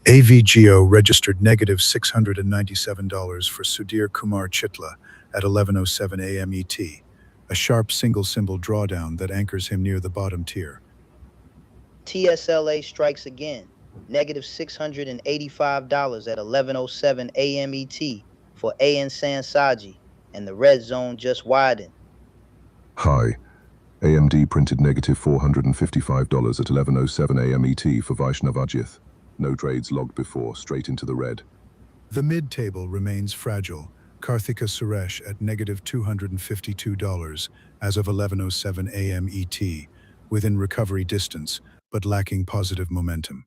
AVGO registered negative $697 for Sudhir Kumar Chitla at 11:07 a.m. ET, a sharp single-symbol drawdown that anchors him near the bottom tier. TSLA strikes again, negative $685 at 11:07 a.m. ET for AN Sansaji, and the red zone just widened. High. AMD printed negative $455 at 11:07 a.m. ET for Vaishnav Ajith. No trades logged before, straight into the red. The mid-table remains fragile, Karthika Suresh at negative $252 as of 11:07 a.m. ET, within recovery distance, but lacking positive momentum.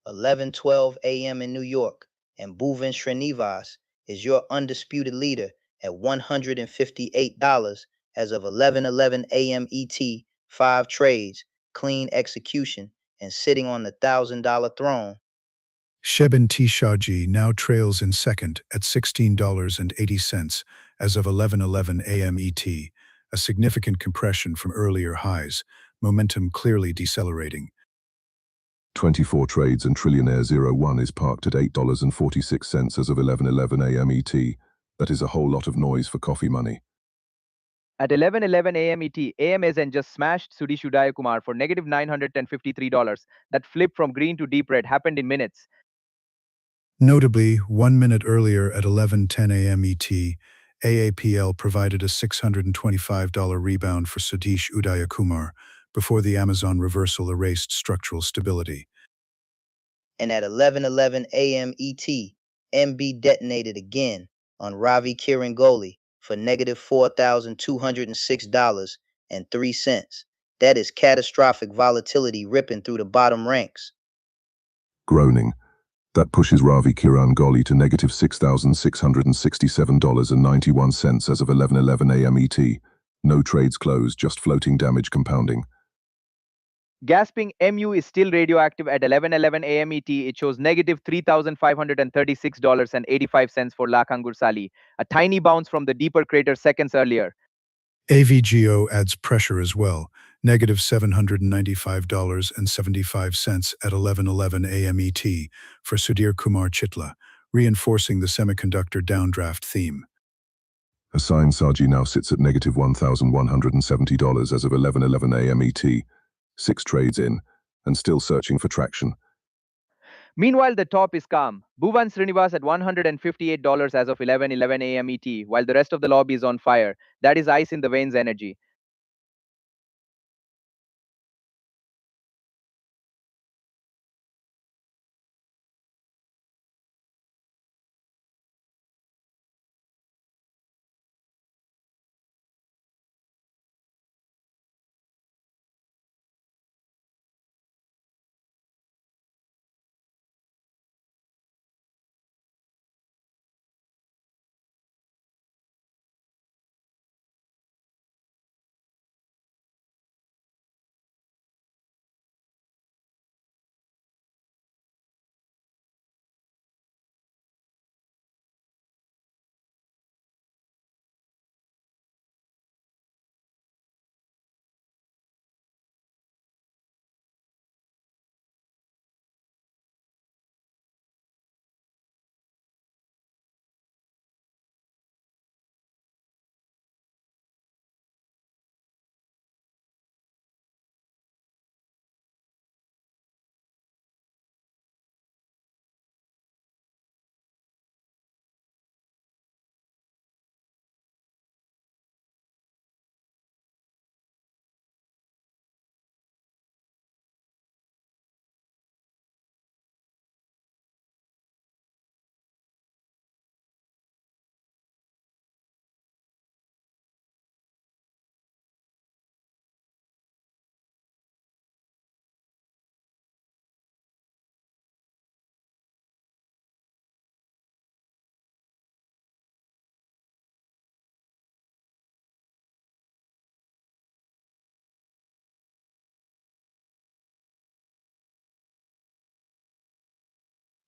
Eleven 12 a.m. in New York, and Bhuvan Srinivas is your undisputed leader at $158 as of 11:11 a.m. ET, 5 trades, clean execution, and sitting on the $1,000 throne. Sheben T. Shaji now trails in second at $16.80 as of 11:11 a.m. ET, a significant compression from earlier highs, momentum clearly decelerating. 24 trades and Trillionaire 01 is parked at $8.46 as of 11:11 a.m. ET. That is a whole lot of noise for coffee money. At 11:11 a.m. ET, AMSN just smashed Sudhish Udayakumar for negative $953. That flip from green to deep red happened in minutes. Notably, 1 minute earlier at 11:10 a.m. ET, AAPL provided a $625 rebound for Sudhish Udayakumar before the Amazon reversal erased structural stability. And at 11:11 a.m. ET, MB detonated again on Ravi Kirangoli for negative $4,206.03. That is catastrophic volatility ripping through the bottom ranks. Groaning. That pushes Ravi Kiran Goli to negative $6,667.91 as of 11:11 a.m. ET. No trades closed, just floating damage compounding. Gasping MU is still radioactive at 11:11 a.m. ET. It shows negative $3,536.85 for Lakhangur Sali, a tiny bounce from the deeper crater seconds earlier. AVGO adds pressure as well, negative $795.75 at 11:11 a.m. ET for Sudhir Kumar Chitla, reinforcing the semiconductor downdraft theme. Hassan Saji now sits at negative $1,170 as of 11:11 a.m. ET, 6 trades in, and still searching for traction. Meanwhile, the top is calm. Bhuvan Srinivas at $158 as of 11:11 a.m. ET, while the rest of the lobby is on fire. That is ice in the veins energy.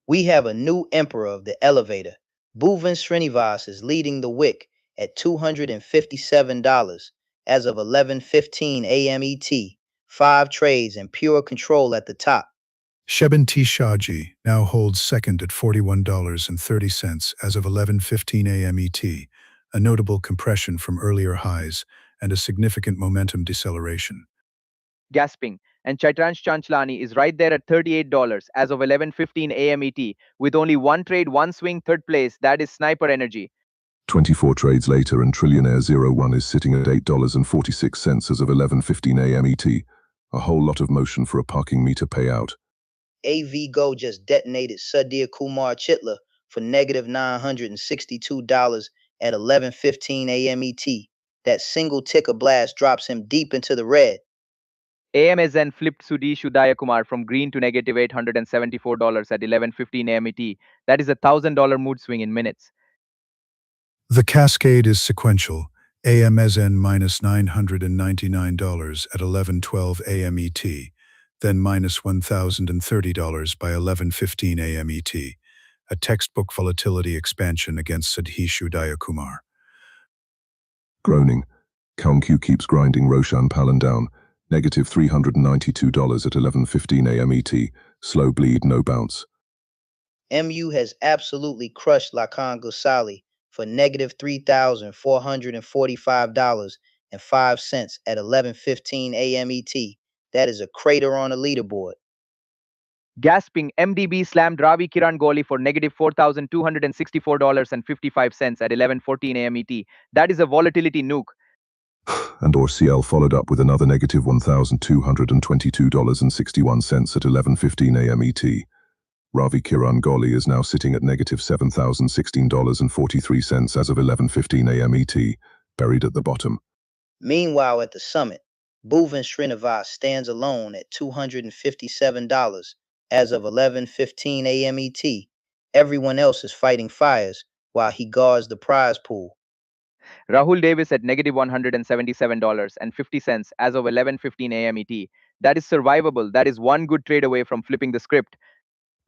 We have a new emperor of the elevator. Bhuvan Srinivas is leading the Wick at $257 as of 11:15 a.m. ET. 5 trades and pure control at the top. Sheben T. Shaji now holds second at $41.30 as of 11:15 a.m. ET, a notable compression from earlier highs and a significant momentum deceleration. Gasping. And Chaitransh Chanchlani is right there at $38 as of 11:15 a.m. ET, with only one trade, one swing, third place. That is sniper energy. 24 trades later and Trillionaire 01 is sitting at $8.46 as of 11:15 a.m. ET. A whole lot of motion for a parking meter payout. AV Go just detonated Sudhir Kumar Chitla for negative $962 at 11:15 a.m. ET. That single ticker blast drops him deep into the red. AMSN flipped Sudesh Udayakumar from green to negative $874 at 11:15 a.m. ET. That is a $1,000 mood swing in minutes. The cascade is sequential. AMSN minus $999 at 11:12 a.m. ET, then minus $1,030 by 11:15 a.m. ET, a textbook volatility expansion against Sudhesh Udayakumar. Groaning. Kaunq keeps grinding Roshan Palan down. Negative $392 at 11:15 a.m. ET. Slow bleed, no bounce. MU has absolutely crushed Lakan Gosali for negative $3,445.05 at 11:15 a.m. ET. That is a crater on the leaderboard. Gasping, MDB slammed Ravi Kiran Kohli for negative $4,264.55 at 11:14 a.m. ET. That is a volatility nuke. And ORCL followed up with another negative $1,222.61 at 11:15 a.m. ET. Ravi Kiran Kohli is now sitting at negative $7,016.43 as of 11:15 a.m. ET, buried at the bottom. Meanwhile, at the summit, Bhuvan Srinivas stands alone at $257 as of 11:15 a.m. ET. Everyone else is fighting fires while he guards the prize pool. Rahul Davis at negative $177.50 as of 11:15 a.m. ET. That is survivable. That is one good trade away from flipping the script.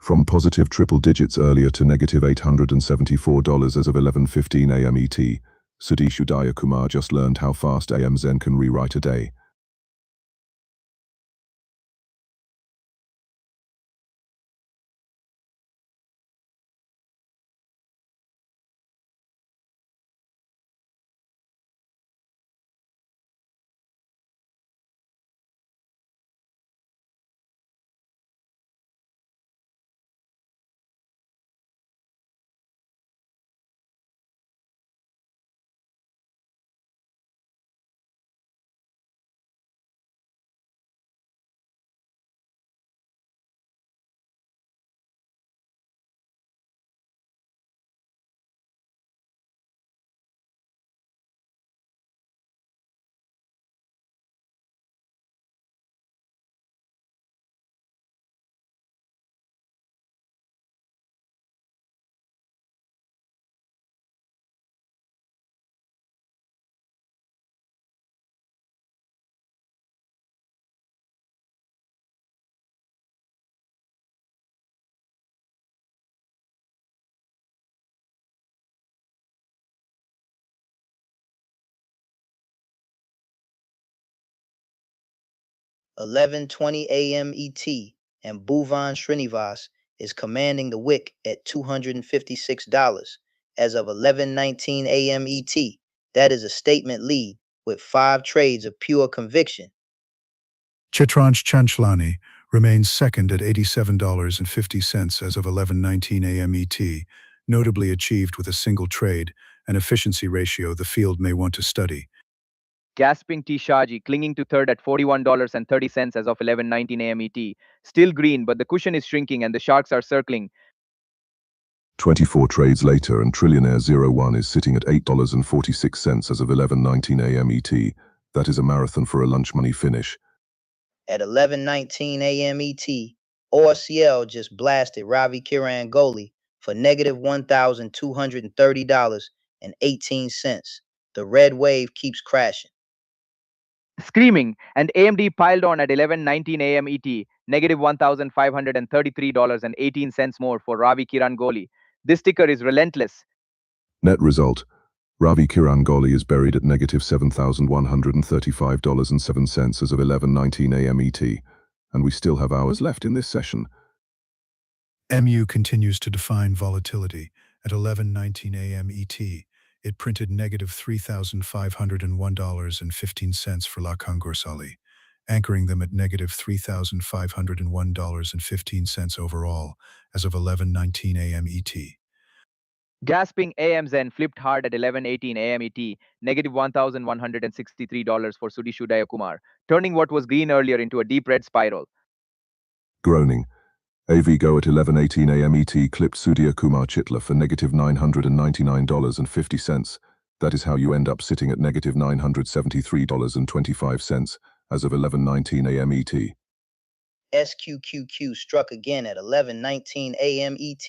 From positive triple digits earlier to negative $874 as of 11:15 a.m. ET, Sudhesh Udayakumar just learned how fast AMZN can rewrite a day. $11:20 a.m. ET, and Bhuvan Srinivas is commanding the Wick at $256 as of 11:19 a.m. ET. That is a statement lead with 5 trades of pure conviction. Chaitransh Chanchlani remains second at $87.50 as of 11:19 a.m. ET, notably achieved with a single trade, an efficiency ratio the field may want to study. Gasping T. Shaji clinging to third at $41.30 as of 11:19 a.m. ET. Still green, but the cushion is shrinking and the sharks are circling. 24 trades later and Trillionaire 01 is sitting at $8.46 as of 11:19 a.m. ET. That is a marathon for a lunch money finish. At 11:19 a.m. ET, ORCL just blasted Ravi Kiran Kohli for negative $1,230.18. The red wave keeps crashing. screaming, and AMD piled on at 11:19 a.m. ET, negative $1,533.18 more for Ravi Kirangoli. This ticker is relentless. Net result, Ravi Kirangoli is buried at negative $7,135.07 as of 11:19 a.m. ET, and we still have hours left in this session. MU continues to define volatility. At 11:19 a.m. ET, it printed negative $3,501.15 for La Congorsali, anchoring them at negative $3,501.15 overall as of 11:19 a.m. ET. Gasping, AMZN flipped hard at 11:18 a.m. ET, negative $1,163 for Sudhishu Dayakumar, turning what was green earlier into a deep red spiral. Groaning, AVGO at 11:18 a.m. ET clipped Sudhir Kumar Chitla for negative $999.50. That is how you end up sitting at negative $973.25 as of 11:19 a.m. ET. SQQQ struck again at 11:19 a.m. ET,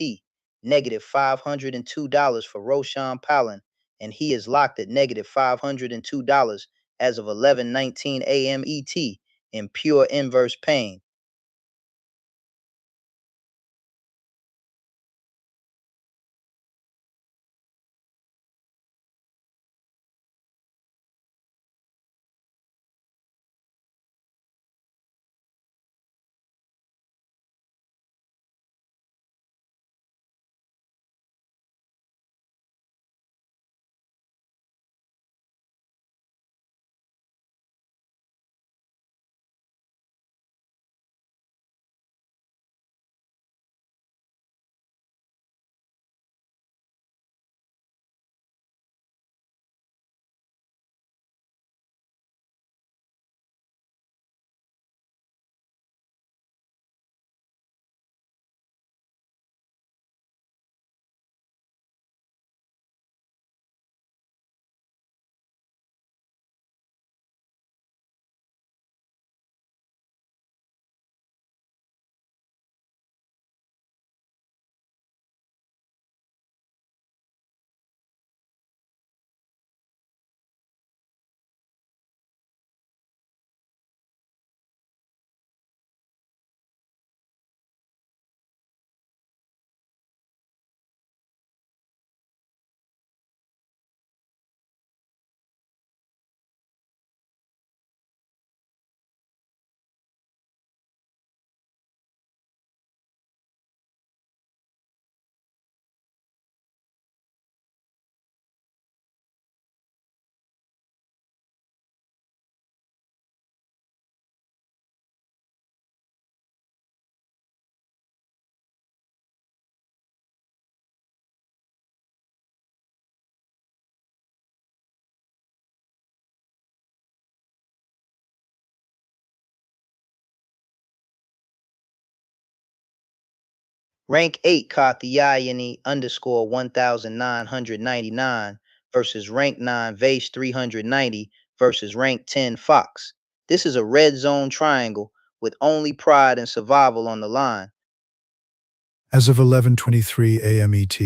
negative $502 for Roshan Palan, and he is locked at negative $502 as of 11:19 a.m. ET in pure inverse pain. Rank 8 Karthiyayani underscore 1999 versus rank 9 Vase 390 versus rank 10 Fox. This is a red zone triangle with only pride and survival on the line. As of 11:23 a.m. ET,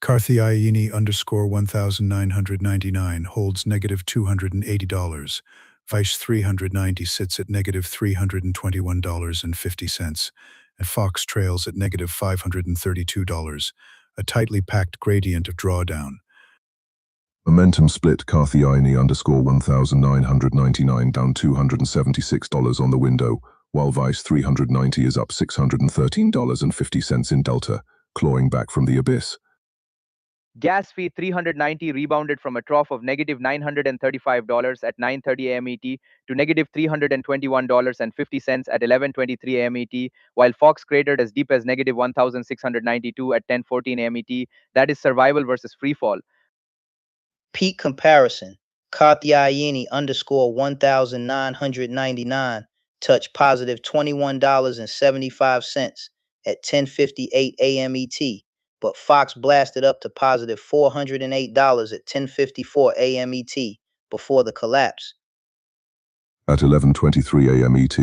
Karthiyayini underscore 1999 holds negative $280. Vice 390 sits at negative $321.50, and Fox trails at negative $532, a tightly packed gradient of drawdown. Momentum split Karthiyayini underscore 1999 down $276 on the window, while Vice 390 is up $613.50 in delta, clawing back from the abyss. Gas fee 390 rebounded from a trough of negative $935 at 9:30 a.m. ET to negative $321.50 at 11:23 a.m. ET, while Fox cratered as deep as negative 1,692 at 10:14 a.m. ET. That is survival versus freefall. Peak comparison. Karthiyayini underscore 1999 touched positive $21.75 at 10:58 a.m. ET, but Fox blasted up to positive $408 at 10:54 a.m. ET before the collapse. At 11:23 a.m. ET,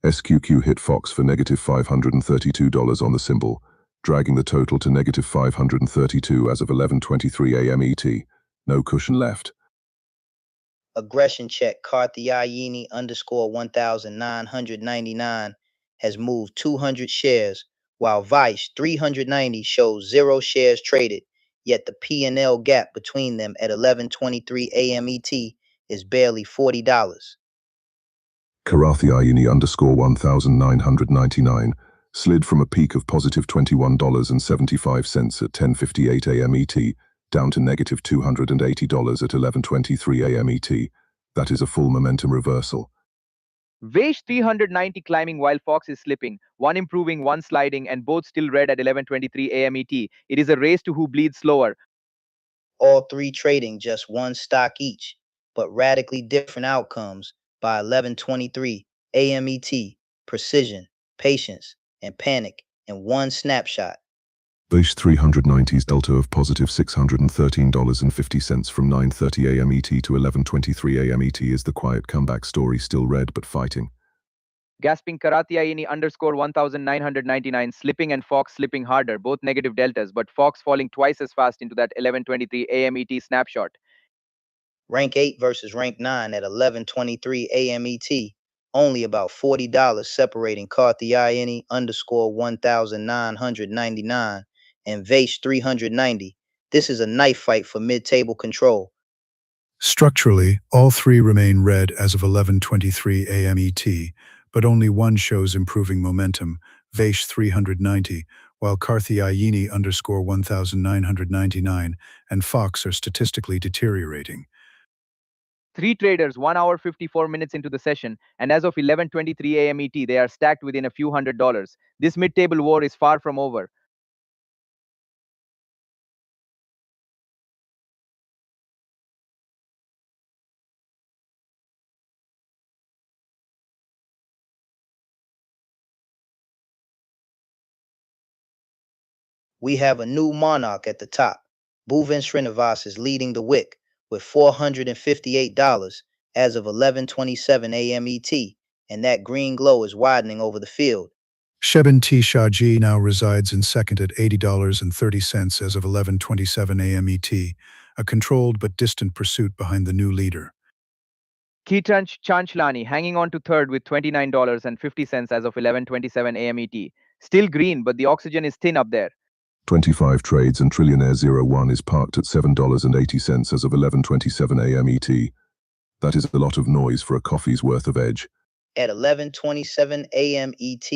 SQQ hit Fox for negative $532 on the symbol, dragging the total to negative $532 as of 11:23 a.m. ET. No cushion left. Aggression check Karthiyayini underscore 1999 has moved 200 shares, while Vice 390 shows 0 shares traded, yet the P&L gap between them at 11:23 a.m. ET is barely $40. Karathiayini underscore 1999 slid from a peak of positive $21.75 at 10:58 a.m. ET down to negative $280 at 11:23 a.m. ET. That is a full momentum reversal. Vaish 390 climbing while Fox is slipping, one improving, one sliding, and both still red at 11:23 a.m. ET. It is a race to who bleeds slower. All three trading just one stock each, but radically different outcomes by 11:23 a.m. ET. Precision, patience, and panic in one snapshot. Vaish 390's delta of positive $613.50 from 9:30 a.m. ET to 11:23 a.m. ET is the quiet comeback story, still red but fighting. Gasping Karathiayini underscore 1999 slipping and Fox slipping harder, both negative deltas, but Fox falling twice as fast into that 11:23 a.m. ET snapshot. Rank 8 versus rank 9 at 11:23 a.m. ET. Only about $40 separating Karthiyayini underscore 1999 and Vaish 390. This is a knife fight for mid-table control. Structurally, all three remain red as of 11:23 a.m. ET, but only one shows improving momentum, Vaish 390, while Karthiyayini underscore 1999 and Fox are statistically deteriorating. Three traders, 1 hour 54 minutes into the session, and as of 11:23 a.m. ET, they are stacked within a few $100s. This mid-table war is far from over. We have a new monarch at the top. Bhuvan Srinivas is leading the Wick with $458 as of 11:27 a.m. ET, and that green glow is widening over the field. Sheben T. Shahji now resides in second at $80.30 as of 11:27 a.m. ET, a controlled but distant pursuit behind the new leader. Keetranch Chanchlani hanging on to third with $29.50 as of 11:27 a.m. ET. Still green, but the oxygen is thin up there. 25 trades and Trillionaire 01 is parked at $7.80 as of 11:27 a.m. ET. That is a lot of noise for a coffee's worth of edge. At 11:27 a.m. ET,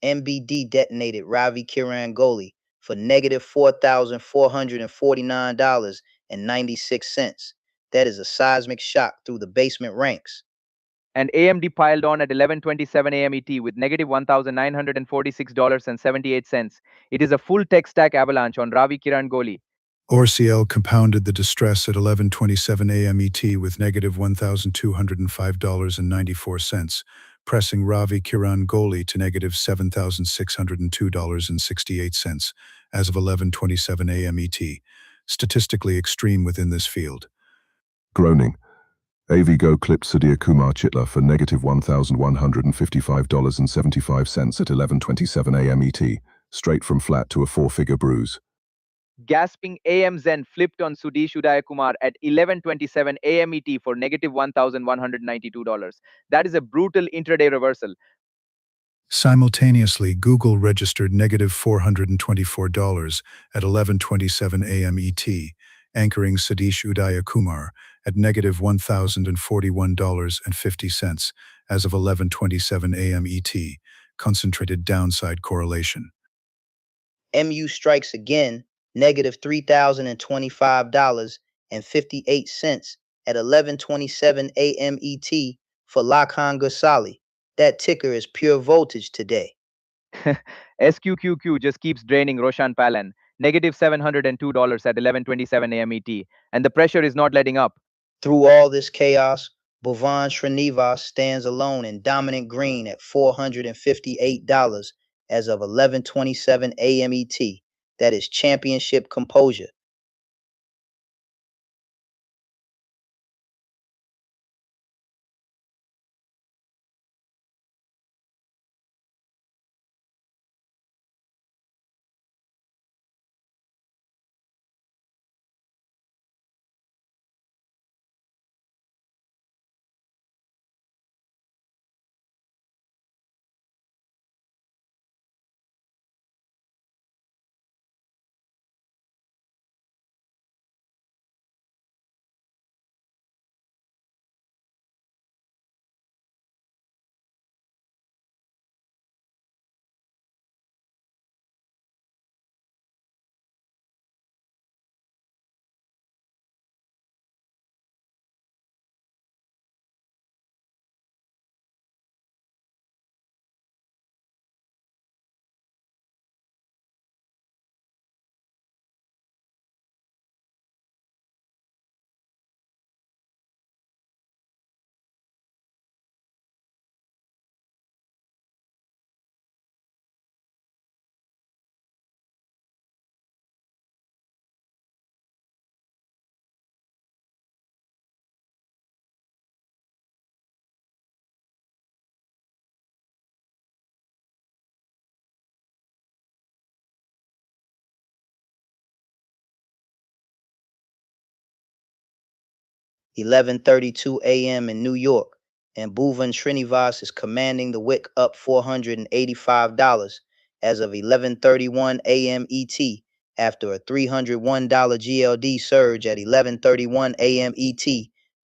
MBD detonated Ravi Kirangoli for negative $4,449.96. That is a seismic shock through the basement ranks. And AMD piled on at 11:27 a.m. ET with negative $1,946.78. It is a full tech stack avalanche on Ravi Kirangoli. ORCL compounded the distress at 11:27 a.m. ET with negative $1,205.94, pressing Ravi Kirangoli to negative $7,602.68 as of 11:27 a.m. ET, statistically extreme within this field. Groaning. AVGO clipped Sudhir Kumar Chitla for negative $1,155.75 at 11:27 a.m. ET, straight from flat to a four-figure bruise. Gasping AM Zen flipped on Sudesh Udayakumar at 11:27 a.m. ET for negative $1,192. That is a brutal intraday reversal. Simultaneously, Google registered negative $424 at 11:27 a.m. ET, anchoring Sadish Udayakumar at negative $1,041.50 as of 11:27 a.m. ET, concentrated downside correlation. MU strikes again, negative $3,025.58 at 11:27 a.m. ET for Lakhan Gosali. That ticker is pure voltage today. SQQQ just keeps draining Roshan Palan, negative $702 at 11:27 a.m. ET, and the pressure is not letting up. Through all this chaos, Bhuvan Srinivas stands alone in dominant green at $458 as of 11:27 a.m. ET. That is championship composure. 11:32 a.m. in New York, and Bhuvan Srinivas is commanding the Wick up $485 as of 11:31 a.m. ET after a $301 GLD surge at 11:31 a.m. ET.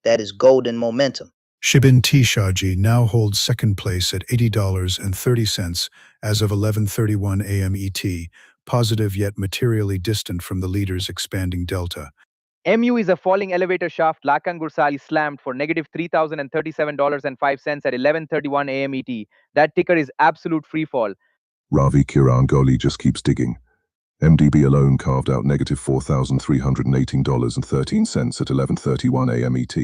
That is golden momentum. Shibin T. Shaji now holds second place at $80.30 as of 11:31 a.m. ET, positive yet materially distant from the leader's expanding delta. MU is a falling elevator shaft. Lakangursali slammed for negative $3,037.05 at 11:31 a.m. ET. That ticker is absolute freefall. Ravi Kiran Goli just keeps digging. MDB alone carved out negative $4,318.13 at 11:31 a.m. ET,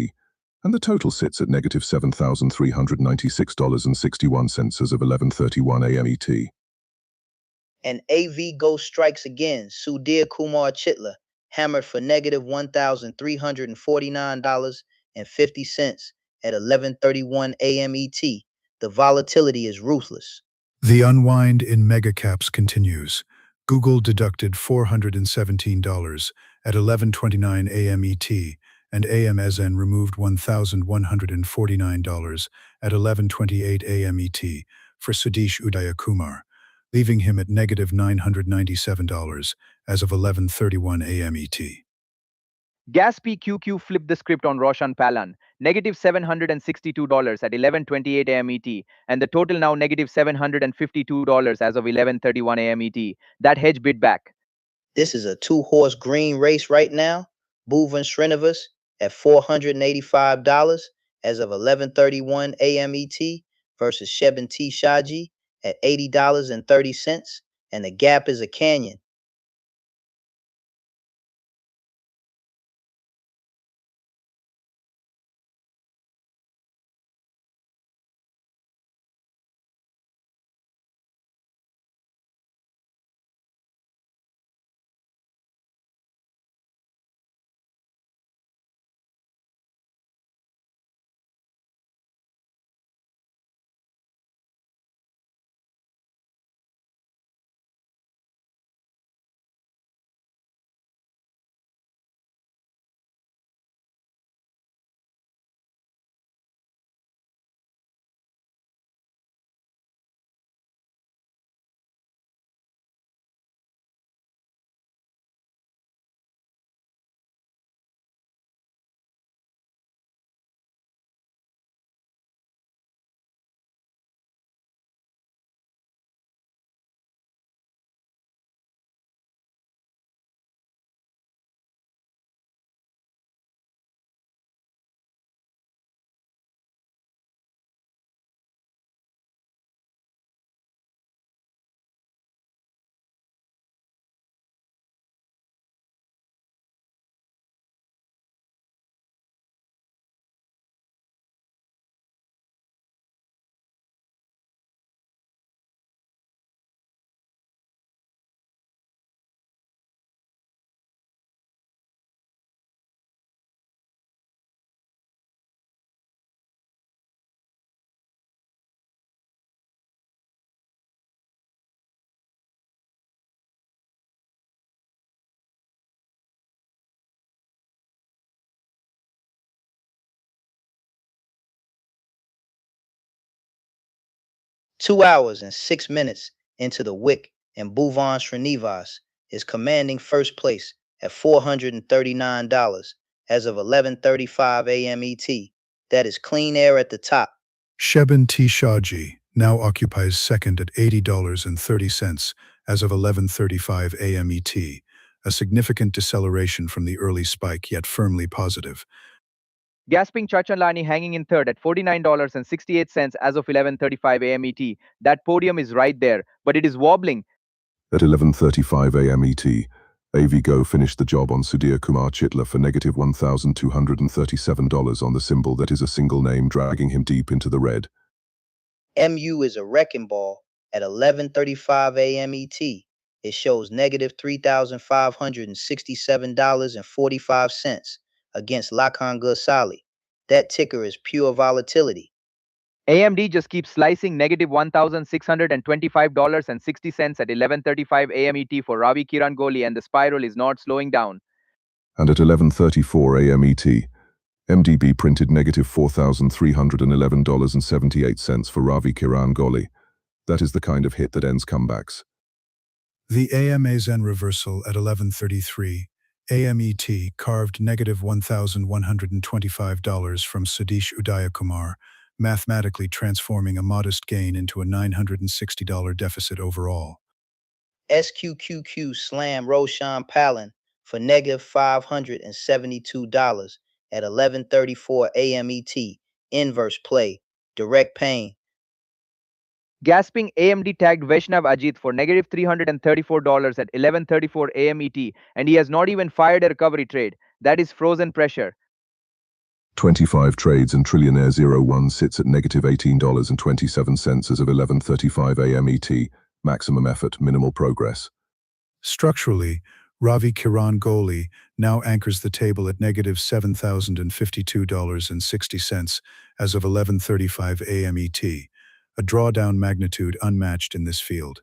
and the total sits at negative $7,396.61 as of 11:31 a.m. ET. And AV Ghost strikes again. Sudhir Kumar Chitla hammered for negative $1,349.50 at 11:31 a.m. ET. The volatility is ruthless. The unwind in megacaps continues. Google deducted $417 at 11:29 a.m. ET, and AMSN removed $1,149 at 11:28 a.m. ET for Sudhish Udayakumar, leaving him at negative $997 as of 11:31 a.m. ET. Gas PQQ flipped the script on Roshan Palan, negative $762 at 11:28 a.m. ET, and the total now negative $752 as of 11:31 a.m. ET. That hedge bid back. This is a two-horse green race right now. Bhuvan Srinivas at $485 as of 11:31 a.m. ET versus Shebin T. Shaji at $80.30, and the gap is a canyon. $2 and 6 minutes into the Wick, and Bhuvan Srinivas is commanding first place at $439 as of 11:35 a.m. ET. That is clean air at the top. Shebin T. Shaji now occupies second at $80.30 as of 11:35 a.m. ET, a significant deceleration from the early spike yet firmly positive. Gasping Chachanlani hanging in third at $49.68 as of 11:35 a.m. ET. That podium is right there, but it is wobbling. At 11:35 a.m. ET, AVGO finished the job on Sudhir Kumar Chitla for negative $1,237 on the symbol that is a single name, dragging him deep into the red. MU is a wrecking ball at 11:35 a.m. ET. It shows negative $3,567.45 against Lakan Gursali. That ticker is pure volatility. AMD just keeps slicing negative $1,625.60 at 11:35 a.m. ET for Ravi Kiran Goli, and the spiral is not slowing down. And at 11:34 a.m. ET, MDB printed negative $4,311.78 for Ravi Kiran Goli. That is the kind of hit that ends comebacks. The AMAZN reversal at 11:33 AM ET carved negative $1,125 from Sadish Udayakumar, mathematically transforming a modest gain into a $960 deficit overall. SQQQ slammed Roshan Palin for negative $572 at 11:34 AM ET. Inverse play, direct pain. Gasping AMD tagged Vaishnav Ajit for negative $334 at 11:34 AM ET, and he has not even fired a recovery trade. That is frozen pressure. 25 trades and Trillionaire 01 sits at negative $18.27 as of 11:35 AM ET. Maximum effort, minimal progress. Structurally, Ravi Kiran Goli now anchors the table at negative $7,052.60 as of 11:35 AM ET, a drawdown magnitude unmatched in this field.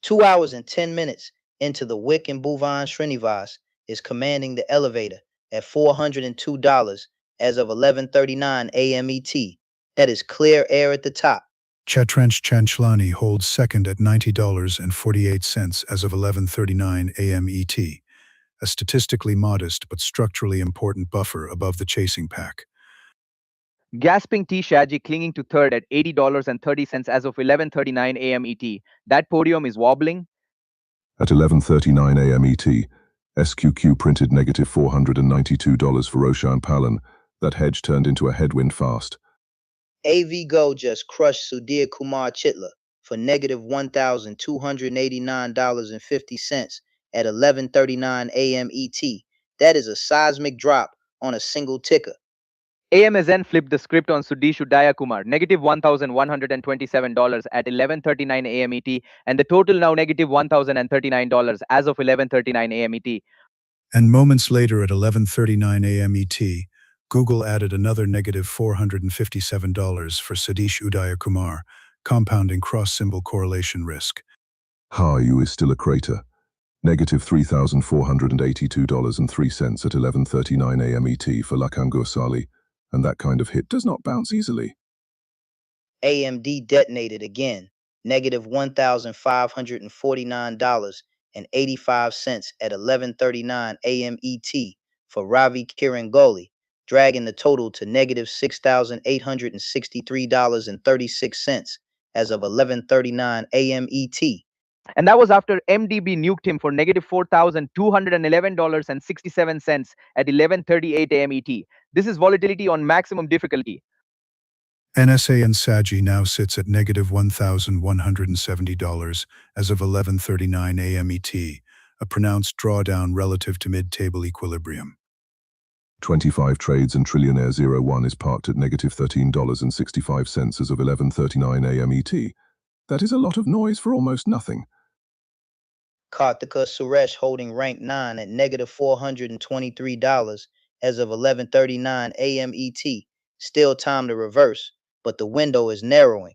Two hours and 10 minutes into the Wick and Bhuvan Srinivas is commanding the elevator at $402 as of 11:39 AM ET. That is clear air at the top. Chetrench Chanchlani holds second at $90.48 as of 11:39 AM ET, a statistically modest but structurally important buffer above the chasing pack. Gasping T. Shaji clinging to third at $80.30 as of 11:39 AM ET. That podium is wobbling. At 11:39 AM ET, SQQ printed negative $492 for Roshan Palin. That hedge turned into a headwind fast. AV Go just crushed Sudhir Kumar Chitla for negative $1,289.50 at 11:39 AM ET. That is a seismic drop on a single ticker. AMZN flipped the script on Sudish Udayakumar, negative $1,127 at 11:39 AM ET, and the total now negative $1,039 as of 11:39 AM ET. And moments later at 11:39 AM ET, Google added another negative $457 for Sadish Udayakumar, compounding cross-symbol correlation risk. HARU is still a crater. Negative $3,482.03 at 11:39 AM ET for Lakangur Sali, and that kind of hit does not bounce easily. AMD detonated again, negative $1,549.85 at 11:39 AM ET for Ravi Kiran Goli, dragging the total to negative $6,863.36 as of 11:39 AM ET. And that was after MDB nuked him for negative $4,211.67 at 11:38 AM ET. This is volatility on maximum difficulty. NSA and Saji now sits at negative $1,170 as of 11:39 AM ET, a pronounced drawdown relative to mid-table equilibrium. 25 trades and Trillionaire 01 is parked at negative $13.65 as of 11:39 a.m. ET. That is a lot of noise for almost nothing. Karthika Suresh holding rank 9 at negative $423 as of 11:39 a.m. ET. Still time to reverse, but the window is narrowing.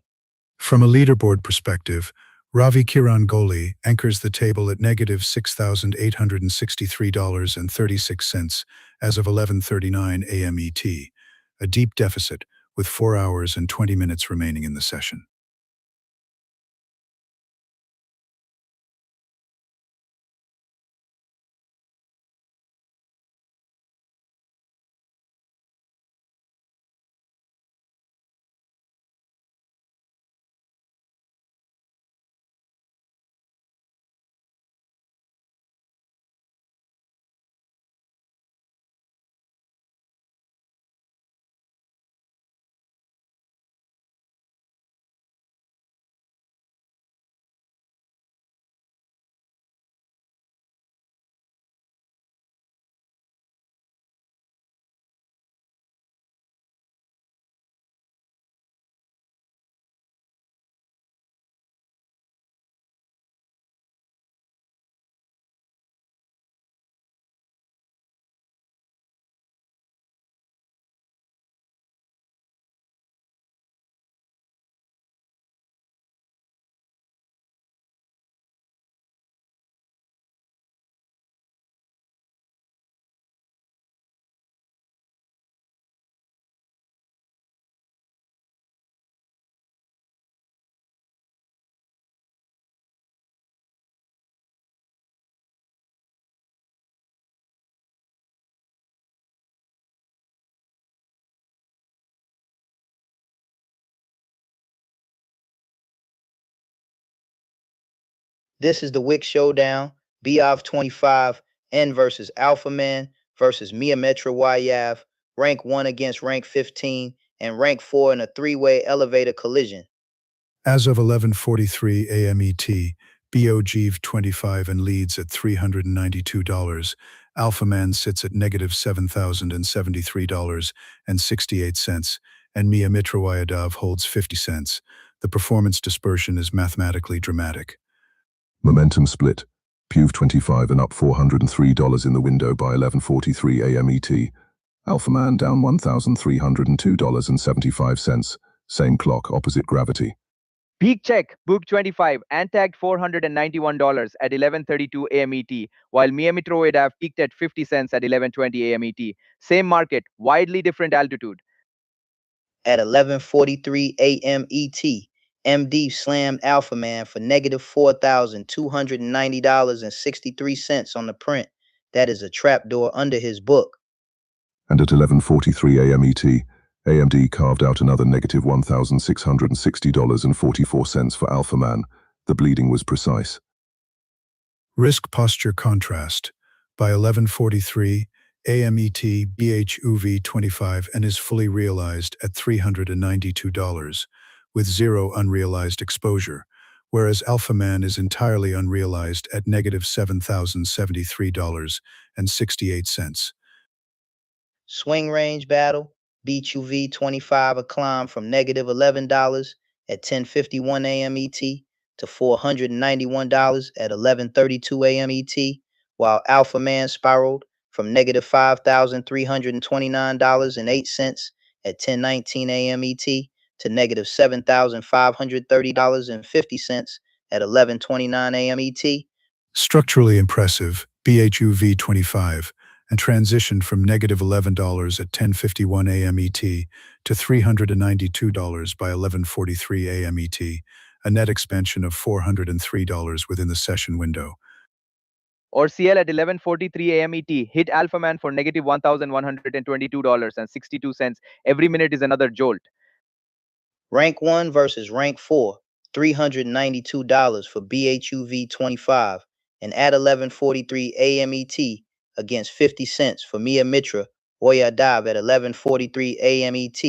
From a leaderboard perspective, Ravi Kiran Goli anchors the table at negative $6,863.36 as of 11:39 a.m. ET, a deep deficit with 4 hours and 20 minutes remaining in the session. This is the Wick Showdown, BOF 25, N versus Alpha Man versus Mia Metrowayev, rank 1 against rank 15, and rank 4 in a three-way elevator collision. As of 11:43 a.m. ET, BOGV 25 and leads at $392. Alpha Man sits at negative $7,073.68, and Mia Mitrowayev holds 50 cents. The performance dispersion is mathematically dramatic. Momentum split. PUV 25 and up $403 in the window by 11:43 a.m. ET. Alpha Man down $1,302.75. Same clock, opposite gravity. Peak check, Book 25, and tagged $491 at 11:32 a.m. ET, while Mia Mitrowayev peaked at 50 cents at 11:20 a.m. ET. Same market, widely different altitude. At 11:43 a.m. ET, MD slammed Alpha Man for negative $4,290.63 on the print. That is a trapdoor under his book. And at 11:43 a.m. ET, AMD carved out another negative $1,660.44 for Alpha Man. The bleeding was precise. Risk posture contrast. By 11:43 a.m. ET, BHUV 25 and is fully realized at $392, with zero unrealized exposure, whereas Alpha Man is entirely unrealized at negative $7,073.68. Swing range battle, BHUV 25 a climb from negative $11 at 10:51 a.m. ET to $491 at 11:32 a.m. ET, while Alpha Man spiraled from negative $5,329.08 at 10:19 a.m. ET to negative $7,530.50 at 11:29 a.m. ET. Structurally impressive, BHUV 25, and transitioned from negative $11 at 10:51 a.m. ET to $392 by 11:43 a.m. ET, a net expansion of $403 within the session window. Or CL at 11:43 a.m. ET hit Alpha Man for negative $1,122.62. Every minute is another jolt. Rank 1 versus Rank 4, $392 for BHUV 25, and at 11:43 a.m. ET against 50 cents for Mia Mitra Oyadav at 11:43 a.m. ET.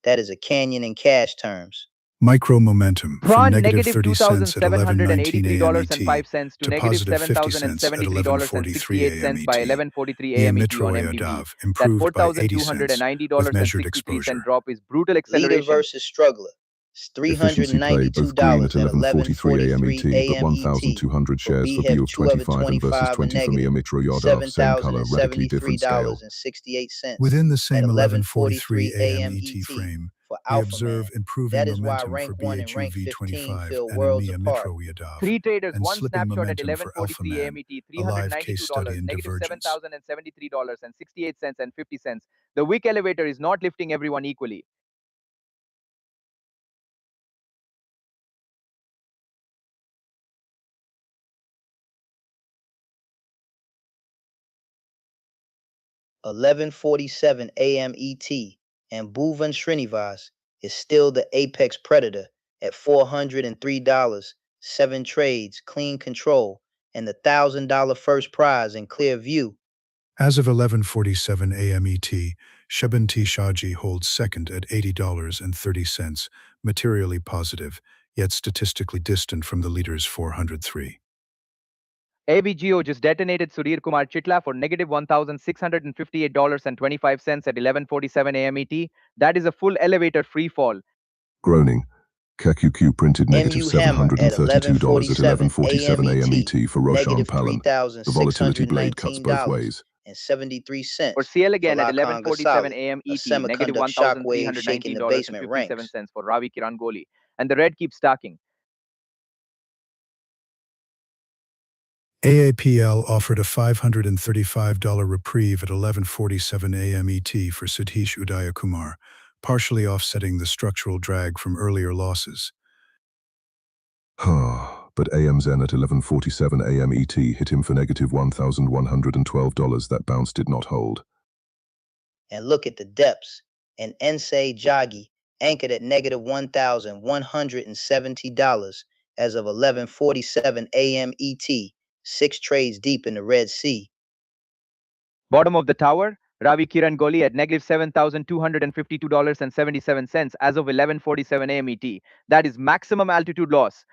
That is a canyon in cash terms. Micro momentum from Prawn negative negative 30 cents at 11:19 a.m. ET $2,783.05 to to negative positive 50 cents at 11:43 a.m. $7,073.68 by ET. 11:43 The a.m. ET on Emitroy MTV. Adav That improved by 80 cents with measured $4,290.63 exposure. drop is brutal Leader acceleration. versus struggler. It's Efficiency play both green at $392 at 11:43 a.m. ET, 11:43 but a.m. ET. 1,200 For shares for BHEF view of 2 over 25 and versus 25 a 20 for me. negative Emitroy Yadav, same color, radically different scale. $7,073.68 Within the at same 11:43 11:43 a.m. a.m. ET ET frame, for we Alpha Man. observe improving That is why momentum rank for 1 and BHU rank 15 V25 feel and worlds EMEA apart. Mitro Yadav, Three traders, and one slipping snapshot at momentum for Alpha 11:43 Man, a.m. ET, a live case study $392, in negative divergence. $7,073.68 and 50 cents. The Wick elevator is not lifting everyone equally. $11:47 a.m. ET, and Bhuvan Srinivas is still the apex predator at $403, 7 trades, clean control, and the $1,000 first prize in clear view. As of 11:47 a.m. ET, Shabanti Shaji holds second at $80.30, materially positive, yet statistically distant from the leader's 403. ABGO just detonated Sudhir Kumar Chitla for negative $1,658.25 at 11:47 a.m. ET. That is a full elevator free fall. Groaning. KQQ printed negative MU Hammer at $732 at 11:47 a.m. 11:47 a.m. ET for Roshan negative Palan. The volatility blade cuts both ways. $3,619.73 For CL for again at Lakan 11:47 Ghasali, a.m. a ET, negative semiconductor shockwave shaking the basement ranks. $1,319.57 for Ravi Kirangoli. And the red keeps stacking. AAPL offered a $535 reprieve at 11:47 a.m. ET for Sudhish Udayakumar, partially offsetting the structural drag from earlier losses. But AMZN at 11:47 a.m. ET hit him for negative $1,112. That bounce did not hold. And look at the depths. And Ensei Jagi anchored at negative $1,170 as of 11:47 a.m. ET, 6 trades deep in the Red Sea. Bottom of the tower, Ravi Kirangoli at negative $7,252.77 as of 11:47 a.m. ET. That is maximum altitude loss.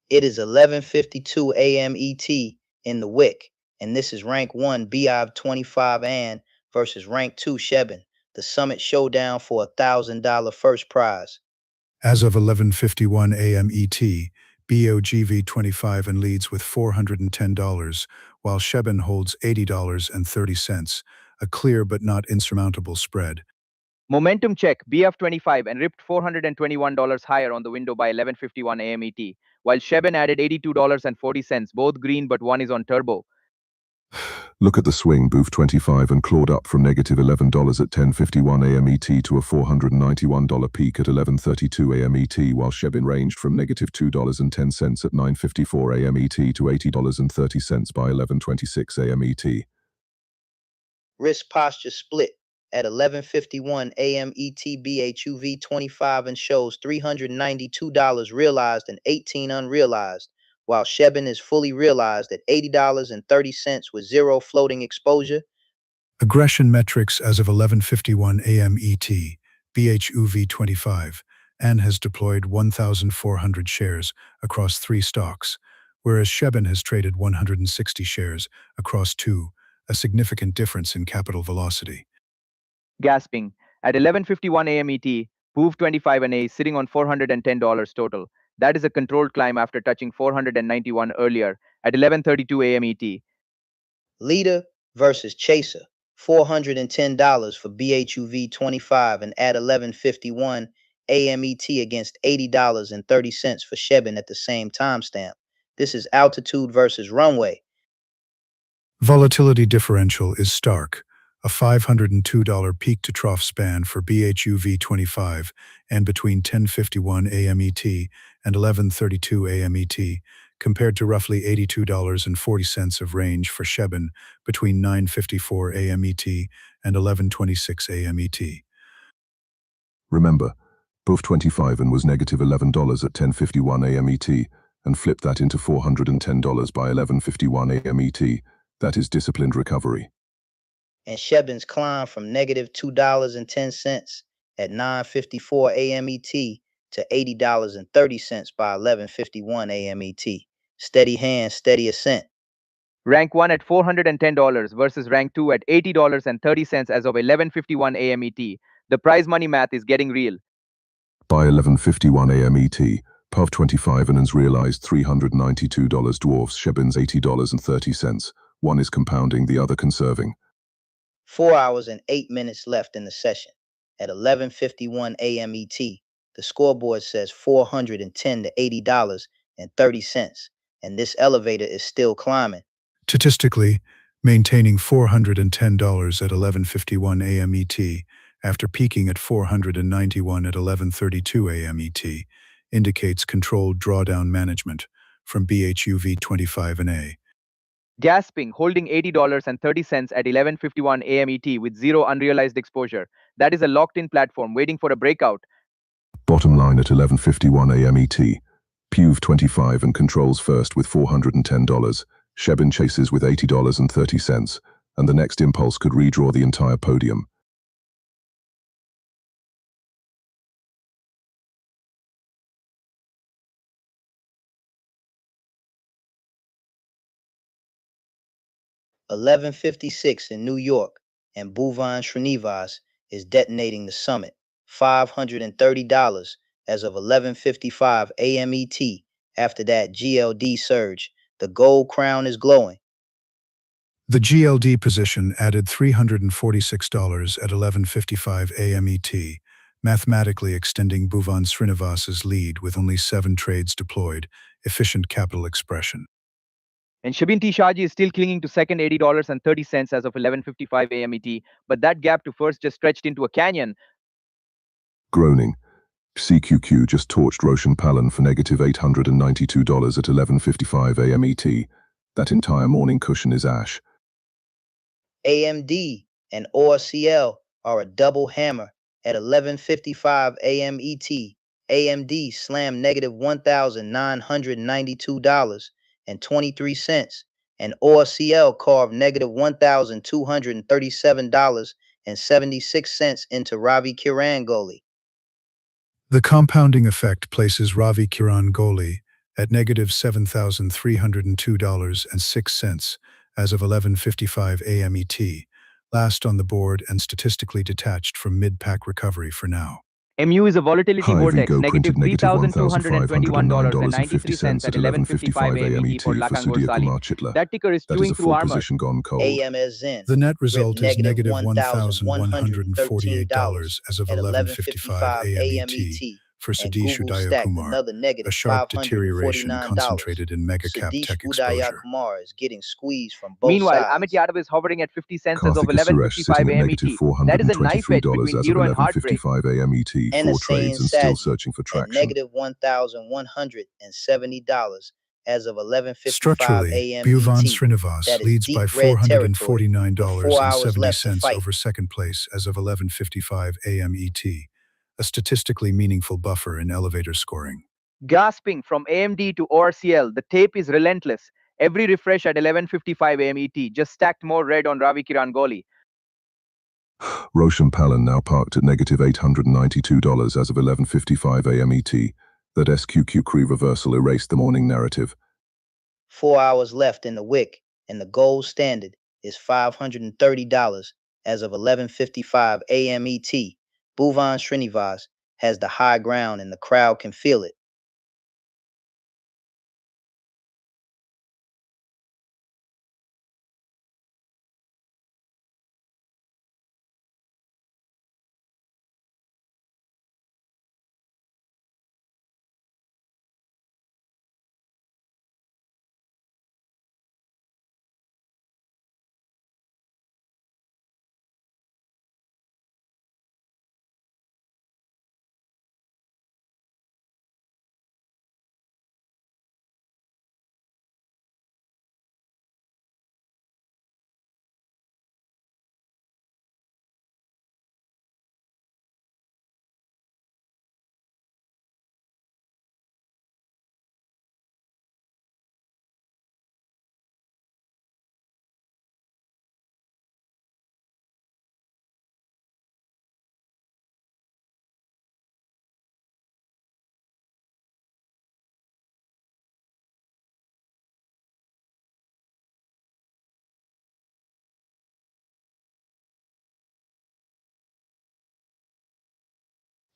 It is 11:52 a.m. ET in the Wick, and this is rank 1 BIV 25 and versus rank 2 Shebin, the Summit Showdown for a $1,000 first prize. As of 11:51 a.m. ET, BOGV25 and leads with $410, while Shebin holds $80.30, a clear but not insurmountable spread. Momentum check, BF25 and ripped $421 higher on the window by 11:51 a.m. ET, while Shebin added $82.40, both green but one is on turbo. Look at the swing, Booth 25 and clawed up from negative $11 at 10:51 a.m. ET to a $491 peak at 11:32 a.m. ET, while Shebin ranged from negative $2.10 at 9:54 a.m. ET to $80.30 by 11:26 a.m. ET. Risk posture split at 11:51 a.m. ET. BHUV 25 and shows $392 realized and $18 unrealized, while Shebin is fully realized at $80.30 with zero floating exposure. Aggression metrics as of 11:51 a.m. ET, BHUV25, and has deployed 1,400 shares across 3 stocks, whereas Shebin has traded 160 shares across 2, a significant difference in capital velocity. Gasping. At 11:51 a.m. ET, POV 25 and A is sitting on $410 total. That is a controlled climb after touching 491 earlier at 11:32 a.m. ET. Leader versus Chaser, $410 for BHUV 25 and at 11:51 a.m. ET against $80.30 for Shebin at the same timestamp. This is altitude versus runway. Volatility differential is stark, a $502 peak-to-trough span for BHUV25 and between 10:51 a.m. ET and 11:32 a.m. ET, compared to roughly $82.40 of range for Shebin between 9:54 a.m. ET and 11:26 a.m. ET. Remember, Booth 25 and was negative $11 at 10:51 a.m. ET and flipped that into $410 by 11:51 a.m. ET. That is disciplined recovery. And Shebin's climb from negative $2.10 at 9:54 a.m. ET to $80.30 by 11:51 a.m. ET. Steady hand, steady ascent. Rank 1 at $410 versus rank 2 at $80.30 as of 11:51 a.m. ET. The prize money math is getting real. By 11:51 a.m. ET, POV 25 and has realized $392 dwarfs Shebin's $80.30. One is compounding, the other conserving. 4 hours and 8 minutes left in the session. At 11:51 a.m. ET, the scoreboard says $410 to $80.30, and this elevator is still climbing. Statistically, maintaining $410 at 11:51 a.m. ET after peaking at $491 at 11:32 a.m. ET indicates controlled drawdown management from BHUV 25 and A. Gasping, holding $80.30 at 11:51 a.m. ET with zero unrealized exposure. That is a locked-in platform waiting for a breakout. Bottom line at 11:51 a.m. ET, POV 25 and controls first with $410. Shebin chases with $80.30, and the next impulse could redraw the entire podium. $11:56 in New York, and Bhuvan Srinivas is detonating the summit. $530 as of 11:55 a.m. ET. After that GLD surge, the gold crown is glowing. The GLD position added $346 at 11:55 a.m. ET, mathematically extending Bhuvan Srinivas's lead with only 7 trades deployed, efficient capital expression. And Shabin T. Shaji is still clinging to second $80.30 as of 11:55 a.m. ET, but that gap to first just stretched into a canyon. Groaning. CQQ just torched Roshan Palan for negative $892 at 11:55 a.m. ET. That entire morning cushion is ash. AMD and ORCL are a double hammer at 11:55 a.m. ET. AMD slammed negative $1,992.23, and ORCL carved negative $1,237.76 into Ravi Kiran Goli. The compounding effect places Ravi Kiran Goli at negative $7,302.06 as of 11:55 a.m. ET, last on the board and statistically detached from mid-pack recovery for now. MU is a volatility High vortex, Vigo negative printed negative $3,221.93 $1,509.50 at at 11:55 11:55 a.m. MET ET for for Lakangur Sudhir Sali. Kumar Chitla. That ticker is That is chewing a through full armor. position gone cold. AMSN The net ripped result is negative negative $1,113 $1,148 as of at 11:55 11:55 a.m. a.m. ET ET, for and Sadish Google stacked Udayakumar, another a negative sharp deterioration $549. concentrated in mega-cap Sadish tech exposure. Udayakumar is getting squeezed from both Meanwhile, Amit sides. Yadav is hovering at 50 cents as of Karthika Suresh 11:55 sitting at a.m. negative ET. That is a knife edge $423 between as of hero and heartbreak. 11:55 a.m. ET, And 4 trades and still searching for at traction. negative $1,170 as of 11:55 Structurally, a.m. Bhuvan ET. Srinivas That is leads by deep red territory with 4 hours left to $449.70 fight. over second place as of 11:55 a.m. ET, a statistically meaningful buffer in elevator scoring. Gasping from AMD to ORCL, the tape is relentless. Every refresh at 11:55 a.m. ET just stacked more red on Ravi Kiran Kohli. Roshan Palan now parked at negative $892 as of 11:55 a.m. ET. That SQQ Cree reversal erased the morning narrative. 4 hours left in the wick, and the gold standard is $530 as of 11:55 a.m. ET. Bhuvan Srinivas has the high ground, and the crowd can feel it.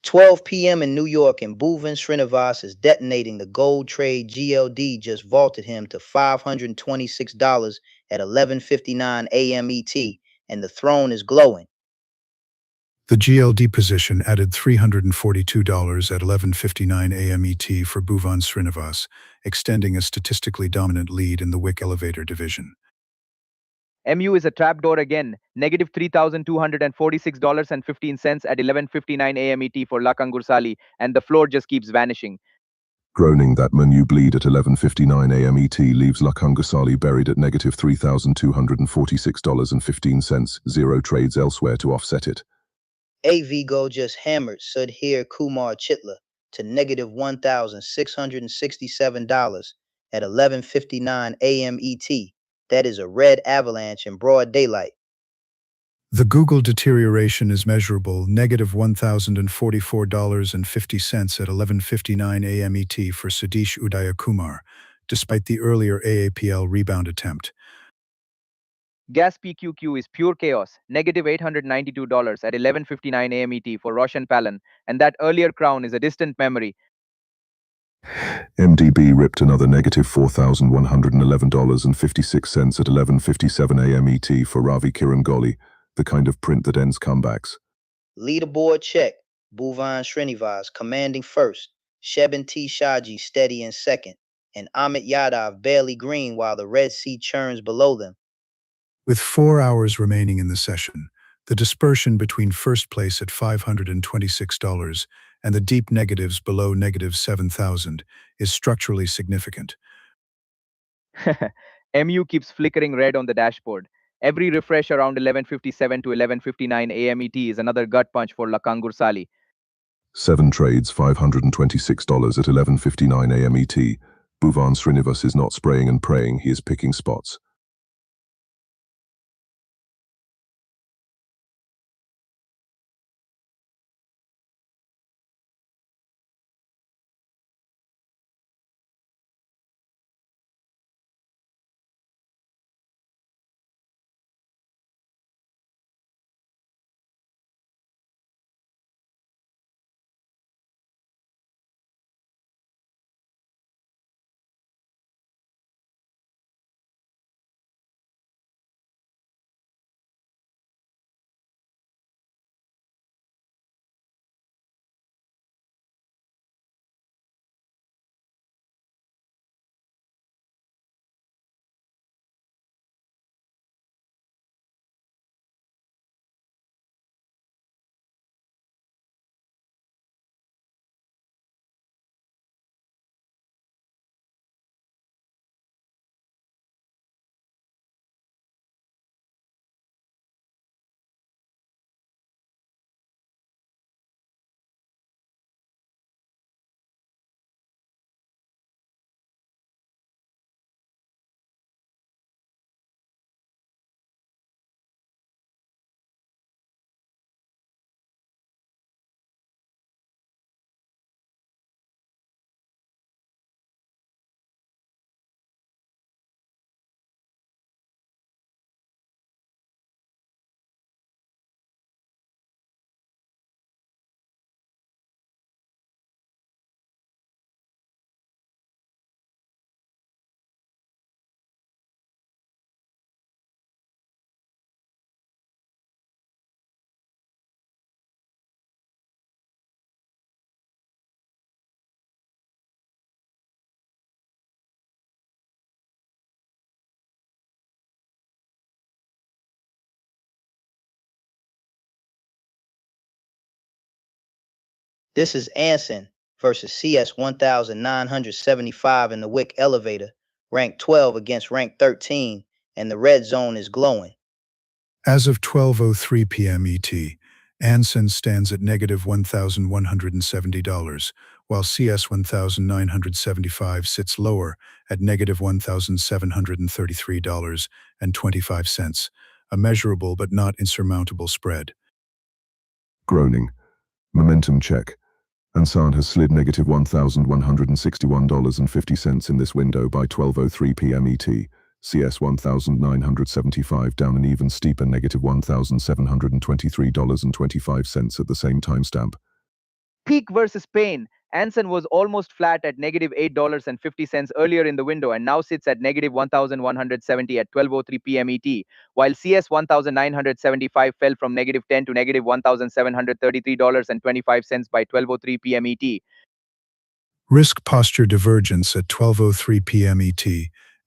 "12 p.m. in New York, and Bhuvan Srinivas is detonating the gold trade. GLD just vaulted him to $526 at 11:59 a.m. ET, and the throne is glowing. The GLD position added $342 at 11:59 a.m. ET for Bhuvan Srinivas, extending a statistically dominant lead in the Wick elevator division. MU is a trapdoor again, negative $3,246.15 at 11:59 a.m. ET for Lakangur Sali, and the floor just keeps vanishing. Groaning that Manu bleed at 11:59 a.m. ET leaves Lakangasali buried at negative $3,246.15, 0 trades elsewhere to offset it. Vigo just hammered Sudhir Kumar Chitla to negative $1,667 at 11:59 a.m. ET. That is a red avalanche in broad daylight. The Google deterioration is measurable, negative $1,044.50 at 11:59 a.m. ET for Sadish Udayakumar, despite the earlier AAPL rebound attempt. Gas PQQ is pure chaos, negative $892 at 11:59 a.m. ET for Roshan Palan, and that earlier crown is a distant memory. MDB ripped another negative $4,111.56 at 11:57 a.m. ET for Ravi Kiran Kohli, the kind of print that ends comebacks. Leaderboard check. Bhuvan Srinivas commanding first. Shebin T. Shaji steady in second. And Amit Yadav barely green while the Red Sea churns below them. With 4 hours remaining in the session, the dispersion between first place at $526 and the deep negatives below negative 7,000 is structurally significant. MU keeps flickering red on the dashboard. Every refresh around 11:57 to 11:59 a.m. ET is another gut punch for Lakangur Sali. 7 trades, $526 at 11:59 a.m. ET. Bhuvan Srinivas is not spraying and praying, he is picking spots. This is Anson versus CS 1975 in the Wick elevator, rank 12 against rank 13, and the red zone is glowing. As of 12:03 p.m. ET, Anson stands at negative $1,170, while CS 1975 sits lower at negative $1,733.25, a measurable but not insurmountable spread. Groaning. Momentum check. Ansan has slid negative $1,161.50 in this window by 12:03 p.m. ET. CS 1975 down an even steeper negative $1,723.25 at the same timestamp. Peak versus pain. Anson was almost flat at negative $8.50 earlier in the window and now sits at negative 1,170 at 12:03 p.m. ET, while CS 1975 fell from negative 10 to negative $1,733.25 by 12:03 p.m. ET. Risk posture divergence at 12:03 p.m. ET.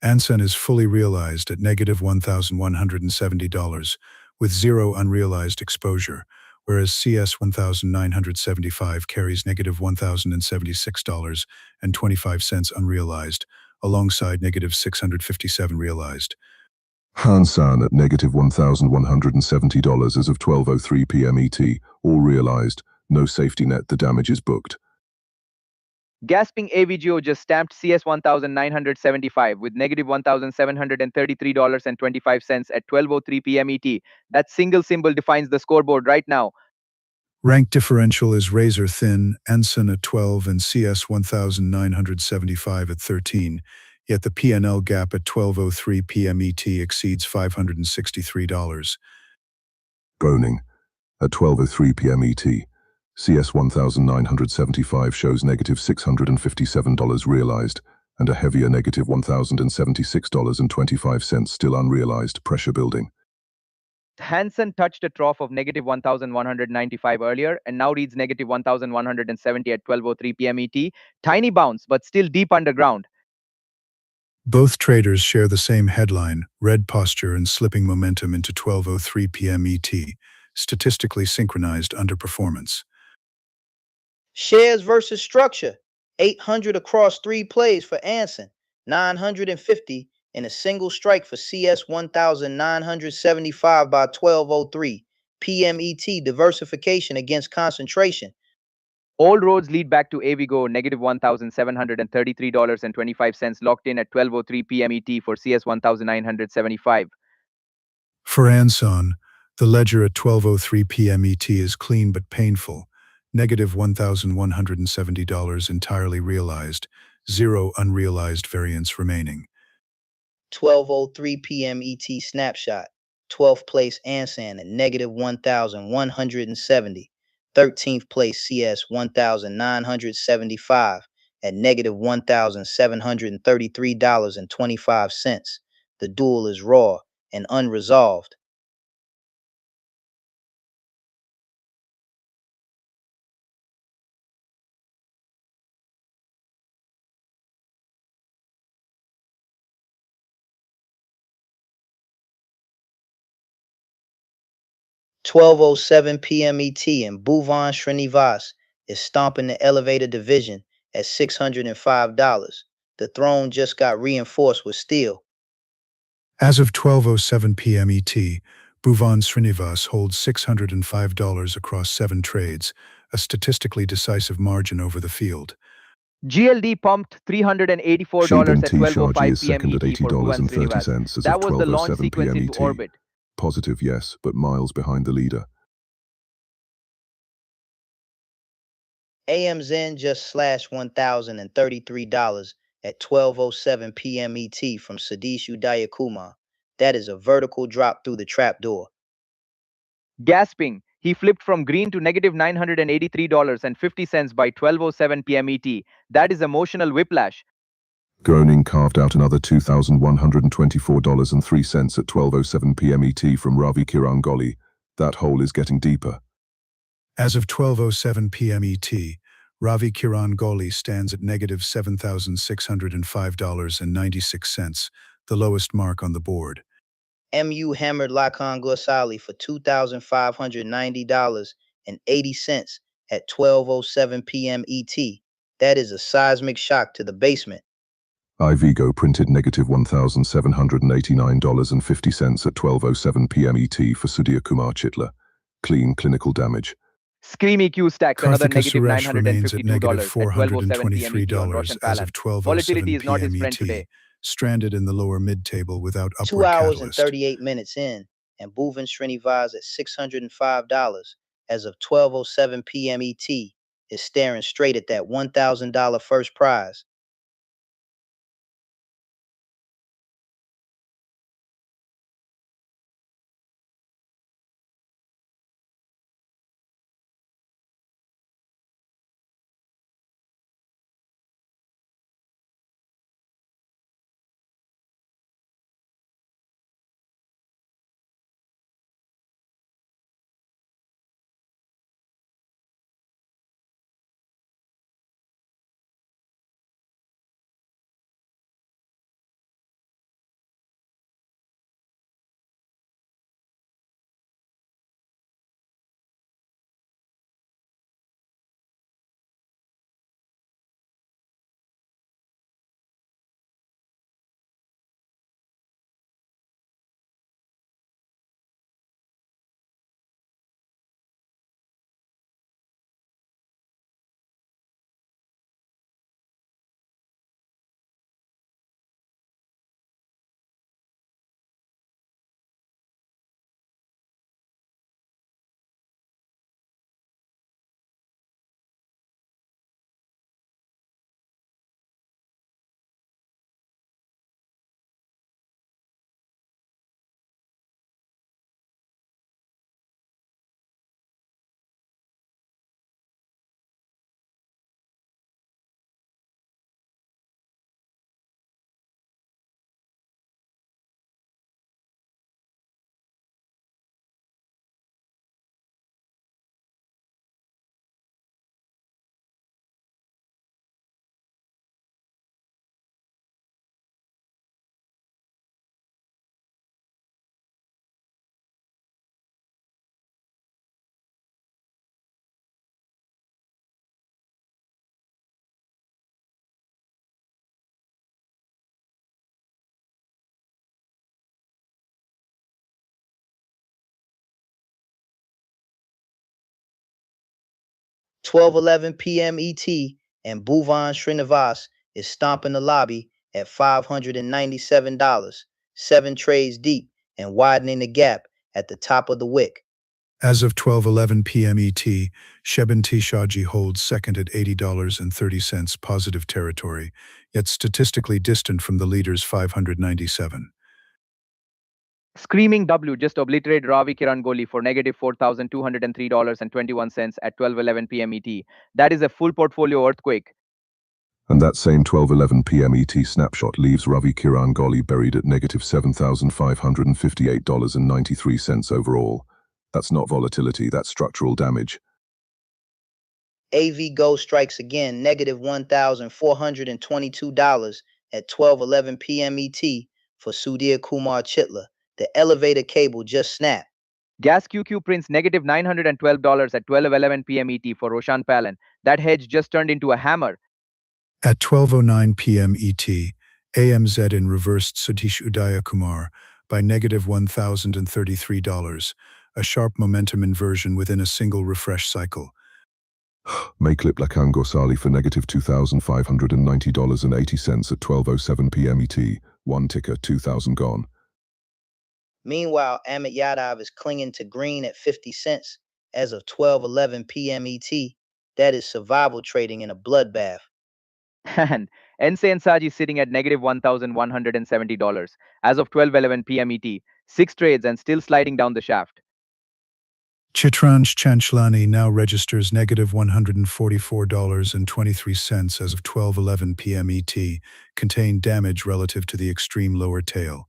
Anson is fully realized at negative $1,170, with zero unrealized exposure, whereas CS 1975 carries negative $1,076.25 unrealized, alongside negative 657 realized. Ansan at negative $1,170 as of 12:03 p.m. ET, all realized, no safety net, the damage is booked. Gasping AVGO just stamped CS 1975 with negative $1,733.25 at 12:03 p.m. ET. That single symbol defines the scoreboard right now. Rank differential is razor thin, Anson at 12 and CS 1975 at 13, yet the P&L gap at 12:03 p.m. ET exceeds $563. Groaning. At 12:03 p.m. ET, CS 1975 shows negative $657 realized and a heavier negative $1,076.25 still unrealized, pressure building. Hansen touched a trough of negative 1,195 earlier and now reads negative 1,170 at 12:03 p.m. ET. Tiny bounce, but still deep underground. Both traders share the same headline, red posture and slipping momentum into 12:03 p.m. ET, statistically synchronized underperformance. Shares versus structure. 800 across 3 plays for Anson, 950 in a single strike for CS 1975 by 12:03 p.m. ET. Diversification against concentration. All roads lead back to AVGO, negative $1,733.25 locked in at 12:03 p.m. ET for CS 1975. For Anson, the ledger at 12:03 p.m. ET is clean but painful. Negative $1,170 entirely realized, zero unrealized variance remaining. 12:03 p.m. ET snapshot. 12th place Anson at negative 1,170. 13th place CS 1975 at negative $1,733.25. The duel is raw and unresolved. $12:07 p.m. ET and Bhuvan Srinivas is stomping the elevator division at $605. The throne just got reinforced with steel. As of 12:07 p.m. ET, Bhuvan Srinivas holds $605 across 7 trades, a statistically decisive margin over the field. GLD pumped $384 Showdown at T Shargy 12:05 is p.m. second at ET for Bhuvan Srinivas. $80.30 as That of was the launch 12:07 sequence p.m. into ET. orbit. Positive, yes, but miles behind the leader. AMZN just slashed $1,033 at 12:07 p.m. ET from Sadish Udayakumar. That is a vertical drop through the trapdoor. Gasping, he flipped from green to negative $983.50 by 12:07 p.m. ET. That is emotional whiplash. Groaning carved out another $2,124.03 at 12:07 p.m. ET from Ravi Kirangoli. That hole is getting deeper. As of 12:07 p.m. ET, Ravi Kirangoli stands at negative $7,605.96, the lowest mark on the board. MU hammered Lakan Ghosali for $2,590.80 at 12:07 p.m. ET. That is a seismic shock to the basement. Ivigo printed negative $1,789.50 at 12:07 p.m. ET for Sudhir Kumar Chitla. Clean clinical damage. Scream EQ stacks another Karthika negative Suresh remains at negative $952 at 12:07 p.m. ET on $423 Roshan as Palan. of 12:07 Volatility is not his p.m. friend ET, today. stranded in the lower mid-table without 2 upward hours and catalyst. 38 minutes in, and Bhuvan Srinivas at $605 as of 12:07 p.m. ET is staring straight at that $1,000 first prize. (12:11 p.m. ET), and Bhuvan Srinivas is stomping the lobby at $597, 7 trades deep and widening the gap at the top of the wick. As of 12:11 p.m. ET, Shebin Shaji holds second at $80.30 positive territory, yet statistically distant from the leader's 597. Screaming W just obliterated Ravi Kirangoli for negative $4,203.21 at 12:11 p.m. ET. That is a full portfolio earthquake. And that same 12:11 p.m. ET snapshot leaves Ravi Kiran Goli buried at negative $7,558.93 overall. That's not volatility, that's structural damage. AV Go strikes again, negative $1,422 at 12:11 p.m. ET for Sudhir Kumar Chitla. The elevator cable just snapped. Gas QQ prints negative $912 at 12:11 p.m. ET for Roshan Palan. That hedge just turned into a hammer. At 12:09 p.m. ET, AMZ in reversed Satish Udaya Kumar by negative $1,033, a sharp momentum inversion within a single refresh cycle. Mayclip Lakan Gosali for negative $2,590.80 at 12:07 p.m. ET. One ticker, 2,000 gone. Meanwhile, Amit Yadav is clinging to green at 50 cents as of 12:11 p.m. ET. That is survival trading in a bloodbath. And Ense Saji sitting at negative $1,170 as of 12:11 p.m. ET. 6 trades and still sliding down the shaft. Chitransh Chanchlani now registers negative $144.23 as of 12:11 p.m. ET, contained damage relative to the extreme lower tail.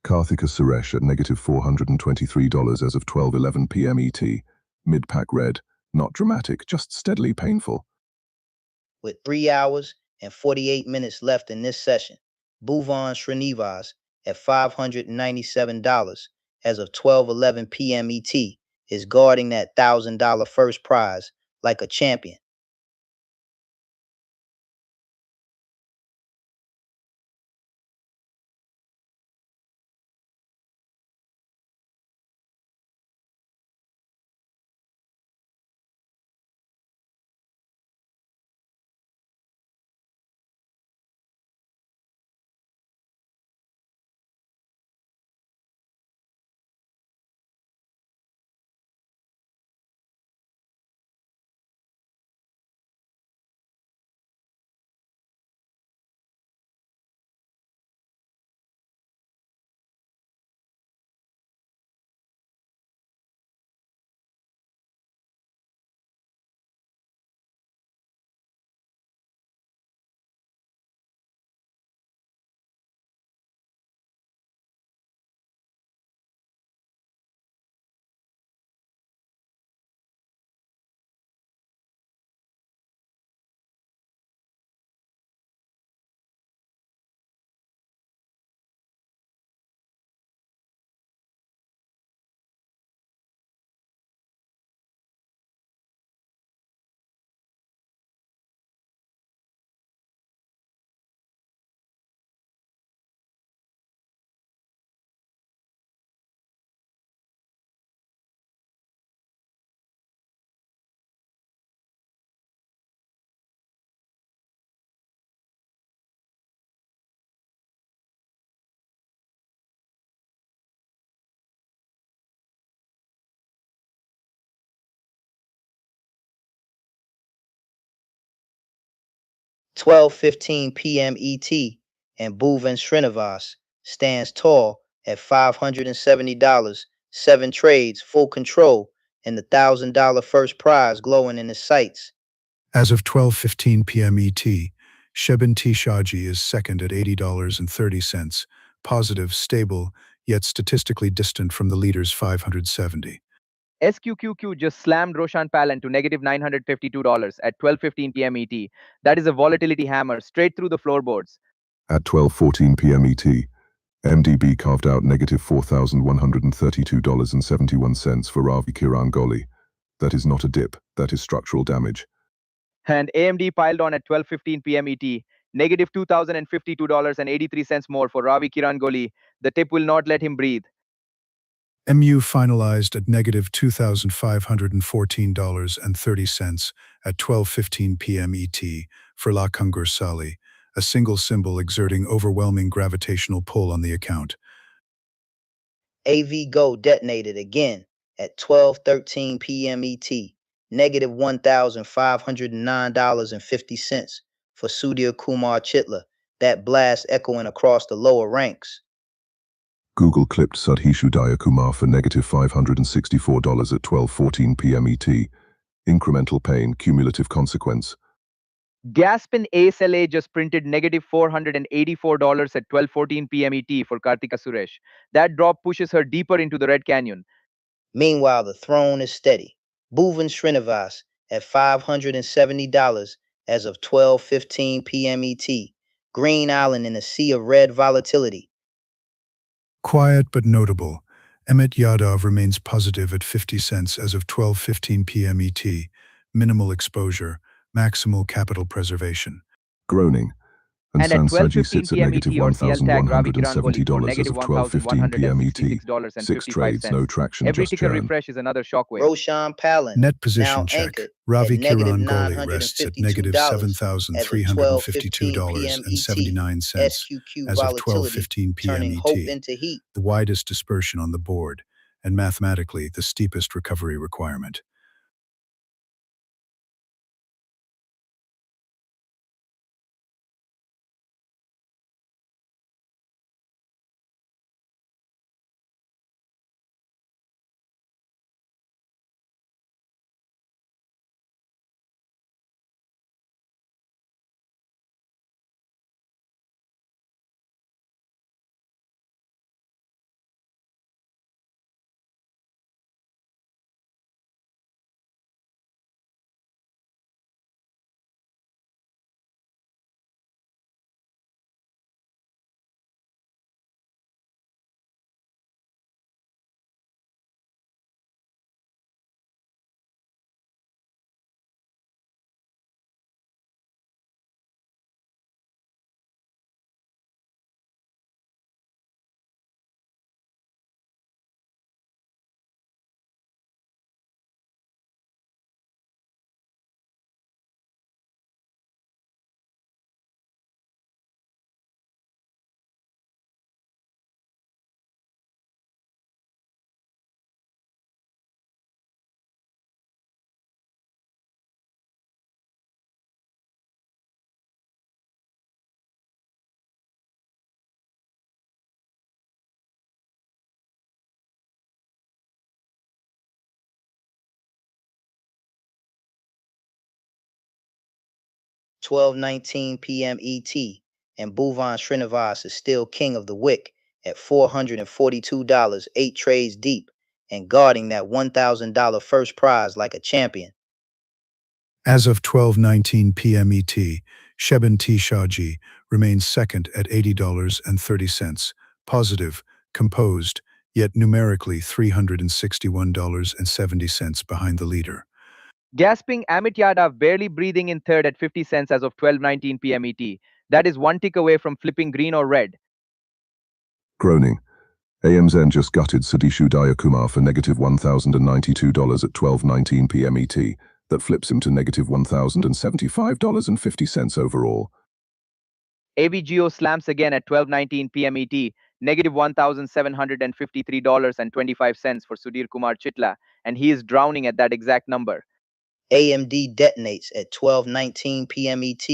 Karthika Suresh at negative $423 as of 12:11 p.m. ET. Mid-pack red. Not dramatic, just steadily painful. With 3 hours and 48 minutes left in this session, Bhuvan Srinivas at $597 as of 12:11 p.m. ET is guarding that $1,000 first prize like a champion. "12:15 p.m. ET and Bhuvan Srinivas stands tall at $570, 7 trades, full control, and the $1,000 first prize glowing in his sights." As of 12:15 p.m. ET, Shebin T. Shaji is second at $80.30, positive, stable, yet statistically distant from the leader's 570. SQQQ just slammed Roshan Palan to negative $952 at 12:15 p.m. ET. That is a volatility hammer straight through the floorboards. At 12:14 p.m. ET, MDB carved out negative $4,132.71 for Ravi Kiran Goli. That is not a dip, that is structural damage. And AMD piled on at 12:15 p.m. ET, negative $2,052.83 more for Ravi Kiran Goli. The tip will not let him breathe. MU finalized at negative $2,514.30 at 12:15 p.m. ET for La Kungur Sali, a single symbol exerting overwhelming gravitational pull on the account. AV Go detonated again at 12:13 p.m. ET, negative $1,509.50 for Sudhir Kumar Chitla, that blast echoing across the lower ranks. Google clipped Sudhishu Kumar for negative $564 at 12:14 p.m. ET. Incremental pain, cumulative consequence. Gaspin ASLA just printed negative $484 at 12:14 p.m. ET for Kartika Suresh. That drop pushes her deeper into the Red Canyon. Meanwhile, the throne is steady. Bhuvan Srinivas at $570 as of 12:15 p.m. ET. Green Island in a sea of red volatility. Quiet but notable, Amit Yadav remains positive at 50 cents as of 12:15 p.m. ET. Minimal exposure, maximal capital preservation. Groaning. And And at Sansaji 12:15 sits at p.m. negative ET, RCL tagged Ravi Kiran Goli for $1,170 as negative of 12:15 p.m. ET. Six trades, no $1,166.55. traction, Every just ticker churn. refresh is another shockwave. Roshan Palan Net now position check. anchored at Ravi negative Kiran Goli rests at negative $952 as of 12:15 p.m. ET. $7,352.79 SQQ as of volatility 12:15 p.m. turning ET. hope into heat. The widest dispersion on the board, and mathematically the steepest recovery requirement. 12:19 p.m. ET, and Bhuvan Srinivas is still king of the Wick at $442, 8 trades deep, and guarding that $1,000 first prize like a champion. As of 12:19 p.m. ET, Shebin T. Shahji remains second at $80.30, positive, composed, yet numerically $361.70 behind the leader. Gasping, Amit Yadav barely breathing in third at 50 cents as of 12:19 p.m. ET. That is one tick away from flipping green or red. Groaning. AMZN just gutted Sudishu Dayakumar for negative $1,092 at 12:19 p.m. ET. That flips him to negative $1,075.50 overall. AVGO slams again at 12:19 p.m. ET, negative $1,753.25 for Sudhir Kumar Chitla, and he is drowning at that exact number. AMD detonates at 12:19 p.m. ET,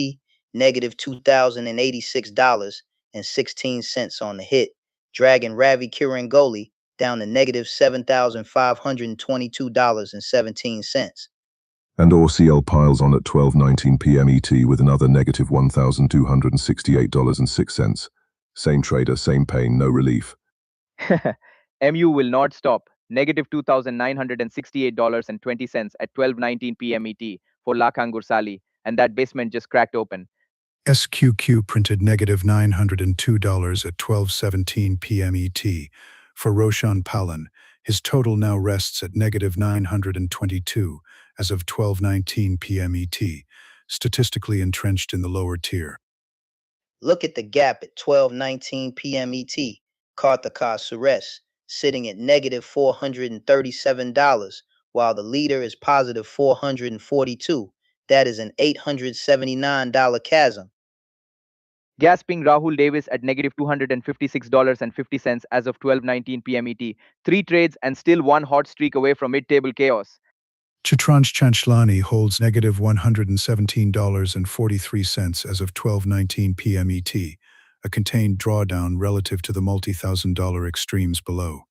negative $2,086.16 on the hit, dragging Ravi Kirangoli down to negative $7,522.17. And ORCL piles on at 12:19 p.m. ET with another negative $1,268.06. Same trader, same pain, no relief. MU will not stop, negative $2,968.20 at 12:19 p.m. ET for Lakhang Gursali, and that basement just cracked open. SQQ printed negative $902 at 12:17 p.m. ET. For Roshan Palan, his total now rests at negative 922 as of 12:19 p.m. ET, statistically entrenched in the lower tier. Look at the gap at 12:19 p.m. ET. Karthika Suresh sitting at negative $437, while the leader is positive 442. That is an $879 chasm. Gasping, Rahul Davis at negative $256.50 as of 12:19 p.m. ET. 3 trades and still one hot streak away from mid-table chaos. Chitransh Chanchlani holds negative $117.43 as of 12:19 p.m. ET, a contained drawdown relative to the multi-thousand-dollar extremes below.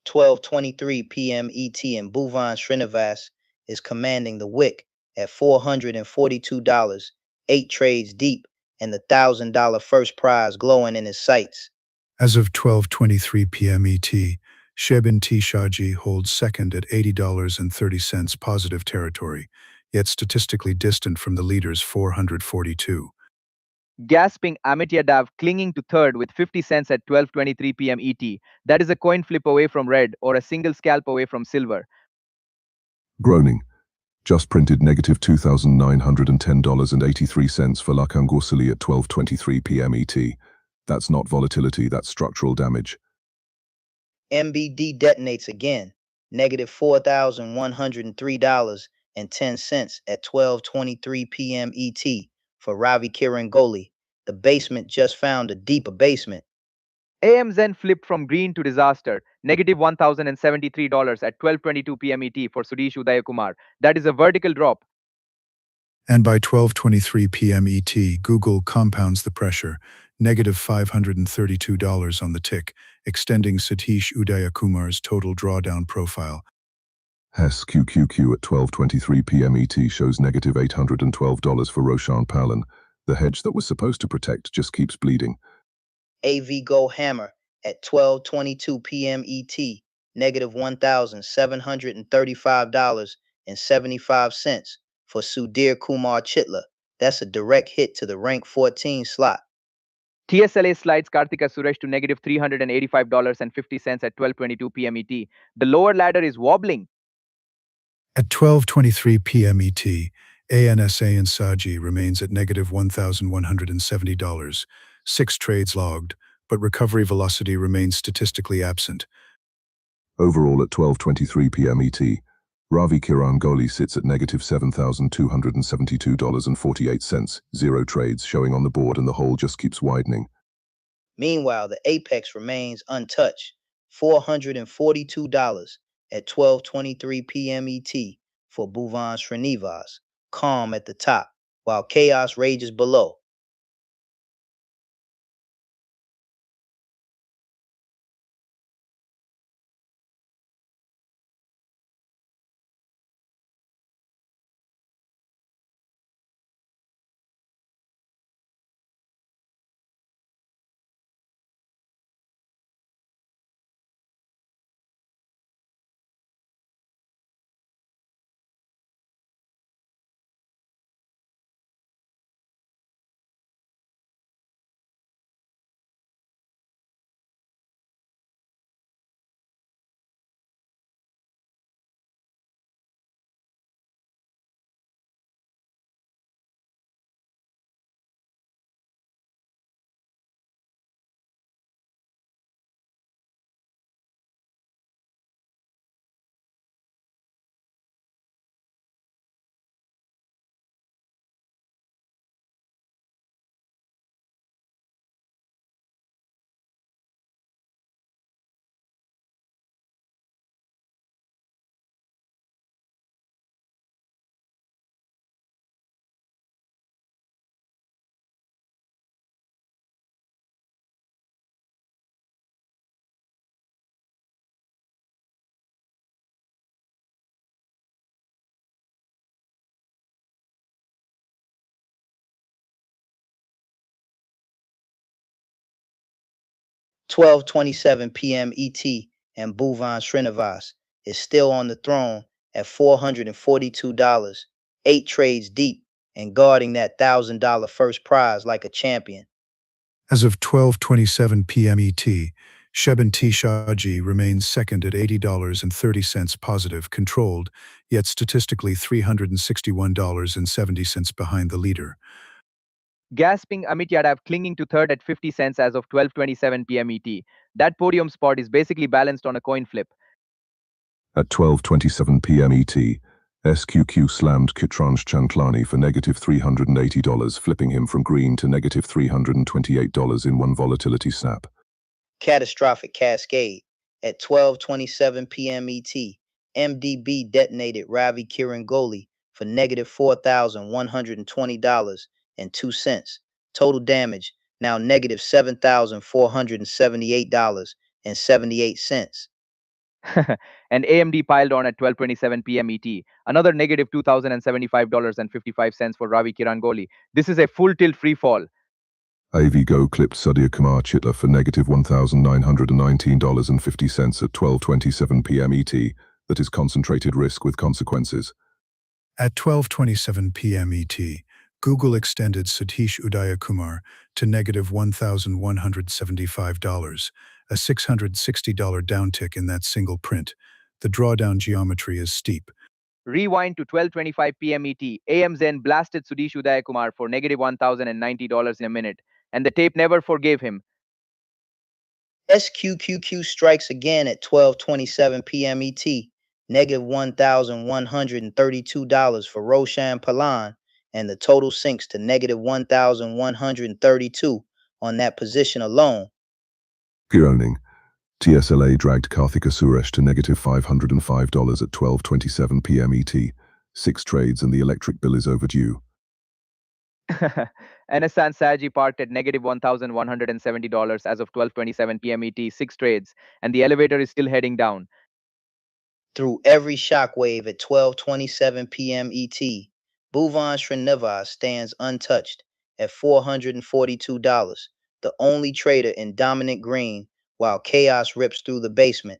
(12:23 p.m. ET, and Bhuvan Srinivas is commanding the Wick at $442, 8 trades deep, and the $1,000 first prize glowing in his sights. As of 12:23 p.m. ET, Shebin T. Shahji holds second at $80.30 positive territory, yet statistically distant from the leader's 442. Gasping, Amit Yadav clinging to third with 50 cents at 12:23 p.m. ET. That is a coin flip away from red or a single scalp away from silver. Groaning. Just printed negative $2,910.83 for Lakhang Gursali at 12:23 p.m. ET. That's not volatility, that's structural damage. MBD detonates again, negative $4,103.10 at 12:23 p.m. ET for Ravi Kirangoli, The basement just found a deeper basement. AM Zen flipped from green to disaster, negative $1,073 at 12:22 p.m. ET for Sudesh Udayakumar. That is a vertical drop. And by 12:23 p.m. ET, Google compounds the pressure, negative $532 on the tick, extending Satish Udayakumar's total drawdown profile. Hess QQQ at 12:23 p.m. ET shows negative $812 for Roshan Palan. The hedge that was supposed to protect just keeps bleeding. AV Go Hammer at 12:22 p.m. ET, negative $1,735.75 for Sudhir Kumar Chitla. That's a direct hit to the rank 14 slot. TSLA slides Kartika Suresh to negative $385.50 at 12:22 p.m. ET. The lower ladder is wobbling. At 12:23 p.m. ET, ANSA and Saji remains at negative $1,170. 6 trades logged, but recovery velocity remains statistically absent. Overall at 12:23 p.m. ET, Ravi Kiran Goli sits at negative $7,272.48, 0 trades showing on the board and the hole just keeps widening. Meanwhile, the apex remains untouched, $442 at 12:23 p.m. ET for Bhuvan Srinivas, calm at the top, while chaos rages below. $12:27 p.m. ET and Bhuvan Srinivas is still on the throne at $442, 8 trades deep, and guarding that $1,000 first prize like a champion. As of 12:27 p.m. ET, Sheben T. Shaji remains second at $80.30 positive, controlled, yet statistically $361.70 behind the leader. Gasping Amit Yadav clinging to third at 50 cents as of 12:27 p.m. ET. That podium spot is basically balanced on a coin flip. At 12:27 p.m. ET, SQQ slammed Kitranj Chanklani for negative $380, flipping him from green to negative $328 in one volatility snap. Catastrophic cascade. At 12:27 p.m. ET, MDB detonated Ravi Kiran Goli for negative $4,120.02. Total damage now negative $7,478.78. And AMD piled on at 12:27 p.m. ET, another negative $2,075.55 for Ravi Kirangoli. This is a full tilt free fall. AV Go clipped Sudhir Kumar Chitla for negative $1,919.50 at 12:27 p.m. ET. That is concentrated risk with consequences. At 12:27 p.m. ET, Google extended Satish Udayakumar to negative $1,175, a $660 downtick in that single print. The drawdown geometry is steep. Rewind to 12:25 p.m. ET. AM Zen blasted Sudesh Udayakumar for negative $1,090 in a minute, and the tape never forgave him. SQQQ strikes again at 12:27 p.m. ET, negative $1,132 for Roshan Palan and the total sinks to negative 1,132 on that position alone. Groning. TSLA dragged Karthika Suresh to negative $505 at 12:27 p.m. ET. 6 trades and the electric bill is overdue. NSN Saji parked at negative $1,170 as of 12:27 p.m. ET, 6 trades, and the elevator is still heading down. Through every shockwave at 12:27 p.m. ET, Bhuvan Srinivas stands untouched at $442, the only trader in dominant green, while chaos rips through the basement.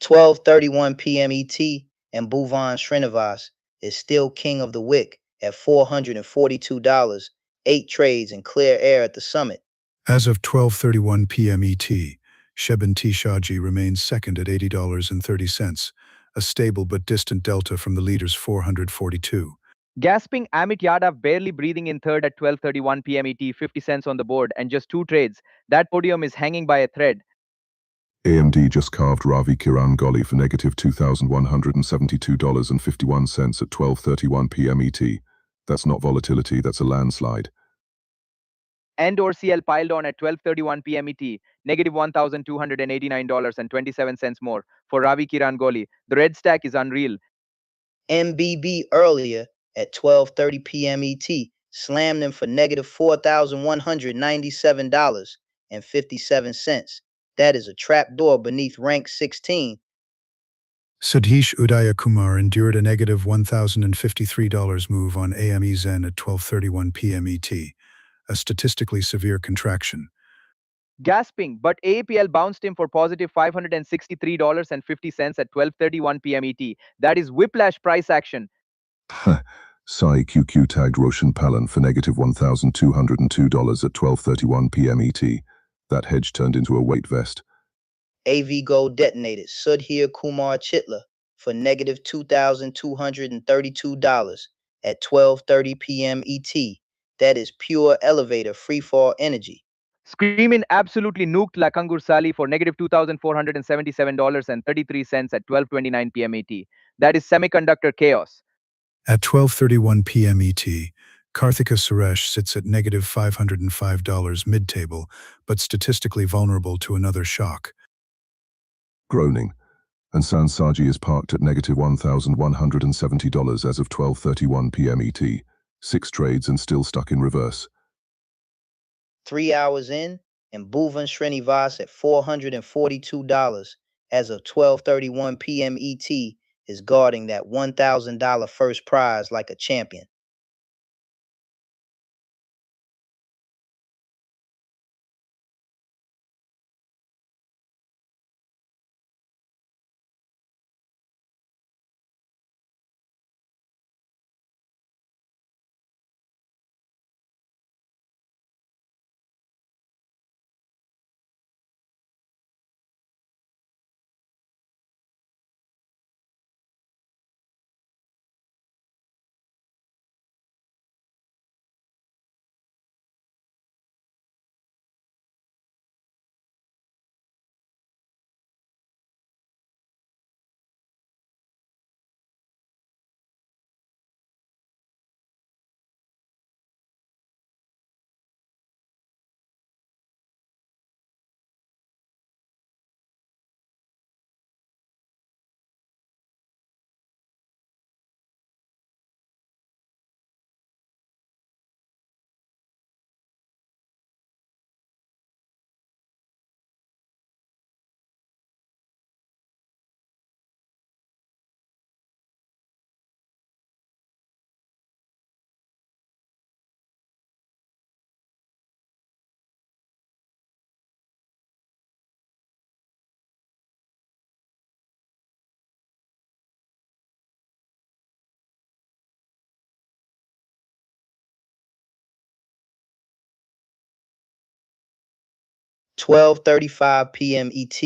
(12:31 p.m. ET), and Bhuvan Srinivas is still king of the Wick at $442, 8 trades and clear air at the summit. As of 12:31 p.m. ET, Shebin T. Shaji remains second at $80.30, a stable but distant delta from the leader's 442. Gasping, Amit Yadav barely breathing in third at 12:31 p.m. ET, 50 cents on the board and just 2 trades. That podium is hanging by a thread. AMD just carved Ravi Kiran Goli for negative $2,172.51 at 12:31 p.m. ET. That's not volatility, that's a landslide. And ORCL piled on at 12:31 p.m. ET, negative $1,289.27 more for Ravi Kiran Goli. The red stack is unreal. MBB earlier at 12:30 p.m. ET slammed them for negative $4,197.57. That is a trap door beneath rank 16. Sudhish Udayakumar endured a negative $1,053 move on AME Zen at 12:31 p.m. ET, a statistically severe contraction. Gasping, but AAPL bounced him for positive $563.50 at 12:31 p.m. ET. That is whiplash price action. Sai QQ tagged Roshan Palan for negative $1,202 at 12:31 p.m. ET. That hedge turned into a weight vest. AV Gold detonated Sudhir Kumar Chitla for negative $2,232 at 12:30 p.m. ET. That is pure elevator freefall energy. Screamin absolutely nuked Lakangur Sali for negative $2,477.33 at 12:29 p.m. ET. That is semiconductor chaos. At 12:31 p.m. ET, Karthika Suresh sits at negative $505 mid-table, but statistically vulnerable to another shock. Groaning. And Sansaji is parked at negative $1,170 as of 12:31 p.m. ET. 6 trades and still stuck in reverse. 3 hours in, and Bhuvan Srinivas at $442 as of 12:31 p.m. ET is guarding that $1,000 first prize like a champion. 12:35 p.m. ET,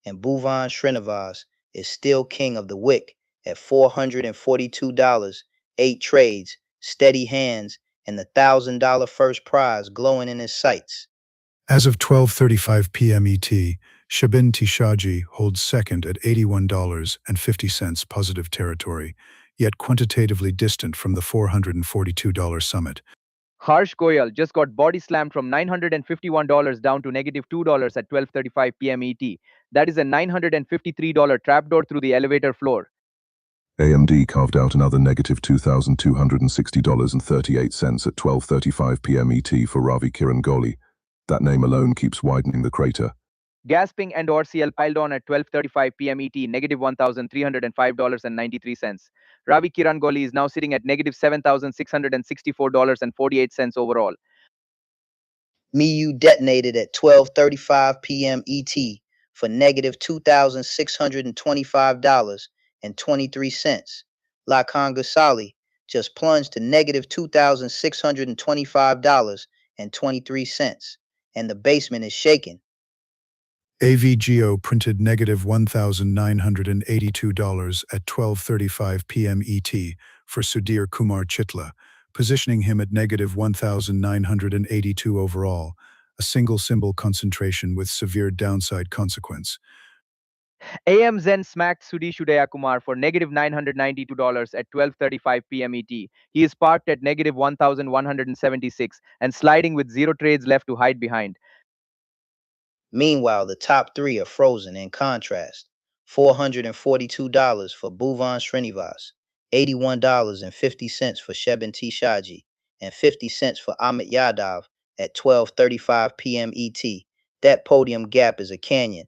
and Bhuvan Srinivas is still king of the Wick at $442, 8 trades, steady hands, and the $1,000 first prize glowing in his sights. As of 12:35 p.m. ET, Shabin Tishaji holds second at $81.50 positive territory, yet quantitatively distant from the $442 summit. Harsh Goyal just got body slammed from $951 down to -$2 at 12:35 p.m. ET. That is a $953 trapdoor through the elevator floor. AMD carved out another negative $2,260.38 at 12:35 p.m. ET for Ravi Kiran Kohli. That name alone keeps widening the crater. Gasping and RCL piled on at 12:35 p.m. ET, -$1,305.93. Ravi Kiran Kohli is now sitting at -$7,664.48 overall. Miu detonated at 12:35 p.m. ET for -$2,625.23. Lakan Gasali just plunged to -$2,625.23, and the basement is shaking. AVGO printed -$1,982 at 12:35 p.m. ET for Sudhir Kumar Chitla, positioning him at -$1,982 overall, a single symbol concentration with severe downside consequence. AM Zen smacked Sudesh Udayakumar for -$992 at 12:35 p.m. ET. He is parked at -$1,176 and sliding with 0 trades left to hide behind. Meanwhile, the top 3 are frozen in contrast. $442 for Bhuvan Srinivas, $81.50 for Shebin Tishaji, and 50 cents for Amit Yadav at 12:35 p.m. ET. That podium gap is a canyon.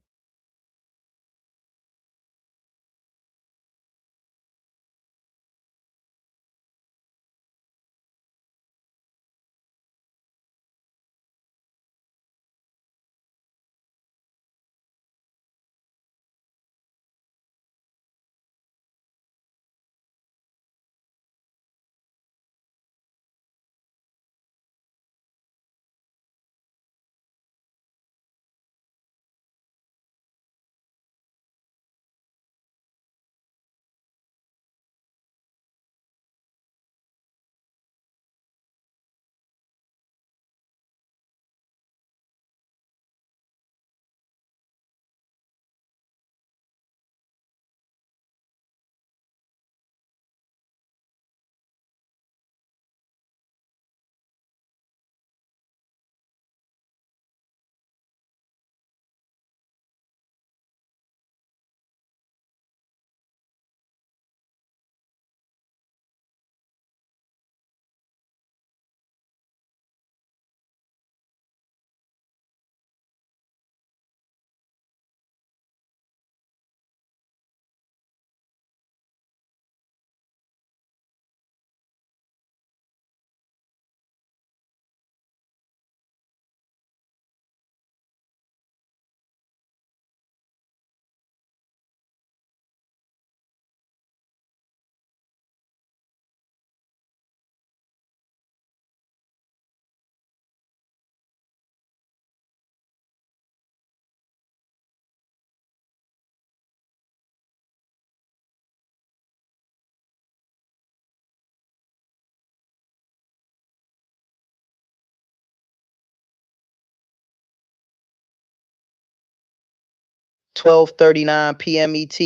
$12:39 p.m. ET,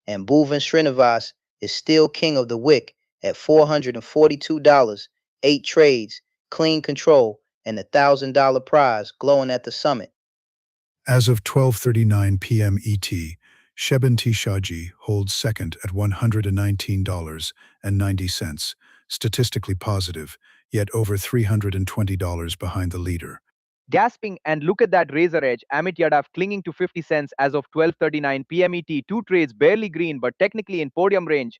and Bhuvan Srinivas is still king of the Wick at $442, 8 trades, clean control, and the $1,000 prize glowing at the summit. As of 12:39 p.m. ET, Shebin Tishaji holds second at $119.90, statistically positive, yet over $320 behind the leader. Gasping and look at that razor edge. Amit Yadav clinging to 50 cents as of 12:39 p.m. ET. 2 trades barely green but technically in podium range.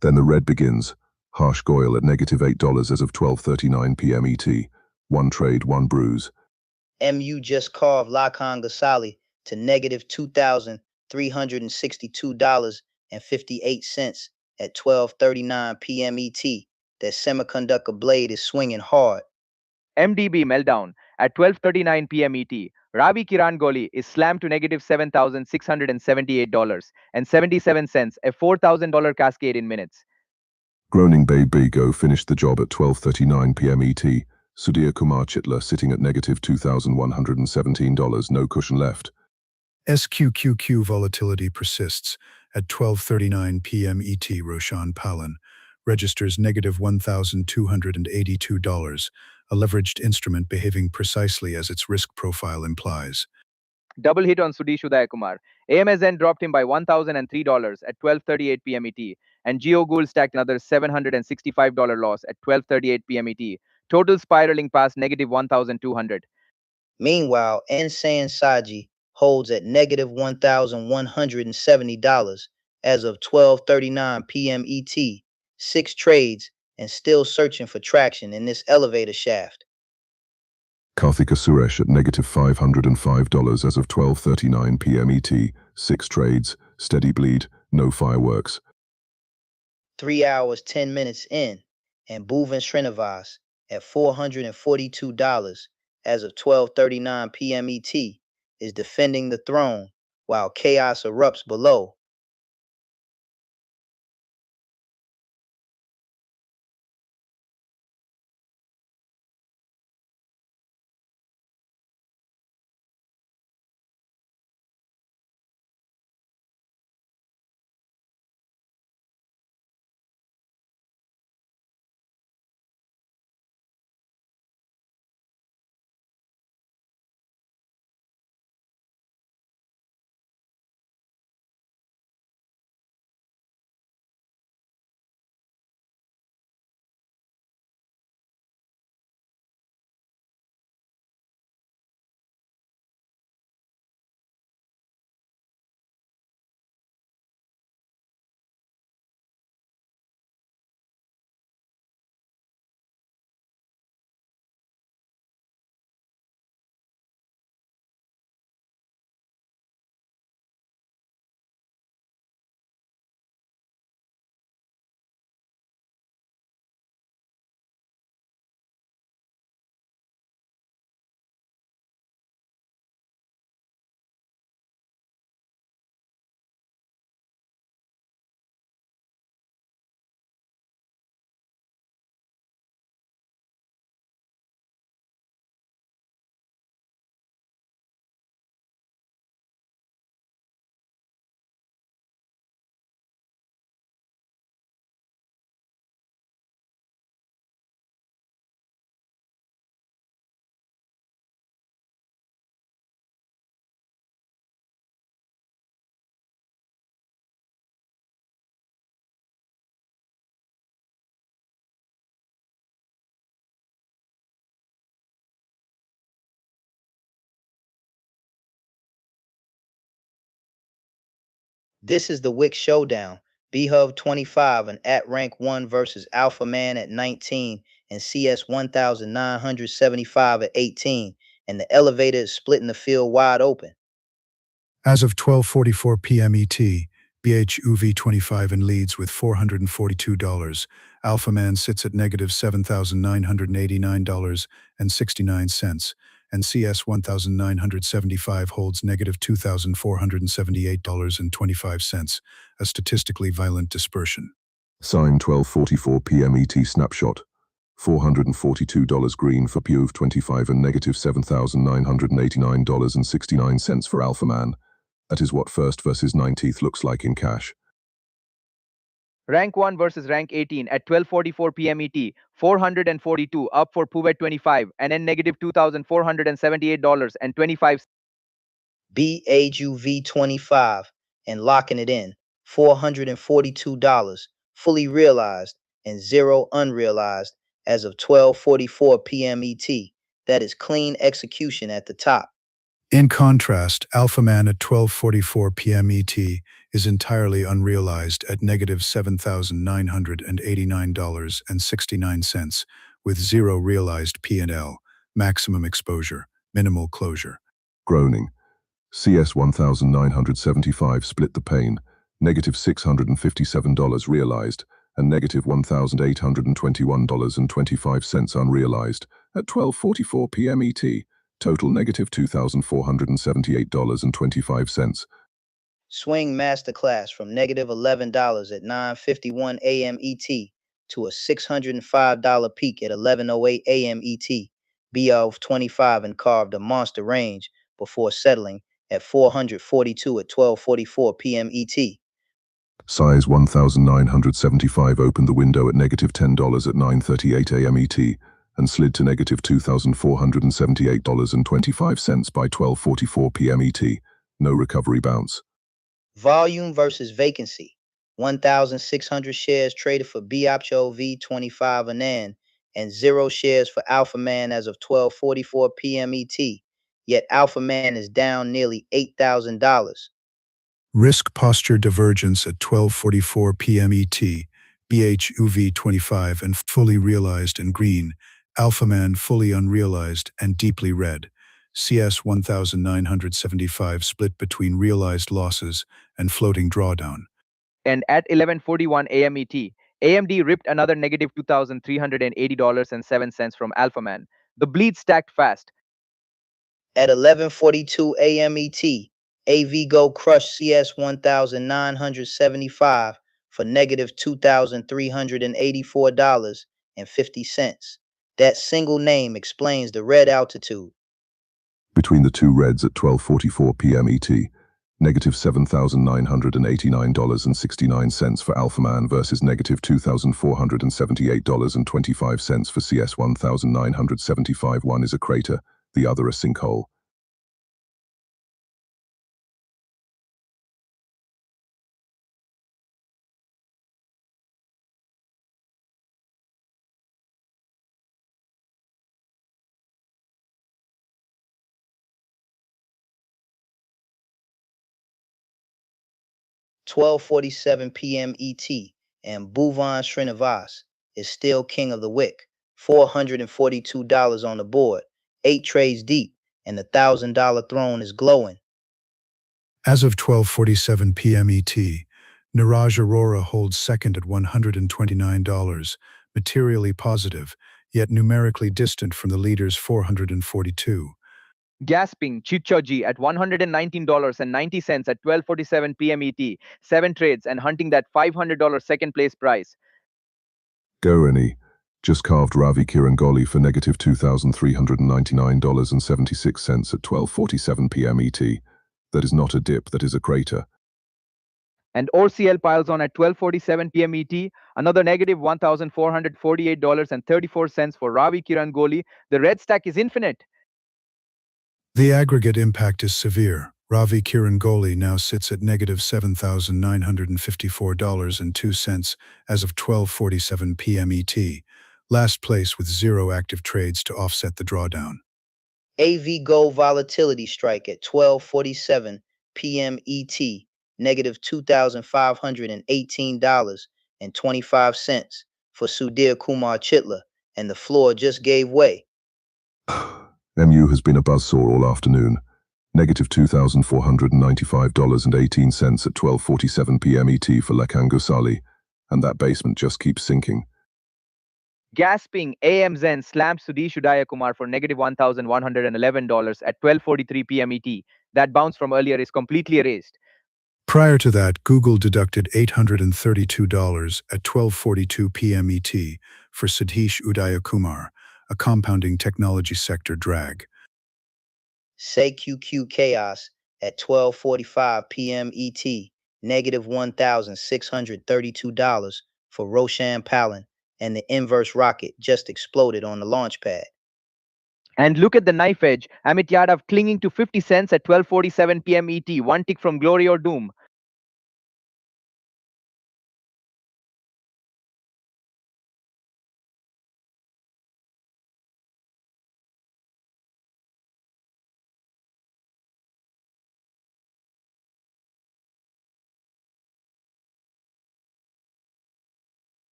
Then the red begins. Harsh Goyal at -$8 as of 12:39 p.m. ET. 1 trade, 1 bruise. MU just carved Lakan Gasali to -$2,362.58 at 12:39 p.m. ET. That semiconductor blade is swinging hard. MDB meltdown. At 12:39 p.m. ET, Ravi Kirangoli is slammed to negative $7,678.77, a $4,000 cascade in minutes. Groaning Babe Bigo finished the job at 12:39 p.m. ET. Sudhir Kumar Chitla sitting at negative $2,117, no cushion left. SQQQ volatility persists. At 12:39 p.m. ET, Roshan Palan registers negative $1,282, a leveraged instrument behaving precisely as its risk profile implies. Double hit on Sudesh Udayakumar. AMSN dropped him by $1,003 at 12:38 p.m. ET, and Geo Gould stacked another $765 loss at 12:38 p.m. ET, total spiraling past negative 1,200. Meanwhile, Insane Saji holds at negative $1,170 as of 12:39 p.m. ET, 6 trades and still searching for traction in this elevator shaft. Karthika Suresh at negative $505 as of 12:39 p.m. ET, 6 trades, steady bleed, no fireworks. 3 hours, 10 minutes in, and Bhuvan Srinivas at $442 as of 12:39 p.m. ET is defending the throne while chaos erupts below. This is the Wick Showdown. B-Hub 25 and at rank 1 versus Alpha Man at 19 and CS 1975 at 18. And the elevator is splitting the field wide open. As of 12:44 p.m. ET, BHUV25 in leads with $442. Alpha Man sits at negative $7,989.69, and CS 1975 holds negative $2,478.25, a statistically violent dispersion. Sign 12:44 p.m. ET snapshot. $442 green for PUV25 and negative $7,989.69 for Alpha Man. That is what first versus 19th looks like in cash. Rank 1 versus rank 18 at 12:44 p.m. ET, 442 up for PUV 25 and then negative $2,478.25. BHUV 25 and locking it in, $442 fully realized and 0 unrealized as of 12:44 p.m. ET. That is clean execution at the top. In contrast, Alpha Man at 12:44 p.m. ET is entirely unrealized at negative $7,989.69, with 0 realized P&L, maximum exposure, minimal closure. Groaning. CS 1975 split the pain, negative $657 realized, and negative $1,821.25 unrealized at 12:44 p.m. ET. Total negative $2,478.25. Swing Masterclass from -$11 at 9:51 a.m. ET to a $605 peak at 11:08 a.m. ET. BR 25 and carved a monster range before settling at 442 at 12:44 p.m. ET. Size 1975 opened the window at negative $10 at 9:38 a.m. ET and slid to negative $2,478.25 by 12:44 p.m. ET. No recovery bounce. Volume versus vacancy. 1,600 shares traded for BAAPL V25 Anand and 0 shares for Alpha Man as of 12:44 p.m. ET. Yet Alpha Man is down nearly $8,000. Risk posture divergence at 12:44 p.m. ET, BHUV25 and fully realized and green, Alpha Man fully unrealized and deeply red. CS 1975 split between realized losses and floating drawdown. And at 11:41 a.m. ET, AMD ripped another negative $2,380.07 from Alphaman. The bleed stacked fast. At 11:42 a.m. ET, AVGO crushed CS 1975 for negative $2,384.50. That single name explains the red altitude. Between the two reds at 12:44 p.m. ET, negative $7,989.69 for Alphaman versus negative $2,478.25 for CS 1975. One is a crater, the other a sinkhole. (12:47 p.m. ET), and Bhuvan Srinivas is still king of the Wick. $442 on the board, 8 trades deep, and the $1,000 throne is glowing. As of 12:47 p.m. ET, Niraj Arora holds second at $129, materially positive, yet numerically distant from the leader's $442. Gasping Chichoji at $119.90 at 12:47 p.m. ET, 7 trades and hunting that $500 second place prize. Gorini just carved Ravi Kirangoli for negative $2,399.76 at 12:47 p.m. ET. That is not a dip, that is a crater. And OCL piles on at 12:47 p.m. ET, another negative $1,448.34 for Ravi Kirangoli. The red stack is infinite. The aggregate impact is severe. Ravi Kirangoli now sits at negative $7,954.02 as of 12:47 p.m. ET, last place with 0 active trades to offset the drawdown. AV Gold volatility strike at 12:47 p.m. ET, negative $2,518.25 for Sudhir Kumar Chitla, and the floor just gave way. MU has been a buzzsaw all afternoon. Negative $2,495.18 at 12:47 p.m. ET for Lekhan Gosali, and that basement just keeps sinking. Gasping AM Zen slams Sudesh Udayakumar for negative $1,111 at 12:43 p.m. ET. That bounce from earlier is completely erased. Prior to that, Google deducted $832 at 12:42 p.m. ET for Sudhesh Udayakumar, a compounding technology sector drag. Say QQ Chaos at 12:45 p.m. ET, negative $1,632 for Roshan Palin, and the inverse rocket just exploded on the launch pad. And look at the knife edge. Amit Yadav clinging to 50 cents at 12:47 p.m. ET, one tick from glory or doom.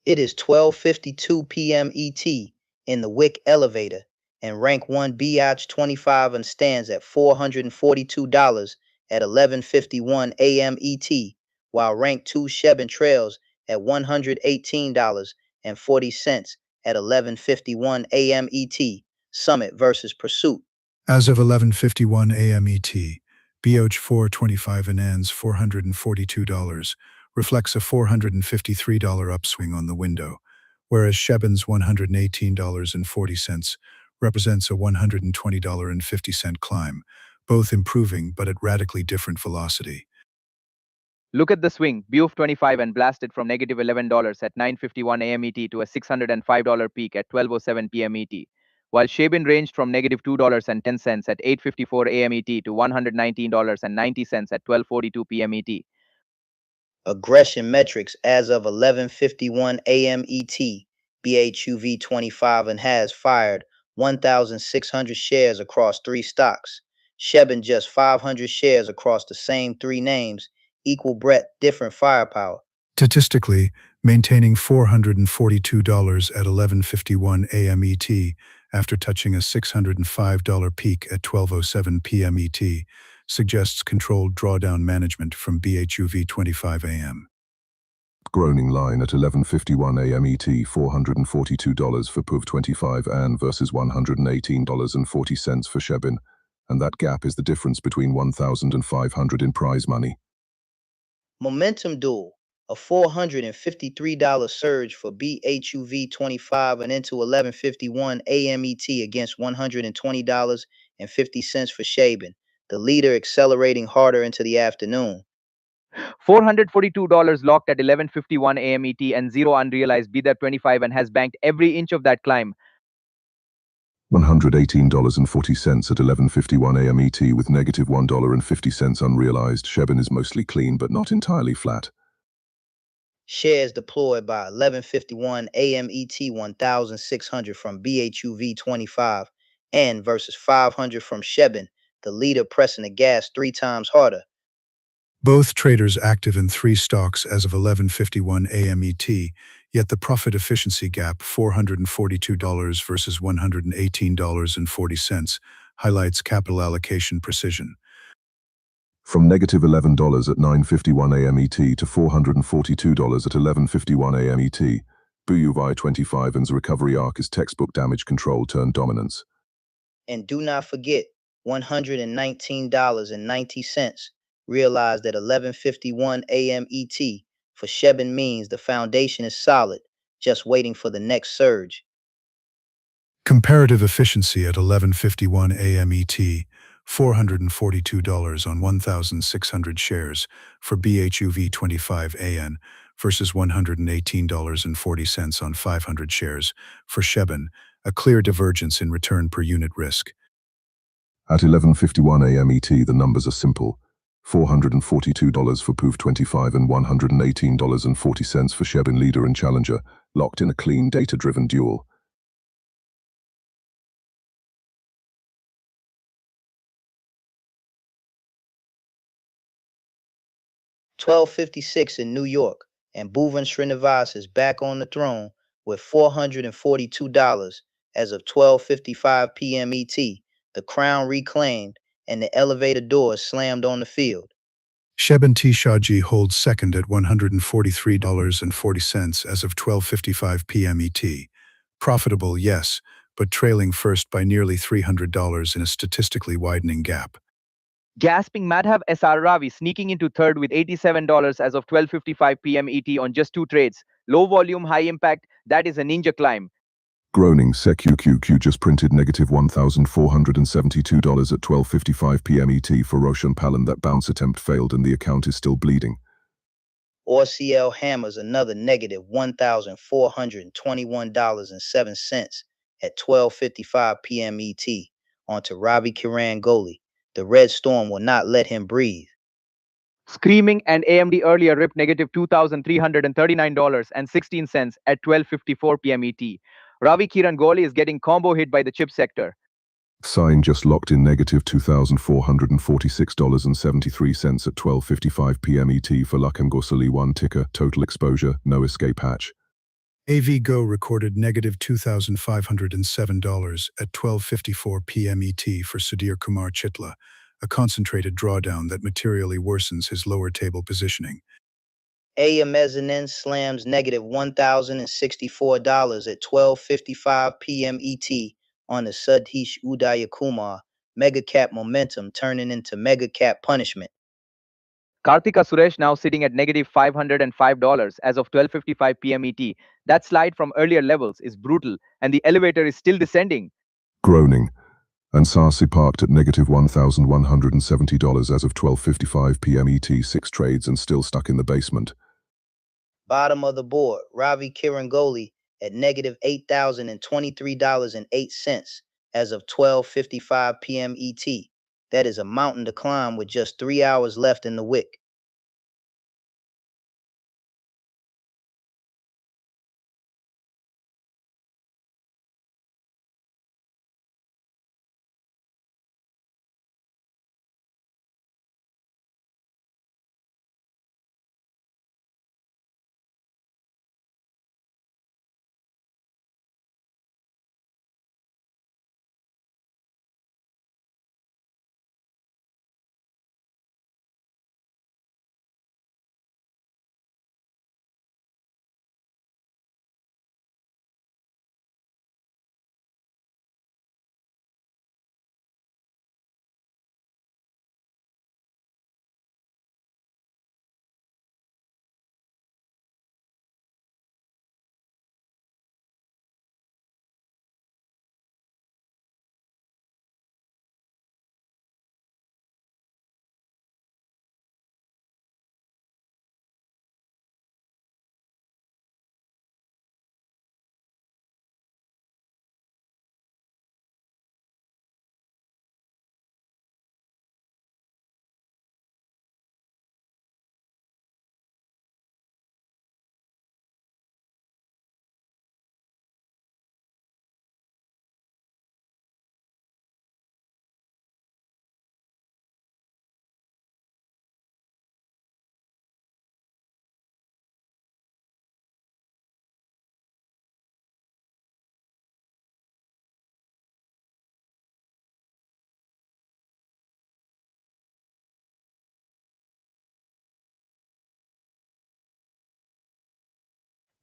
It is 12:52 p.m. ET in the Wick elevator, and rank 1 BH 25 and stands at $442 at 11:51 a.m. ET, while rank 2 Shebin trails at $118.40 at 11:51 a.m. ET. Summit versus Pursuit. As of 11:51 a.m. ET, BH 425 Anand's $442 reflects a $453 upswing on the window, whereas Shebin's $118.40 represents a $120.50 climb, both improving but at radically different velocity. Look at the swing. BUF 25 and blasted from negative $11 at 9:51 a.m. ET to a $605 peak at 12:07 p.m. ET, while Shebin ranged from negative $2.10 at 8:54 a.m. ET to $119.90 at 12:42 p.m. ET. Aggression metrics as of 11:51 a.m. ET. BHUV 25 and has fired 1,600 shares across 3 stocks. Shebin just 500 shares across the same 3 names. Equal breadth, different firepower. Statistically, maintaining $442 at 11:51 a.m. ET after touching a $605 peak at 12:07 p.m. ET suggests controlled drawdown management from BHUV 25 a.m. Groaning line at 11:51 a.m. ET, $442 for PUV 25 AN versus $118.40 for Shebin, and that gap is the difference between $1,000 and $500 in prize money. Momentum duel, a $453 surge for BHUV 25 and into 11:51 a.m. ET against $120.50 for Shebin, the leader accelerating harder into the afternoon. $442 locked at 11:51 a.m. ET and zero unrealized BDEP 25 and has banked every inch of that climb. $118.40 at 11:51 a.m. ET with negative $1.50 unrealized. Shebin is mostly clean but not entirely flat. Shares deployed by 11:51 a.m. ET 1,600 from BHUV 25 and versus 500 from Shebin, the leader pressing the gas 3 times harder. Both traders active in 3 stocks as of 11:51 a.m. ET, yet the profit efficiency gap, $442 versus $118.40, highlights capital allocation precision. From negative $11 at 9:51 a.m. ET to $442 at 11:51 a.m. ET, BUV 25 and's recovery arc is textbook damage control turned dominance. And do not forget, $119.90 realized at 11:51 a.m. ET for Shebin means the foundation is solid, just waiting for the next surge. Comparative efficiency at 11:51 a.m. ET, $442 on 1,600 shares for BHUV 25 AN versus $118.40 on 500 shares for Shebin, a clear divergence in return per unit risk. At 11:51 a.m. ET, the numbers are simple. $442 for PUV 25 and $118.40 for Shebin, leader and challenger, locked in a clean data-driven duel. $12.56 in New York, and Bhuvan Srinivas is back on the throne with $442 as of 12:55 p.m. ET, the crown reclaimed, and the elevator doors slammed on the field. Shebin T. Shaji holds second at $143.40 as of 12:55 p.m. ET. Profitable, yes, but trailing first by nearly $300 in a statistically widening gap. Gasping Madhav SR Ravi sneaking into third with $87 as of 12:55 p.m. ET on just 2 trades. Low volume, high impact, that is a ninja climb. Groaning SEQQQ just printed negative $1,472 at 12:55 p.m. ET for Roshan Palan. That bounce attempt failed and the account is still bleeding. ORCL hammers another negative $1,421.07 at 12:55 p.m. ET onto Ravi Kiran Kohli. The red storm will not let him breathe. Screaming and AMD earlier ripped negative $2,339.16 at 12:54 p.m. ET. Ravi Kiran Kohli is getting combo hit by the chip sector. Sign just locked in negative $2,446.73 at 12:55 p.m. ET for Lakhem Gosali, 1 ticker, total exposure, no escape hatch. AVGO recorded negative $2,507 at 12:54 p.m. ET for Sudhir Kumar Chitla, a concentrated drawdown that materially worsens his lower table positioning. Mezzanine slams negative $1,064 at 12:55 p.m. ET on the Sudhish Udayakumar mega cap momentum turning into mega cap punishment. Karthika Suresh now sitting at negative $505 as of 12:55 p.m. ET. That slide from earlier levels is brutal, and the elevator is still descending. Groaning. And Sarsi parked at negative $1,170 as of 12:55 p.m. ET, 6 trades and still stuck in the basement. Bottom of the board, Ravi Kirangoli at negative $8,023.08 as of 12:55 p.m. ET. That is a mountain to climb with just 3 hours left in the wick.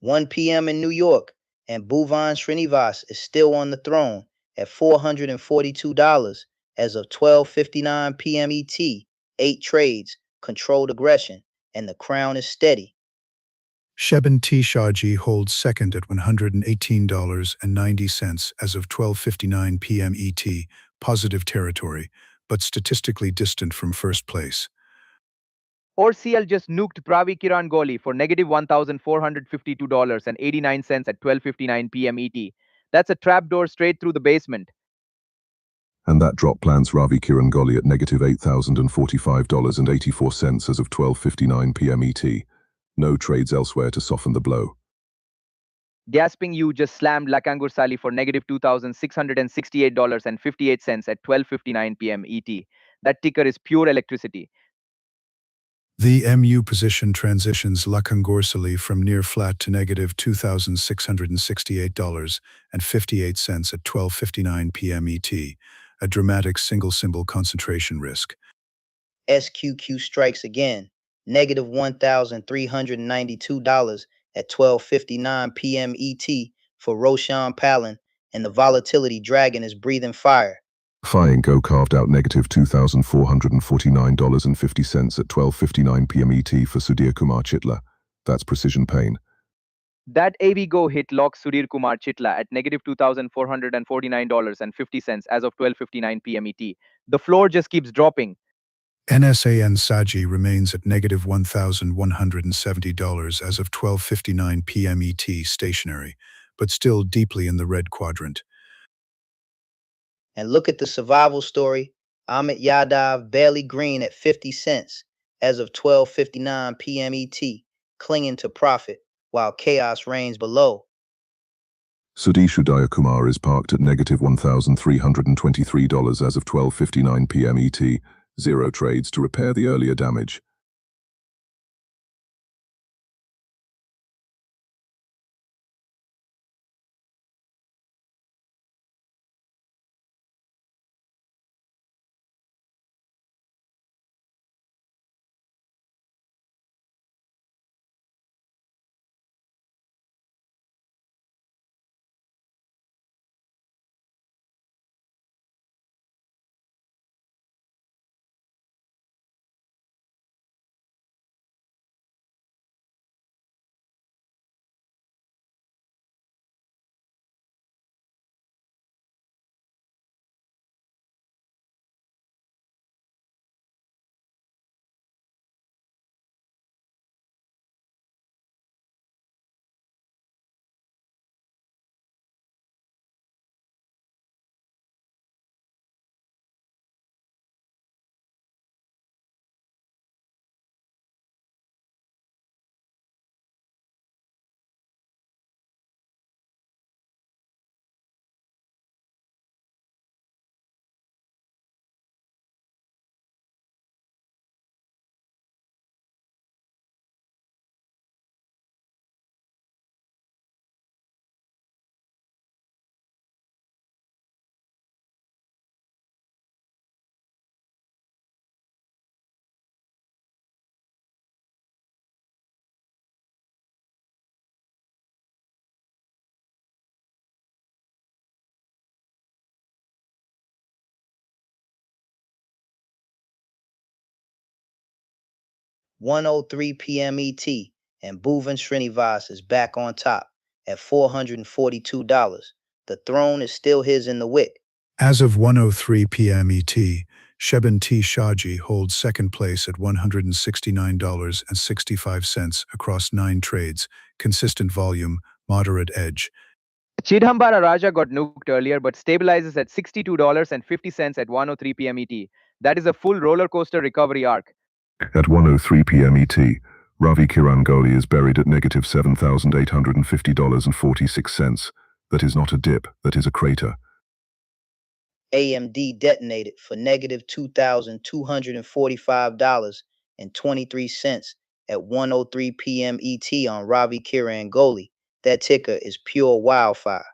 One p.m. in New York, and Bhuvan Srinivas is still on the throne at $442 as of 12:59 p.m. ET. 8 trades, controlled aggression, and the crown is steady. Sheben T. Shahji holds second at $118.90 as of 12:59 p.m. ET, positive territory, but statistically distant from first place. ORCL just nuked Pravi Kirangoli for negative $1,452.89 at 12:59 p.m. ET. That's a trapdoor straight through the basement. And that drop plants Ravi Kirangoli at negative $8,045.84 as of 12:59 p.m. ET. No trades elsewhere to soften the blow. Gasping U just slammed Lakangur Sali for negative $2,668.58 at 12:59 p.m. ET. That ticker is pure electricity. The MU position transitions Lakangorsali from near flat to negative $2,668.58 at 12:59 p.m. ET, a dramatic single symbol concentration risk. SQQ strikes again, negative $1,392 at 12:59 p.m. ET for Roshan Palan, and the volatility dragon is breathing fire. Go carved out negative $2,449.50 at 12:59 p.m. ET for Sudhir Kumar Chitla. That's precision pain. That AVGO hit locks Sudhir Kumar Chitla at negative $2,449.50 as of 12:59 p.m. ET. The floor just keeps dropping. NSAN Saji remains at negative $1,170 as of 12:59 p.m. ET stationary, but still deeply in the red quadrant. And look at the survival story. Amit Yadav barely green at 50 cents as of 12:59 p.m. ET, clinging to profit while chaos reigns below. Sudhish Udayakumar is parked at negative $1,323 as of 12:59 p.m. ET. 0 trades to repair the earlier damage. 1:03 p.m. ET, and Bhuvan Srinivas is back on top at $442. The throne is still his in the Wick. As of 1:03 p.m. ET, Shebin T. Shaji holds second place at $169.65 across 9 trades, consistent volume, moderate edge. Chidambara Raja got nuked earlier but stabilizes at $62.50 at 1:03 p.m. ET. That is a full roller coaster recovery arc. At 1:03 p.m. ET, Ravi Kirangoli is buried at negative $7,850.46. That is not a dip, that is a crater. AMD detonated for negative $2,245.23 at 1:03 p.m. ET on Ravi Kirangoli. That ticker is pure wildfire.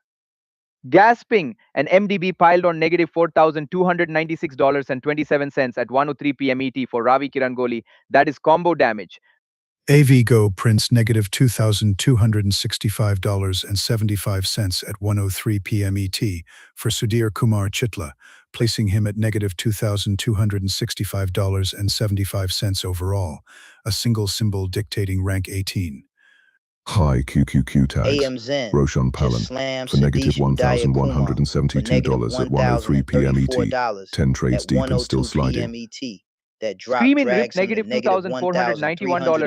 Gasping, an MDB piled on negative $4,296.27 at 1:03 p.m. ET for Ravi Kirangoli. That is combo damage. AV Go prints negative $2,265.75 at 1:03 p.m. ET for Sudhir Kumar Chitla, placing him at negative $2,265.75 overall, a single symbol dictating rank 18. High QQQ tags. AM Zen Roshan just Palan slammed for negative Sadish Udayakumar for negative $1,172 at 1:03 p.m. ET. $1,034 10 trades at deep and still 1:02 sliding. p.m. ET. That drop Screaming rip drags him to negative negative $1,302 on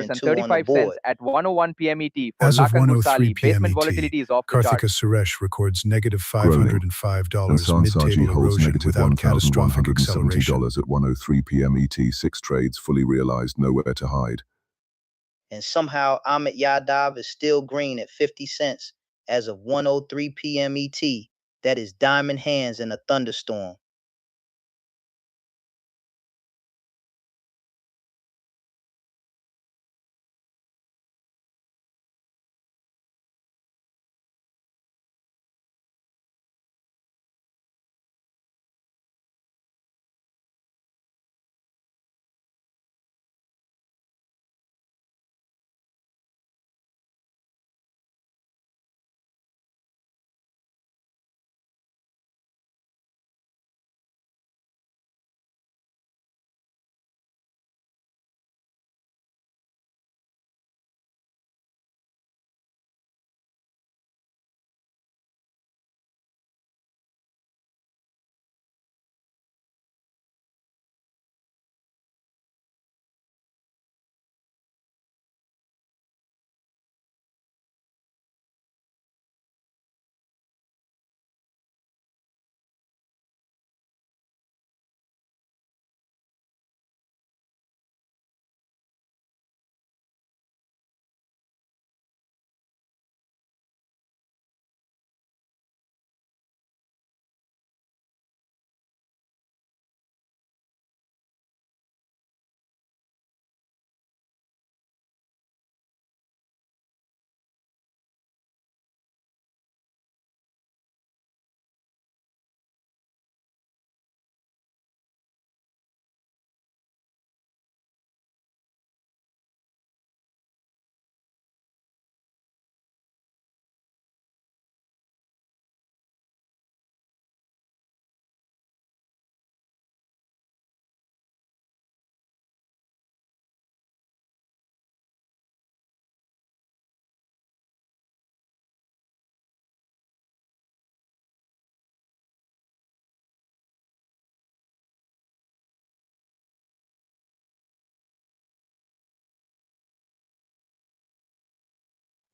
the $2,491.35 board. at 1:01 p.m. ET for As of Lakan 1:03 Mursali. p.m. Basement ET, volatility is off the Karthika charts. Suresh records negative And $505 Sansaji mid-table holds erosion negative without catastrophic acceleration. $1,170 at 1:03 p.m. ET. 6 trades fully realized, nowhere to hide. And somehow Amit Yadav is still green at 50 cents as of 1:03 p.m. ET. That is diamond hands in a thunderstorm.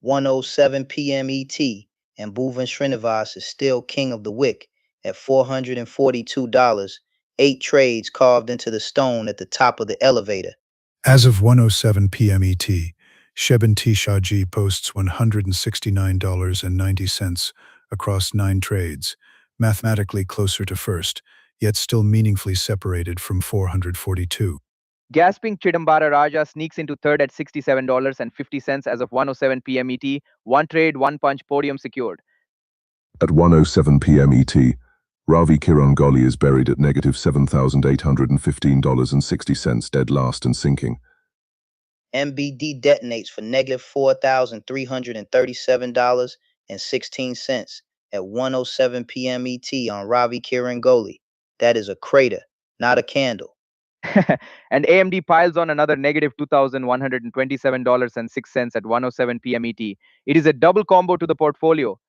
$1:07 p.m. ET, and Bhuvan Srinivas is still king of the Wick at $442. 8 trades carved into the stone at the top of the elevator. As of 1:07 p.m. ET, Shebin T. Shaji posts $169.90 across 9 trades, mathematically closer to first, yet still meaningfully separated from 442. Gasping Chidambara Raja sneaks into third at $67.50 as of 1:07 p.m. ET. One trade, one punch, podium secured. At 1:07 p.m. ET, Ravi Kirangoli is buried at negative $7,815.60, dead last and sinking. MBD detonates for negative $4,337.16 at 1:07 p.m. ET on Ravi Kirangoli. That is a crater, not a candle. And AMD piles on another negative $2,127.06 at 1:07 p.m. ET. It is a double combo to the portfolio.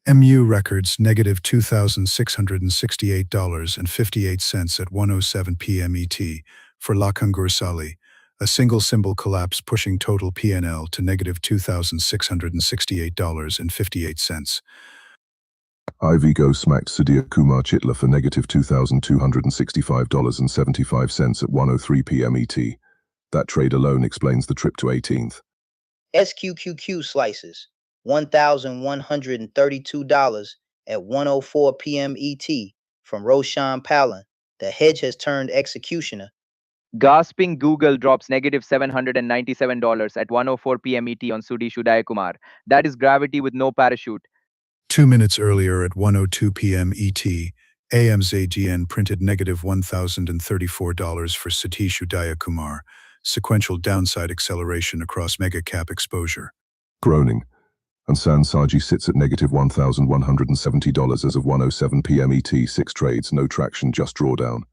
MU records negative $2,668.58 at 1:07 p.m. ET for La Congursali, a single symbol collapse pushing total PNL to negative $2,668.58. Ivigo smacked Sudhir Kumar Chitla for negative $2,265.75 at 1:03 p.m. ET. That trade alone explains the trip to 18th. SQQQ slices, $1,132 at 1:04 p.m. ET from Roshan Palan. The hedge has turned executioner. Gasping Google drops negative $797 at 1:04 p.m. ET on Sudhish Udayakumar. That is gravity with no parachute. 2 minutes earlier at 1:02 p.m. ET, AMZGN printed negative $1,034 for Satish Udayakumar, sequential downside acceleration across mega-cap exposure. Groaning. And Sansaji sits at negative $1,170 as of 1:07 p.m. ET. 6 trades, no traction, just drawdown.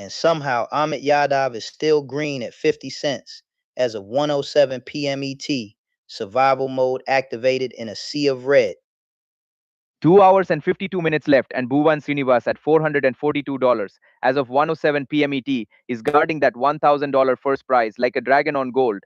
And somehow Amit Yadav is still green at 50 cents as of 1:07 p.m. ET. Survival mode activated in a sea of red. 2 hours and 52 minutes left, and Bhuvan Srinivas at $442 as of 1:07 p.m. ET is guarding that $1,000 first prize like a dragon on gold.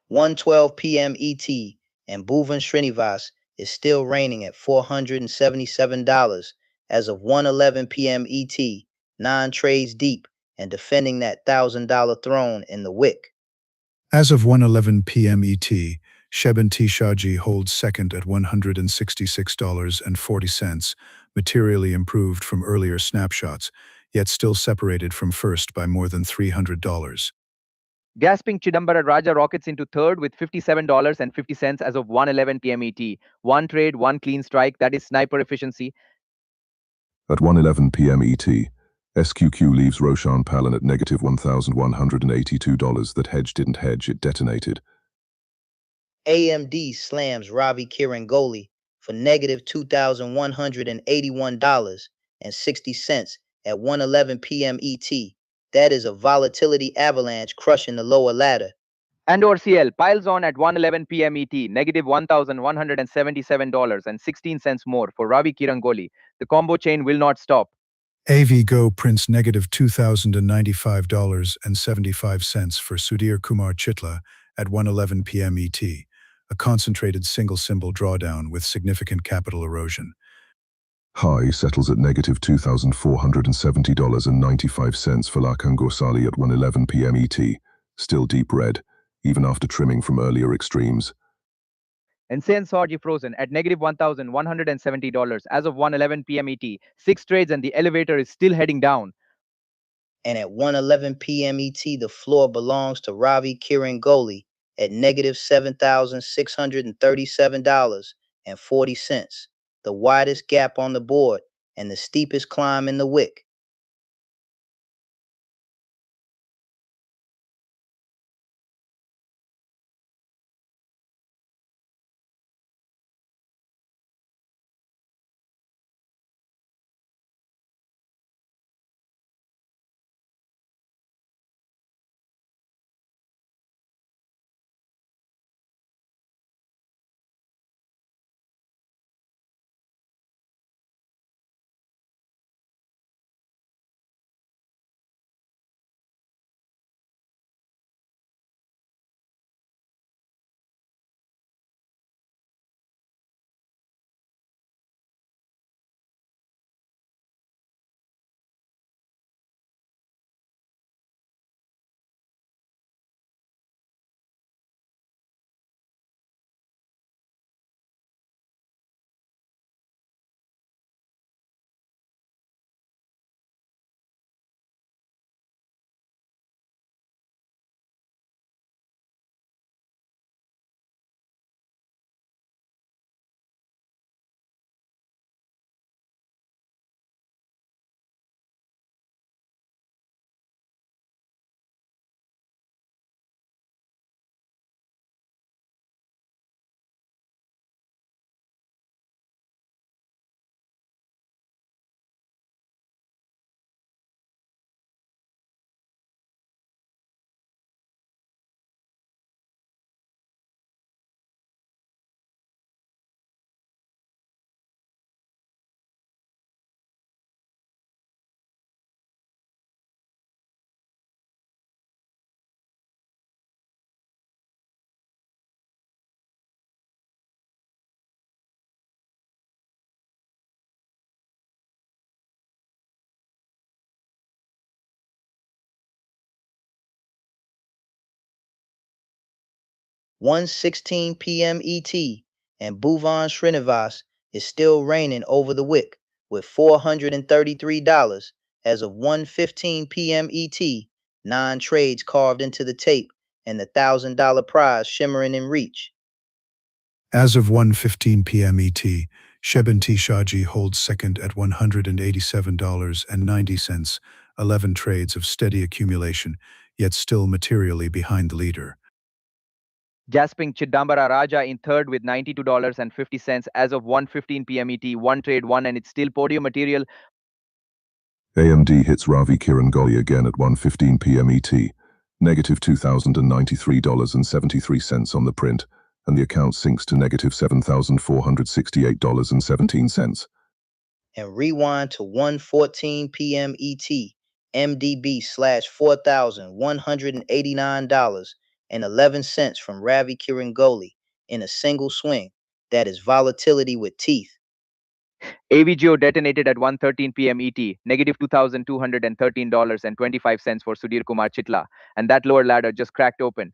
One 12 p.m. ET, and Bhuvan Srinivas is still reigning at $477 as of 1:11 p.m. ET, 9 trades deep, and defending that $1,000 throne in the Wick. As of 1:11 p.m. ET, Sheben Tishaji holds second at $166.40, materially improved from earlier snapshots, yet still separated from first by more than $300. Gasping Chidambara Raja rockets into third with $57.50 as of 1:11 p.m. ET. One trade, one clean strike, that is sniper efficiency. At 1:11 p.m. ET, SQQ leaves Roshan Palan at negative $1,182. That hedge didn't hedge, it detonated. AMD slams Ravi Kirangoli for negative $2,181.60 at 1:11 p.m. ET. That is a volatility avalanche crushing the lower ladder. And ORCL piles on at 1:11 p.m. ET, negative $1,177.16 more for Ravi Kirangoli. The combo chain will not stop. AVGO prints negative $2,095.75 for Sudhir Kumar Chitla at 1:11 p.m. ET, a concentrated single symbol drawdown with significant capital erosion. High settles at negative $2,470.95 for La Congursali at 1:11 p.m. ET, still deep red, even after trimming from earlier extremes. And Sorgi frozen at negative $1,170 as of 1:11 p.m. ET. 6 trades and the elevator is still heading down. And at 1:11 p.m. ET, the floor belongs to Ravi Kirangoli at negative $7,637.40, the widest gap on the board and the steepest climb in the Wick. 1:16 p.m. ET, and Bhuvan Srinivas is still reigning over the Wick with $433 as of 1:15 p.m. ET, 9 trades carved into the tape, and the $1,000 prize shimmering in reach. As of 1:15 p.m. ET, Shebinti Shaji holds second at $187.90, 11 trades of steady accumulation, yet still materially behind the leader. Jasping Chidambara Raja in third with $92.50 as of 1:15 p.m. ET, one trade won, and it's still podium material. AMD hits Ravi Kiran Goli again at 1:15 p.m. ET, negative $2,093.73 on the print, and the account sinks to negative $7,468.17. And rewind to 1:14 p.m. ET, MDB slash $4,189.11 from Ravi Kirangoli in a single swing. That is volatility with teeth. AVGO detonated at 1:13 p.m. ET, negative $2,213.25 for Sudhir Kumar Chitla, and that lower ladder just cracked open.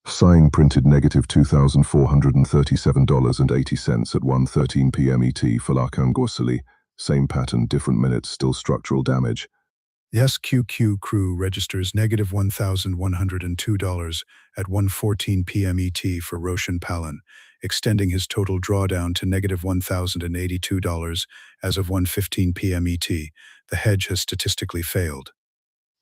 Sign printed negative $2,437.80 at 1:13 p.m. ET for Lakan Gorsali. Same pattern, different minutes, still structural damage. Yes, QQ Crew registers negative $1,102 at 1:14 p.m. ET for Roshan Palan, extending his total drawdown to negative $1,082 as of 1:15 p.m. ET. The hedge has statistically failed.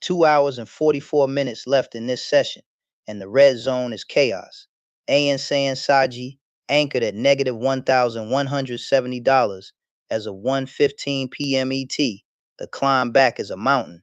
2 hours and 44 minutes left in this session, and the red zone is chaos. AN Saji anchored at negative $1,170 as of 1:15 p.m. ET. The climb back is a mountain.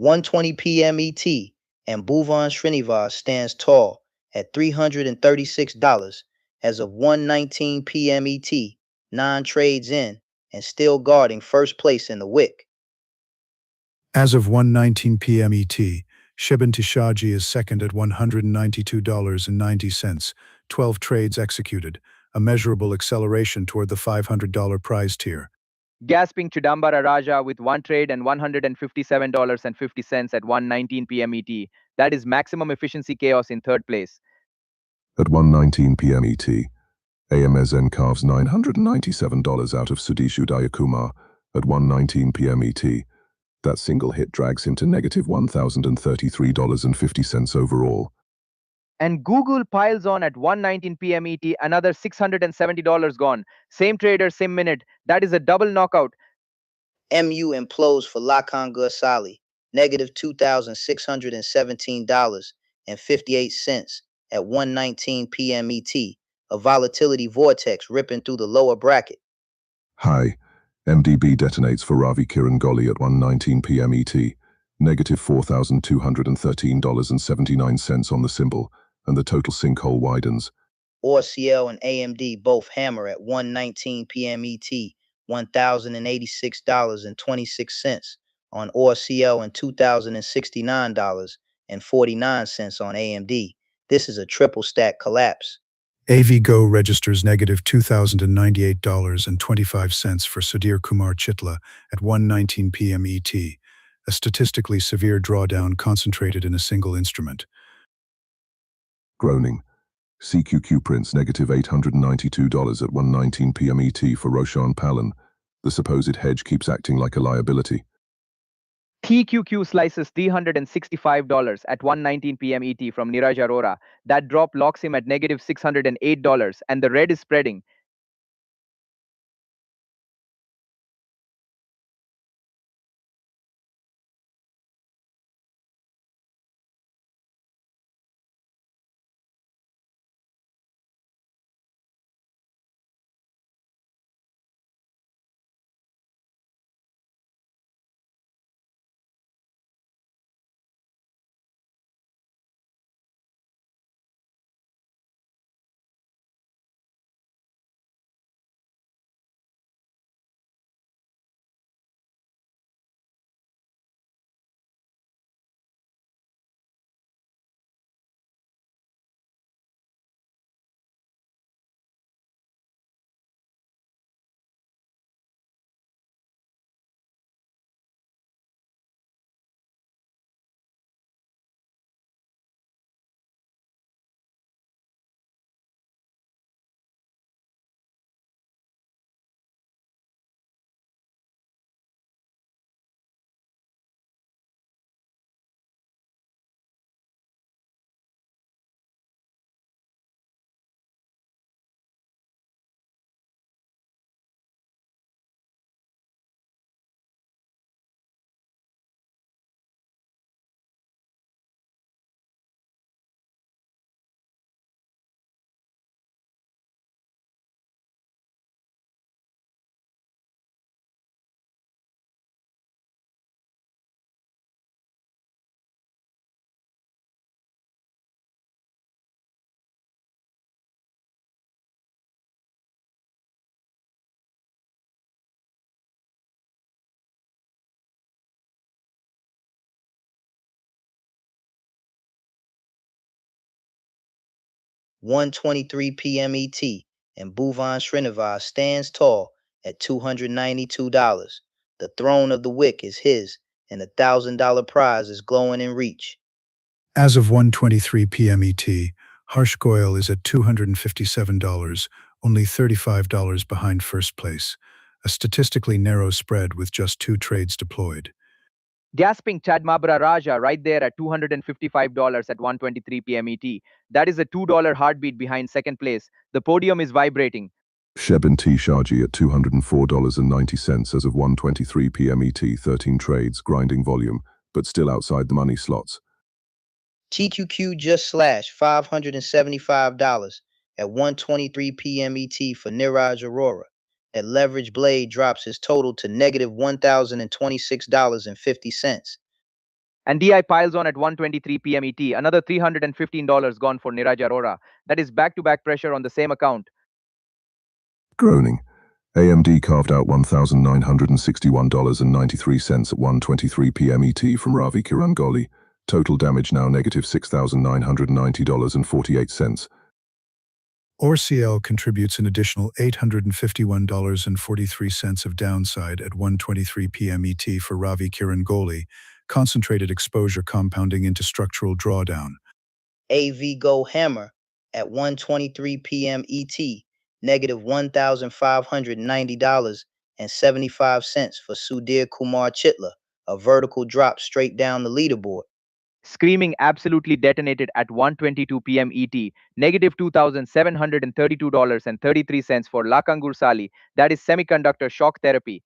$1:20 p.m. ET, and Bhuvan Srinivas stands tall at $336 as of 1:19 p.m. ET, 9 trades in, and still guarding first place in the Wick. As of 1:19 p.m. ET, Shebinti Shaji is second at $192.90, 12 trades executed, a measurable acceleration toward the $500 prize tier. Gasping Chidambara Raja with one trade and $157.50 at 1:19 p.m. ET. That is maximum efficiency chaos in third place. At 1:19 p.m. ET, AMSN carves $997 out of Sudesh Udayakumar at 1:19 p.m. ET. That single hit drags him to negative $1,033.50 overall. And Google piles on at 1:19 p.m. ET, another $670 gone. Same trader, same minute. That is a double knockout. MU implodes for Lakan Gursali negative $2,617.58 at 1:19 p.m. ET, a volatility vortex ripping through the lower bracket. High. MDB detonates for Ravi Kiran Goli at 1:19 p.m. ET, negative $4,213.79 on the symbol, and the total sinkhole widens. ORCL and AMD both hammer at 1:19 p.m. ET, $1,086.26 on ORCL and $2,069.49 on AMD. This is a triple stack collapse. AVGO registers negative $2,098.25 for Sudhir Kumar Chitla at 1:19 p.m. ET, a statistically severe drawdown concentrated in a single instrument. Groaning. CQQ prints negative $892 at 1:19 p.m. ET for Roshan Palan. The supposed hedge keeps acting like a liability. TQQ slices $365 at 1:19 p.m. ET from Niraj Arora. That drop locks him at negative $608, and the red is spreading. $1:23 p.m. ET, and Bhuvan Srinivas stands tall at $292. The throne of the Wick is his, and the $1,000 prize is glowing in reach. As of 1:23 p.m. ET, Harsh Goyal is at $257, only $35 behind first place, a statistically narrow spread with just 2 trades deployed. Gasping Chadmabra Raja right there at $255 at 1:23 p.m. ET. That is a $2 heartbeat behind second place. The podium is vibrating. Shebin T. Shaji at $204.90 as of 1:23 p.m. ET, 13 trades, grinding volume, but still outside the money slots. TQQ just slashed $575 at 1:23 p.m. ET for Niraj Arora. That leverage blade drops his total to negative $1,026.50. And DI piles on at 1:23 p.m. ET, another $315 gone for Niraj Arora. That is back-to-back pressure on the same account. Groaning. AMD carved out $1,961.93 at 1:23 p.m. ET from Ravi Kiran Goli. Total damage now negative $6,990.48. ORCL contributes an additional $851.43 of downside at 1:23 p.m. ET for Ravi Kiran Goli, concentrated exposure compounding into structural drawdown. AVGO hammer at 1:23 p.m. ET, negative $1,590.75 for Sudhir Kumar Chitla, a vertical drop straight down the leaderboard. Screaming absolutely detonated at 1:22 p.m. ET, negative $2,732.33 for Lakangur Sali. That is semiconductor shock therapy.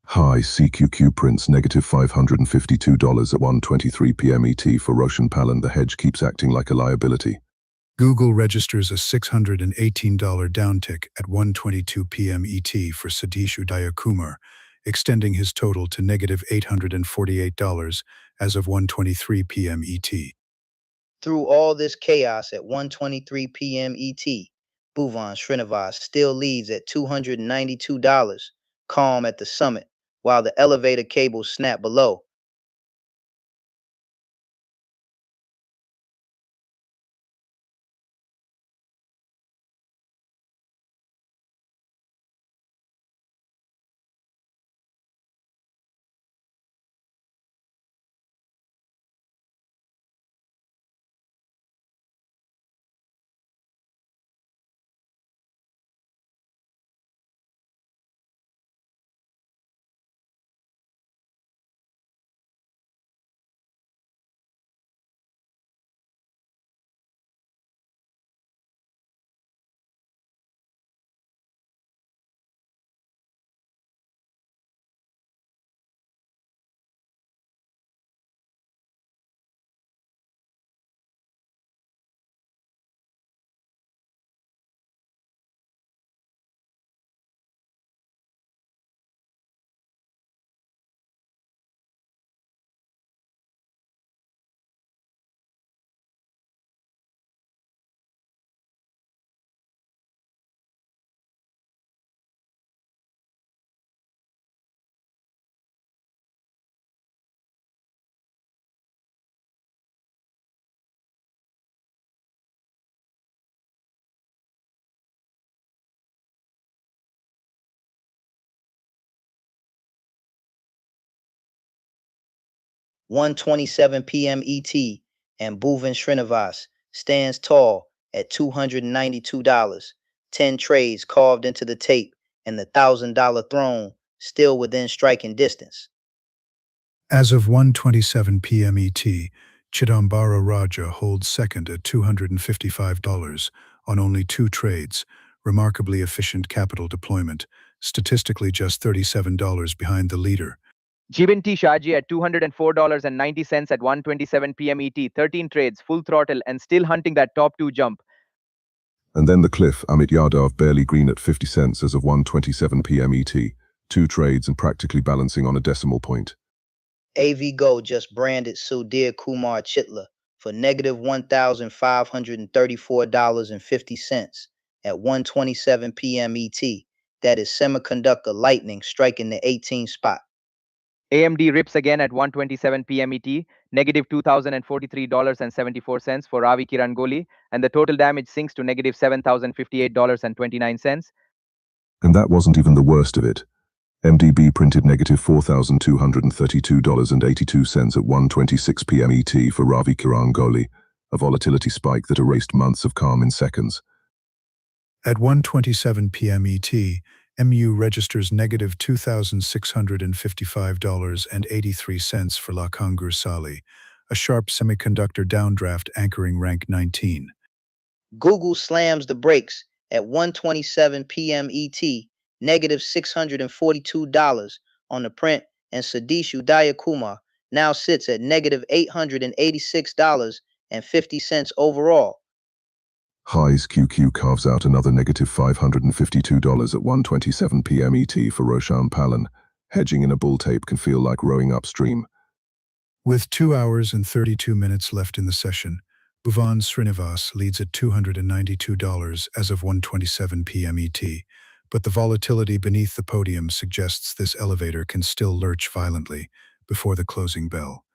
High CQQ prints negative $552 at 1:23 p.m. ET for Roshan Palan. The hedge keeps acting like a liability. Google registers a $618 downtick at 1:22 p.m. ET for Satish Udayakumar, extending his total to negative $848 as of 1:23 p.m. ET. Through all this chaos at 1:23 p.m. ET, Bhuvan Srinivas still leads at $292, calm at the summit, while the elevator cables snap below. "1:27 p.m. ET, and Bhuvan Srinivas stands tall at $292, 10 trades carved into the tape, and the $1,000 throne still within striking distance. As of 1:27 p.m. ET, Chidambara Raja holds second at $255 on only 2 trades, remarkably efficient capital deployment, statistically just $37 behind the leader. Jibin T. Shaji at $204.90 at 1:27 p.m. ET, 13 trades, full throttle, and still hunting that top 2 jump. And then the cliff, Amit Yadav barely green at 50 cents as of 1:27 p.m. ET, 2 trades and practically balancing on a decimal point. AV Go just branded Sudhir Kumar Chitla for negative $1,534.50 at 1:27 p.m. ET. That is semiconductor lightning striking the 18 spot. AMD rips again at 1:27 p.m. ET, negative $2,043.74 for Ravi Kirangoli, and the total damage sinks to negative $7,058.29. And that wasn't even the worst of it. MDB printed negative $4,232.82 at 1:26 p.m. ET for Ravi Kirangoli, a volatility spike that erased months of calm in seconds. At 1:27 p.m. ET, MU registers negative $2,655.83 for Lakangur Sali, a sharp semiconductor downdraft anchoring rank 19. Google slams the brakes at 1:27 p.m. ET, negative $642 on the print, and Sadish Udayakumar now sits at negative $886.50 overall. Highs QQ carves out another negative $552 at 1:27 p.m. ET for Roshan Palan. Hedging in a bull tape can feel like rowing upstream. With 2 hours and 32 minutes left in the session, Bhuvan Srinivas leads at $292 as of 1:27 p.m. ET, but the volatility beneath the podium suggests this elevator can still lurch violently before the closing bell.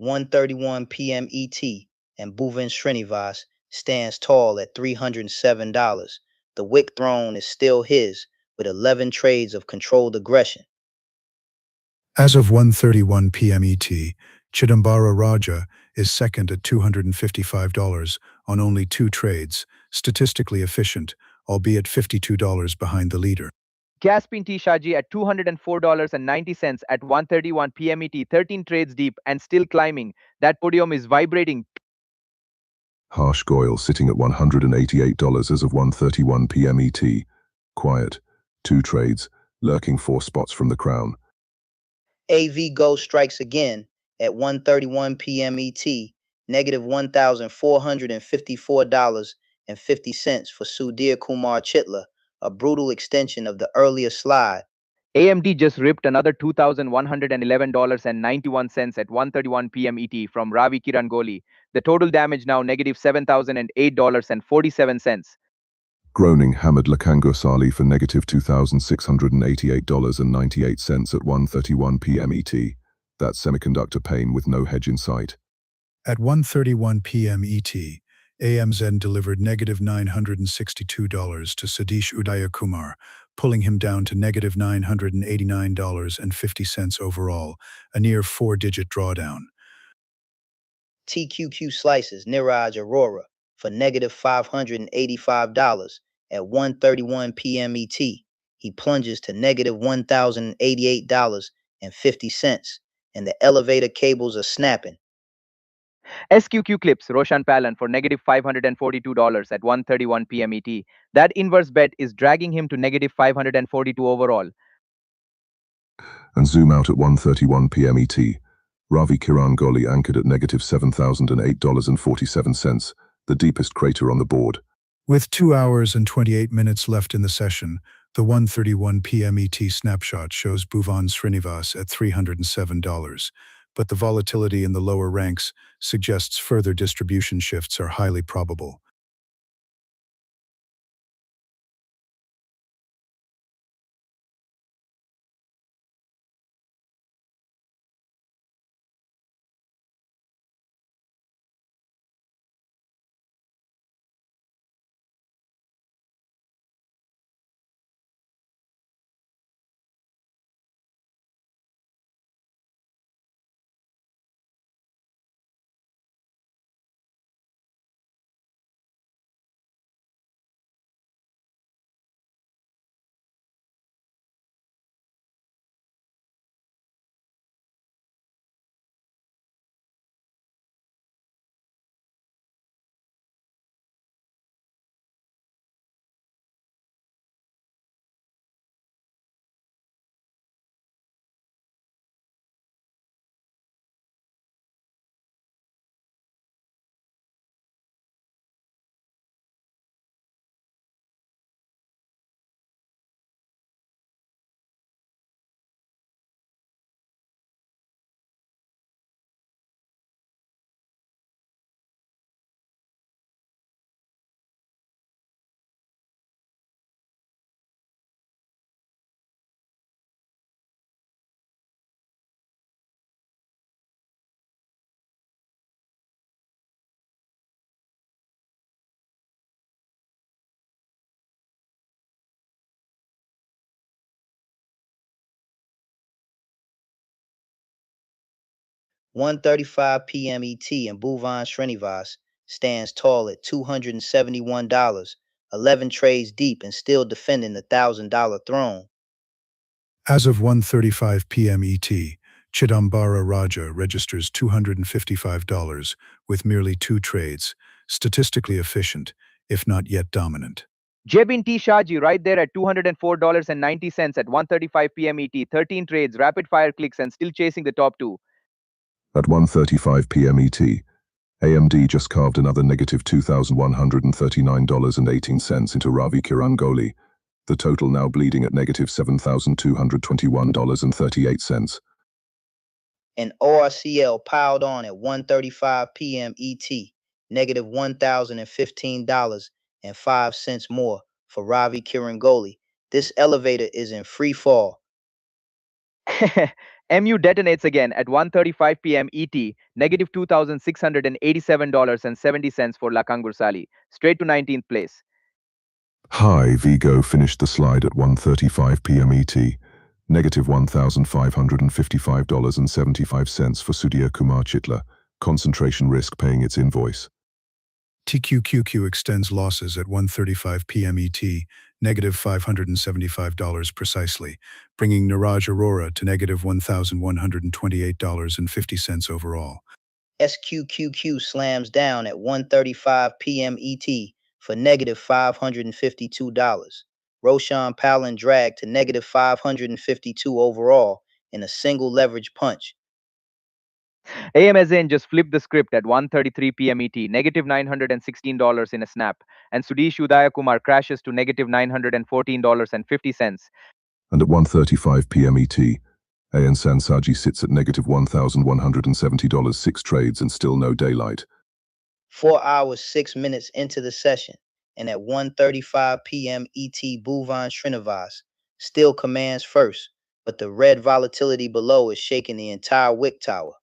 1:31 p.m. ET, and Bhuvan Srinivas stands tall at $307. The Wick throne is still his, with 11 trades of controlled aggression. As of 1:31 p.m. ET, Chidambara Raja is second at $255 on only 2 trades, statistically efficient, albeit $52 behind the leader. Gaspin T. Shaji at $204.90 at 1:31 p.m. ET, 13 trades deep and still climbing. That podium is vibrating. Harsh Goyal sitting at $188 as of 1:31 p.m. ET. Quiet. 2 trades, lurking 4 spots from the crown. AV Go strikes again at 1:31 p.m. ET, negative $1,454.50 for Sudhir Kumar Chitla, a brutal extension of the earlier slide. AMD just ripped another $2,111.91 at 1:31 p.m. ET from Ravi Kirangoli. The total damage now negative $7,008.47. Groaning hammered Lakango Sali for negative $2,688.98 at 1:31 p.m. ET. That's semiconductor pain with no hedge in sight. At 1:31 p.m. ET, AMZ delivered negative $962 to Sadish Udayakumar, pulling him down to negative $989.50 overall, a near 4-digit drawdown. TQQ slices Niraj Arora for negative $585 at 1:31 p.m. ET. He plunges to negative $1,088.50, and the elevator cables are snapping. SQQ clips Roshan Palan for negative $542 at 1:31 p.m. ET. That inverse bet is dragging him to negative 542 overall. And zoom out at 1:31 p.m. ET. Ravi Kirangoli anchored at negative $7,008.47, the deepest crater on the board. With 2 hours and 28 minutes left in the session, the 1:31 p.m. ET snapshot shows Bhuvan Srinivas at $307, but the volatility in the lower ranks suggests further distribution shifts are highly probable. $1:35 p.m. ET, and Bhuvan Srinivas stands tall at $271, 11 trades deep and still defending the $1,000 throne. As of 1:35 p.m. ET, Chidambara Raja registers $255 with merely 2 trades, statistically efficient, if not yet dominant. Jebin T. Shaji right there at $204.90 at 1:35 p.m. ET, 13 trades, rapid fire clicks and still chasing the top 2. At 1:35 p.m. ET, AMD just carved another negative $2,139.18 into Ravi Kirangoli, the total now bleeding at negative $7,221.38. And ORCL piled on at 1:35 p.m. ET, negative $1,015.05 more for Ravi Kirangoli. This elevator is in free fall. MU detonates again at 1:35 p.m. ET, negative $2,687.70 for Lakangursali, straight to 19th place. High Vigo finished the slide at 1:35 p.m. ET, negative $1,555.75 for Sudhir Kumar Chitla, concentration risk paying its invoice. TQQQ extends losses at 1:35 p.m. ET, negative $575 precisely, bringing Niraj Arora to negative $1,128.50 overall. SQQQ slams down at 1:35 p.m. ET for negative $552. Roshan Palin dragged to negative 552 overall in a single leverage punch. AMSN just flipped the script at 1:33 p.m. ET, negative $916 in a snap, and Sudhish Udayakumar crashes to negative $914.50. And at 1:35 p.m. ET, AN Sansaji sits at negative $1,170, 6 trades and still no daylight. 4 hours, 6 minutes into the session, and at 1:35 p.m. ET, Bhuvan Srinivas still commands first, but the red volatility below is shaking the entire Wick tower.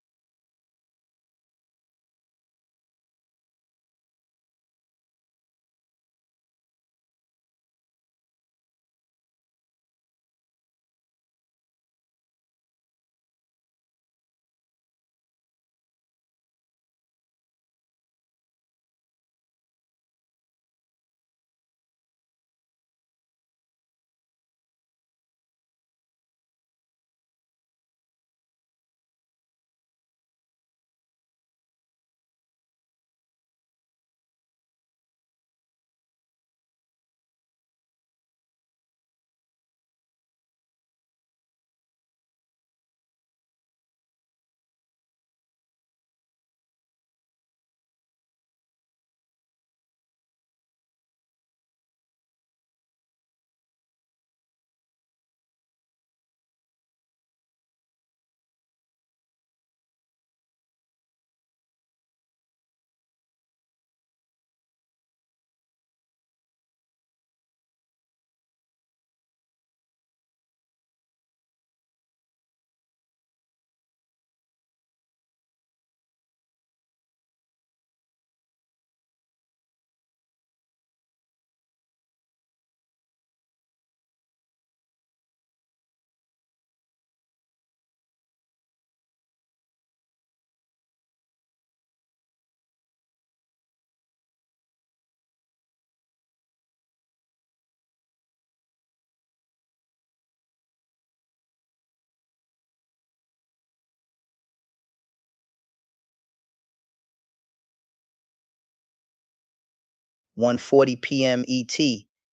$1:40 p.m. ET,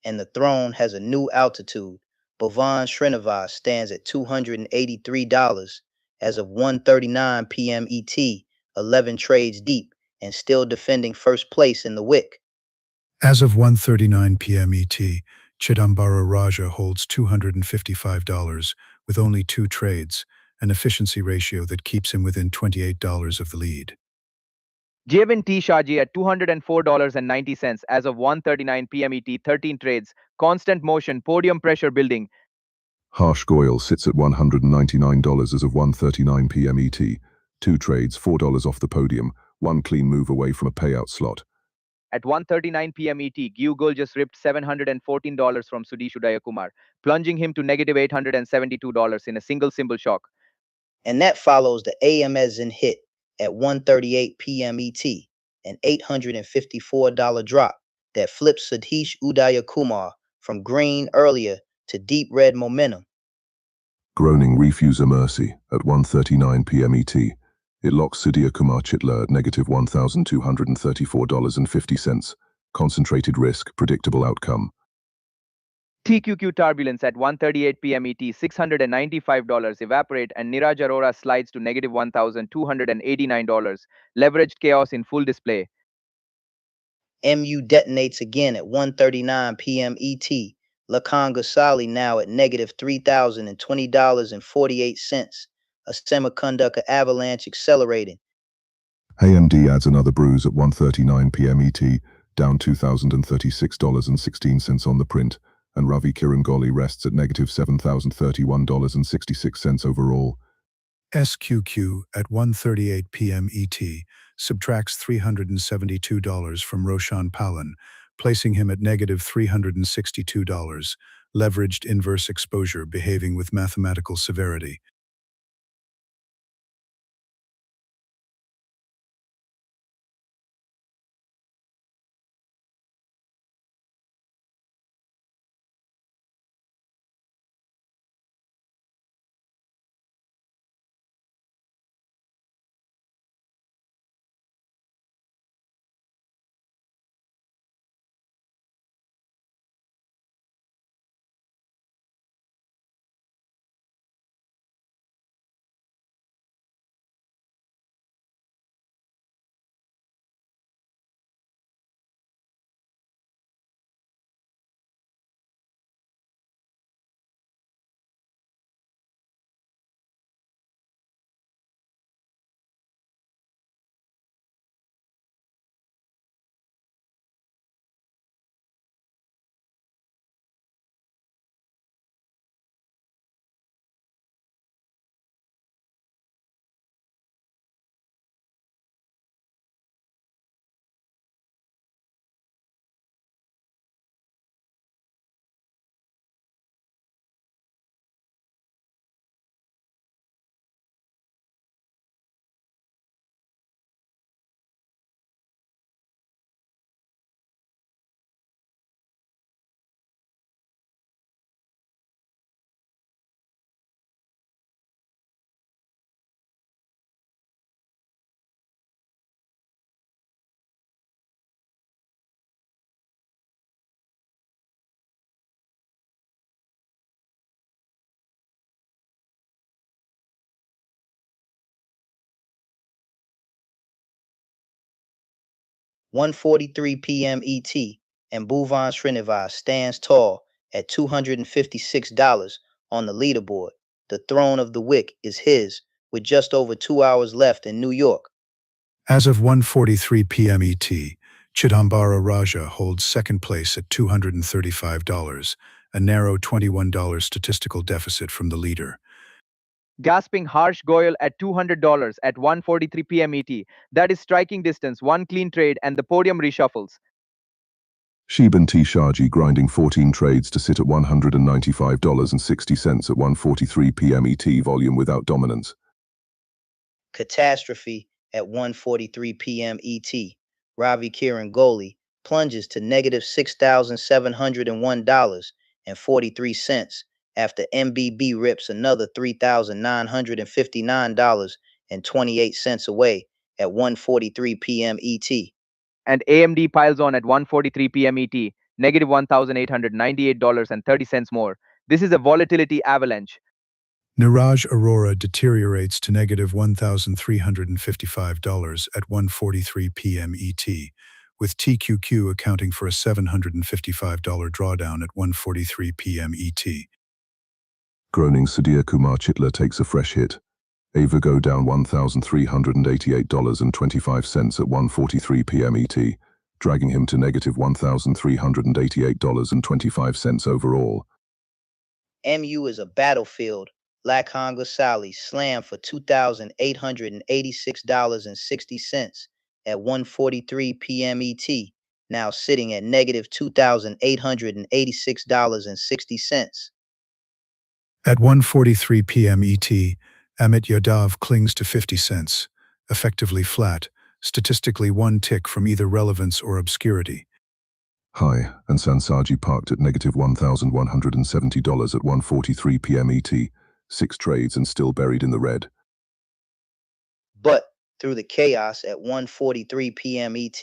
and the throne has a new altitude. Bhuvan Srinivas stands at $283 as of 1:39 p.m. ET, 11 trades deep, and still defending first place in the Wick. As of 1:39 p.m. ET, Chidambara Raja holds $255 with only 2 trades, an efficiency ratio that keeps him within $28 of the lead. Javin T. Shaji at $204.90 as of 1:39 p.m. ET, 13 trades, constant motion, podium pressure building. Harsh Goyal sits at $199 as of 1:39 p.m. ET, 2 trades, $4 off the podium, 1 clean move away from a payout slot. At 1:39 p.m. ET, Gyugol just ripped $714 from Sudhish Udayakumar, plunging him to negative $872 in a single symbol shock. And that follows the AMSN hit at 1:38 p.m. ET, an $854 drop that flips Sudhish Udayakumar from green earlier to deep red momentum. Groaning refuser mercy at 1:39 p.m. ET. It locks Sudhir Kumar Chitla at negative $1,234.50. Concentrated risk, predictable outcome. TQQ turbulence at 1:38 p.m. ET, $695 evaporate, and Niraj Arora slides to negative $1,289. Leveraged chaos in full display. MU detonates again at 1:39 p.m. ET. Lakangursali now at negative $3,020.48. A semiconductor avalanche accelerating. AMD adds another bruise at 1:39 p.m. ET, down $2,036.16 on the print, and Ravi Kirangoli rests at negative $7,031.66 overall. SQQ at 1:38 p.m. ET subtracts $372 from Roshan Palan, placing him at negative $362, leveraged inverse exposure behaving with mathematical severity. (1:43 p.m. ET), and Bhuvan Srinivas stands tall at $256 on the leaderboard. The throne of the Wick is his, with just over 2 hours left in New York. As of 1:43 p.m. ET, Chidambara Raja holds second place at $235, a narrow $21 statistical deficit from the leader. Gasping Harsh Goyal at $200 at 1:43 p.m. ET. That is striking distance, one clean trade, and the podium reshuffles. Sheben T. Shaji grinding 14 trades to sit at $195.60 at 1:43 p.m. ET, volume without dominance. Catastrophe at 1:43 p.m. ET. Ravi Kiran Goli plunges to negative $6,701.43 after MBB rips another $3,959.28 away at 1:43 p.m. ET. And AMD piles on at 1:43 p.m. ET, negative $1,898.30 more. This is a volatility avalanche. Niraj Arora deteriorates to negative $1,355 at 1:43 p.m. ET, with TQQ accounting for a $755 drawdown at 1:43 p.m. ET. Groaning Sudhir Kumar Chitla takes a fresh hit. Avago down $1,388.25 at 1:43 p.m. ET, dragging him to negative $1,388.25 overall. MU is a battlefield. Lakhan Gosali slammed for $2,886.60 at 1:43 p.m. ET, now sitting at negative $2,886.60. At 1:43 p.m. ET, Amit Yadav clings to 50 cents, effectively flat, statistically one tick from either relevance or obscurity. High, and Sansaji parked at negative $1,170 at 1:43 p.m. ET, 6 trades and still buried in the red. But through the chaos at 1:43 p.m. ET,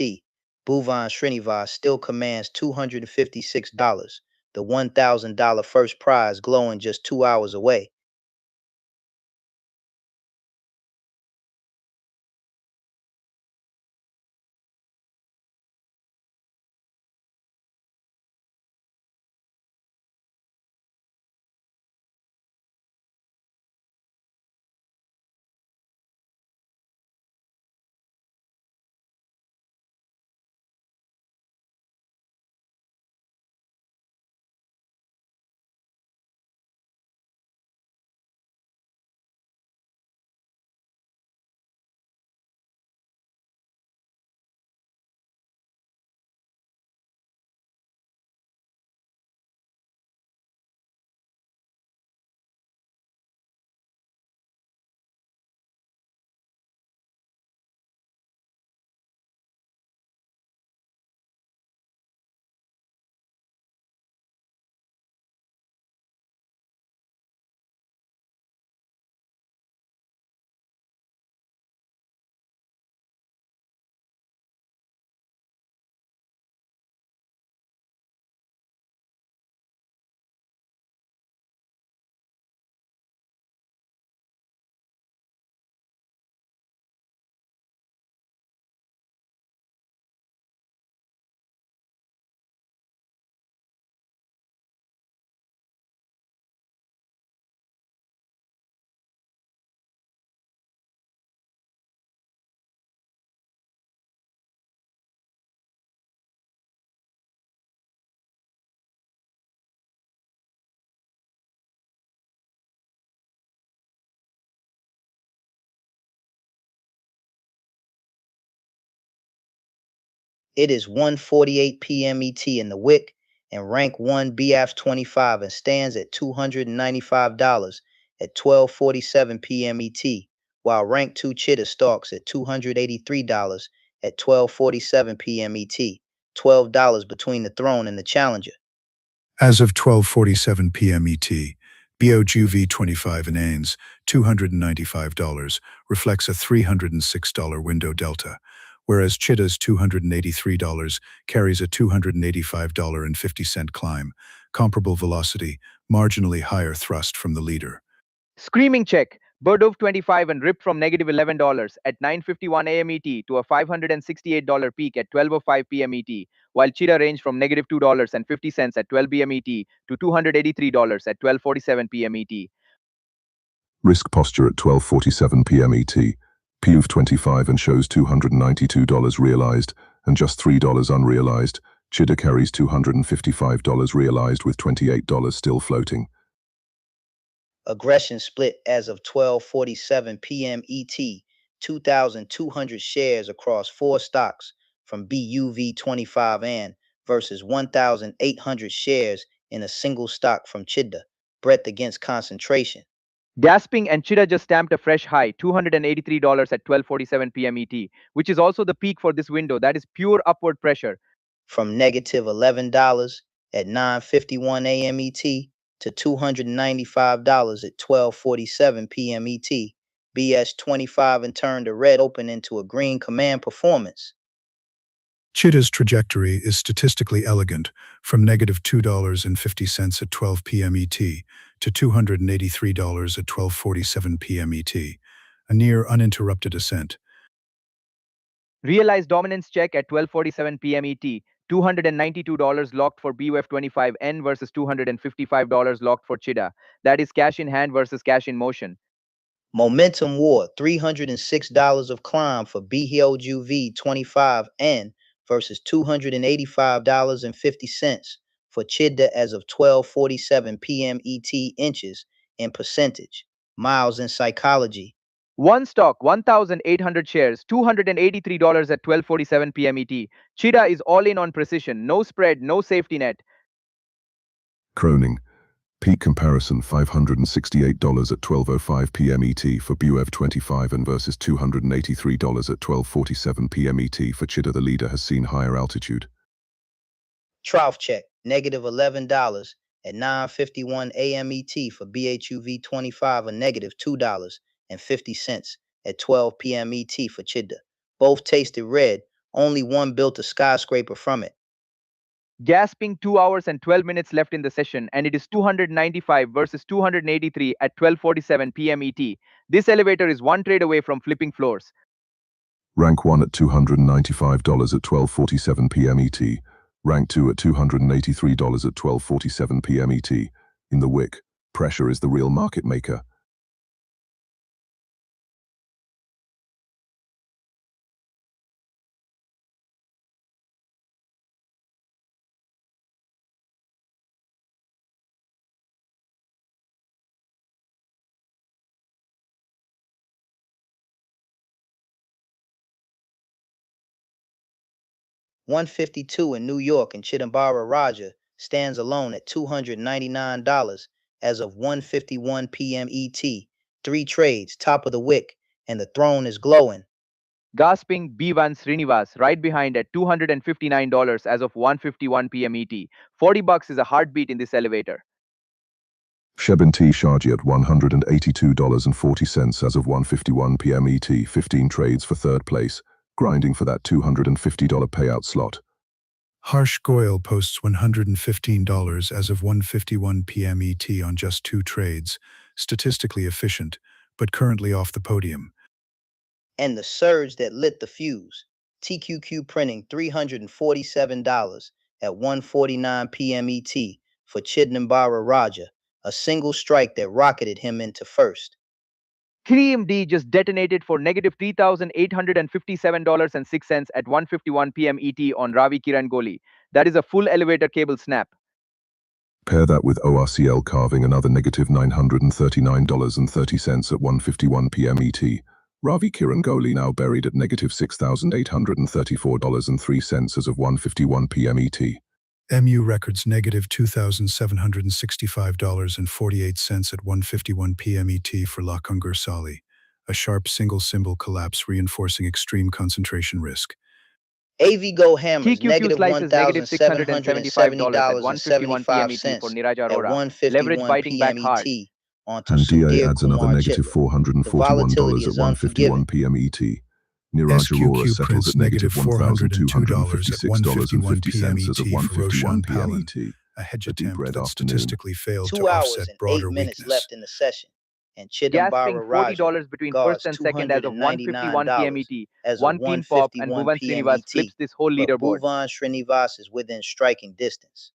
Bhuvan Srinivas still commands $256, the $1,000 first prize glowing just 2 hours away. It is 1:48 p.m. ET in the Wick, and rank 1 BAF 25 and stands at $295 at 12:47 p.m. ET, while rank 2 Cheetah stalks at $283 at 12:47 p.m. ET, $12 between the throne and the challenger. As of 12:47 p.m. ET, BOGV 25 in Ains, $295, reflects a $306 window delta, whereas Cheetah's $283 carries a $285.50 climb, comparable velocity, marginally higher thrust from the leader. Screaming check. Burdov 25 and ripped from negative $11 at 9:51 a.m. ET to a $568 peak at 12:05 p.m. ET, while Cheetah ranged from negative $2.50 at 12 p.m. ET to $283 at 12:47 p.m. ET. Risk posture at 12:47 p.m. ET. PUV 25 and shows $292 realized and just $3 unrealized. Cheetah carries $255 realized with $28 still floating. Aggression split as of 12:47 p.m. ET, 2,200 shares across 4 stocks from BUV 25 and versus 1,800 shares in a single stock from Cheetah, breadth against concentration. Gasping and Cheetah just stamped a fresh high, $283 at 12:47 p.m. ET, which is also the peak for this window. That is pure upward pressure. From negative $11 at 9:51 a.m. ET to $295 at 12:47 p.m. ET. BS 25 and turned a red open into a green command performance. Cheetah's trajectory is statistically elegant, from negative $2.50 at 12 p.m. ET to $283 at 12:47 p.m. ET, a near uninterrupted ascent. Realized dominance check at 12:47 p.m. ET. $292 locked for BUF 25N versus $255 locked for Cheetah. That is cash in hand versus cash in motion. Momentum war, $306 of climb for BUV 25N versus $285.50 for Cheetah as of 12:47 p.m. ET inches in percentage, miles in psychology. One stock, 1,800 shares, $283 at 12:47 p.m. ET. Cheetah is all in on precision, no spread, no safety net. Croning. Peak comparison $568 at 12:05 p.m. ET for BUV 25 and versus $283 at 12:47 p.m. ET for Cheetah. The leader has seen higher altitude. Trough check, negative $11 at 9:51 a.m. ET for BHUV 25, a negative $2.50 at 12 p.m. ET for Cheetah. Both tasted red, only one built a skyscraper from it. Gasping 2 hours and 12 minutes left in the session, and it is 295 versus 283 at 12:47 p.m. ET. This elevator is one trade away from flipping floors. Rank 1 at $295 at 12:47 p.m. ET. Rank 2 at $283 at 12:47 p.m. ET. In the Wick, pressure is the real market maker. $152 in New York and Chidambara Raja stands alone at $299 as of 1:51 p.m. ET. 3 trades, top of the Wick, and the throne is glowing. Gasping B1 Srinivas right behind at $259 as of 1:51 p.m. ET. $40 is a heartbeat in this elevator. Shebin T. Shaji at $182.40 as of 1:51 p.m. ET. 15 trades for third place, grinding for that $250 payout slot. Harsh Goyal posts $115 as of 1:51 p.m. ET on just 2 trades, statistically efficient, but currently off the podium. And the surge that lit the fuse. TQQ printing $347 at 1:49 p.m. ET for Chidambara Raja, a single strike that rocketed him into first. 3MD just detonated for negative $3,857.06 at 1:51 p.m. ET on Ravi Kiran Goli. That is a full elevator cable snap. Pair that with ORCL carving another negative $939.30 at 1:51 p.m. ET. Ravi Kirangoli now buried at negative $6,834.03 as of 1:51 p.m. ET. MU records negative $2,765.48 at 1:51 p.m. ET for Lakangur Sali, a sharp single symbol collapse reinforcing extreme concentration risk. AVGO hammers TQQ negative slices negative $675 at 1:51 p.m. ET $1,770.75 for Niraj at Arora. Leverage 1:51 biting back p.m. hard. ET onto And DA Sudhir adds another Kumar negative Chitla. The volatility $441 at is 1:51 unforgiving. p.m. ET. Niraj Arora SQQ settles prints at negative negative $402 at 1:51 p.m. $1,456.50 as of ET for 1:51 Roshan p.m. Palan, ET. a hedge A deep attempt red that afternoon. statistically failed to 2 hours offset and 8 broader minutes weakness. left in the session, and Gas Chidambara swing Raju $40 between first guards and second as of 1:51 p.m. $299 ET. as of One clean pop and 1:51 Bhuvan p.m. Srinivas ET. flips this whole But leaderboard. Bhuvan Srinivas is within striking distance.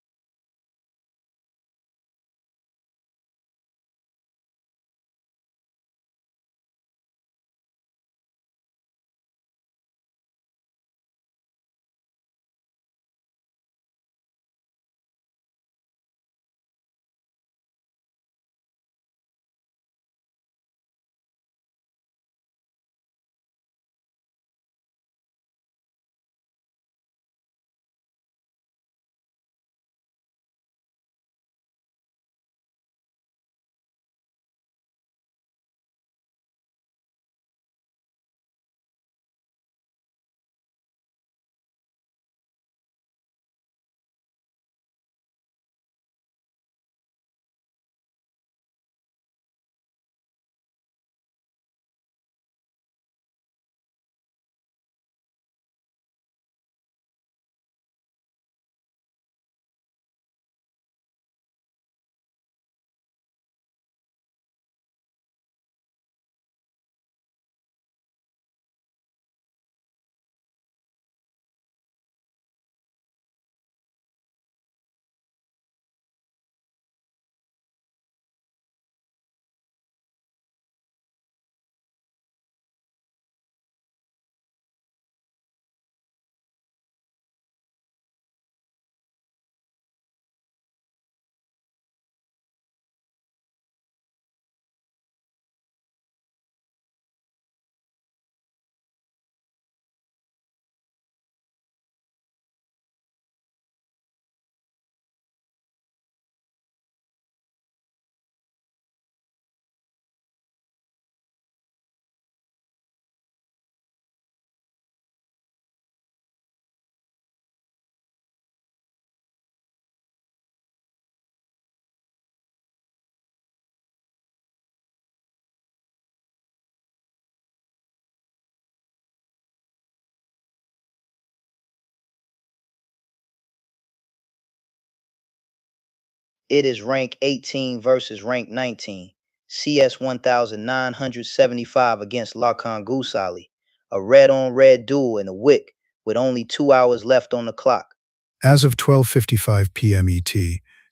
It is rank 18 versus rank 19. CS 1975 against Lakan Gusali. A red-on-red duel in a Wick with only 2 hours left on the clock. As of 12:55 p.m. ET,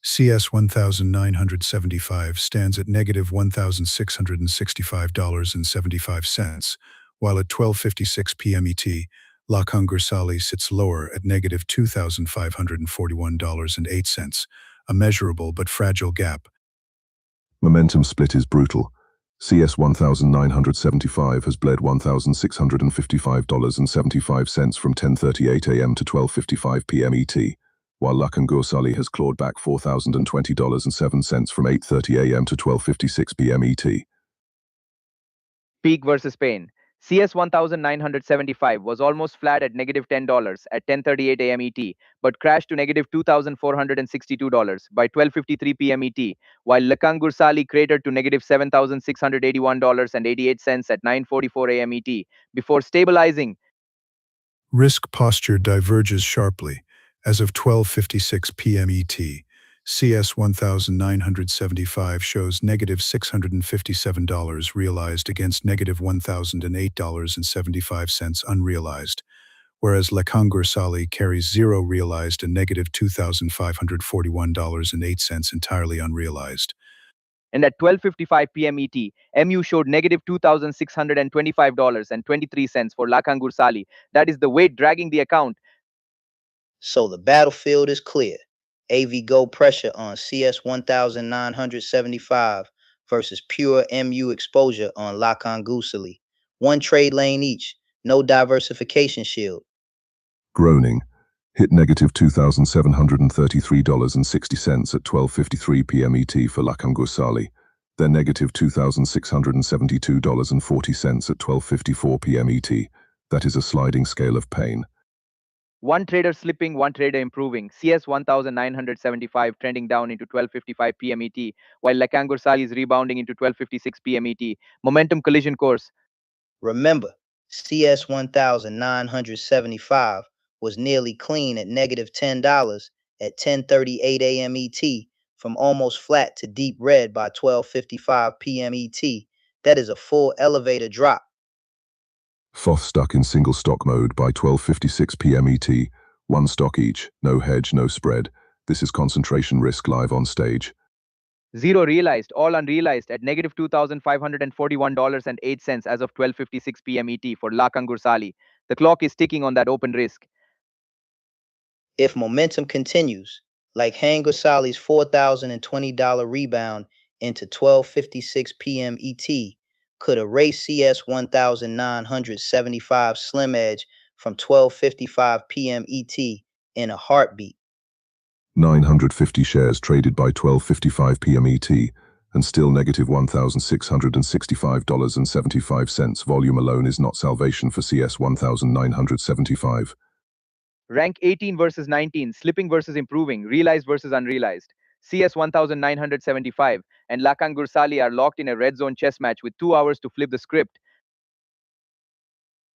CS 1975 stands at negative $1,665.75, while at 12:56 p.m. ET, Lakangur Sali sits lower at negative $2,541.08, a measurable but fragile gap. Momentum split is brutal. CS 1975 has bled $1,655.75 from 10:38 a.m. to 12:55 p.m. ET, while Lakangur Sali has clawed back $4,020.07 from 8:30 a.m. to 12:56 p.m. ET. Peak versus pain. CS 1975 was almost flat at negative $10 at 10:38 a.m. ET, but crashed to negative $2,462 by 12:53 p.m. ET, while Lakangur Sali cratered to negative $7,681.88 at 9:44 a.m. ET before stabilizing. Risk posture diverges sharply. As of 12:56 p.m. ET, CS 1975 shows negative $657 realized against negative $1,008.75 unrealized, whereas Lakangur Sali carries zero realized and negative $2,541.08 entirely unrealized. And at 12:55 p.m. ET, MU showed negative $2,625.23 for Lakangur Sali. That is the weight dragging the account. So the battlefield is clear. AV Go pressure on CS 1975 versus pure MU exposure on Lakan Gusali. One trade lane each. No diversification shield. Groaning. Hit negative $2,733.60 at 12:53 p.m. ET for Lakangursali, then negative $2,672.40 at 12:54 p.m. ET. That is a sliding scale of pain. One trader slipping, one trader improving. CS 1975 trending down into 12:55 p.m. ET, while Lakangursali is rebounding into 12:56 p.m. ET. Momentum collision course. Remember, CS 1975 was nearly clean at negative $10 at 10:38 a.m. ET from almost flat to deep red by 12:55 p.m. ET. That is a full elevator drop. FOF stuck in single stock mode by 12:56 p.m. ET, one stock each, no hedge, no spread. This is concentration risk live on stage. Zero realized, all unrealized at negative $2,541.08 as of 12:56 p.m. ET for Lakangursali. The clock is ticking on that open risk. If momentum continues, like Hangursali's $4,020 rebound into 12:56 p.m. ET, could erase CS 1975 slim edge from 12:55 p.m. ET in a heartbeat. 950 shares traded by 12:55 p.m. ET, and still negative $1,665.75. Volume alone is not salvation for CS 1975. Rank 18 versus 19, slipping versus improving, realized versus unrealized. CS 1975 and Lakangursali are locked in a red zone chess match with 2 hours to flip the script.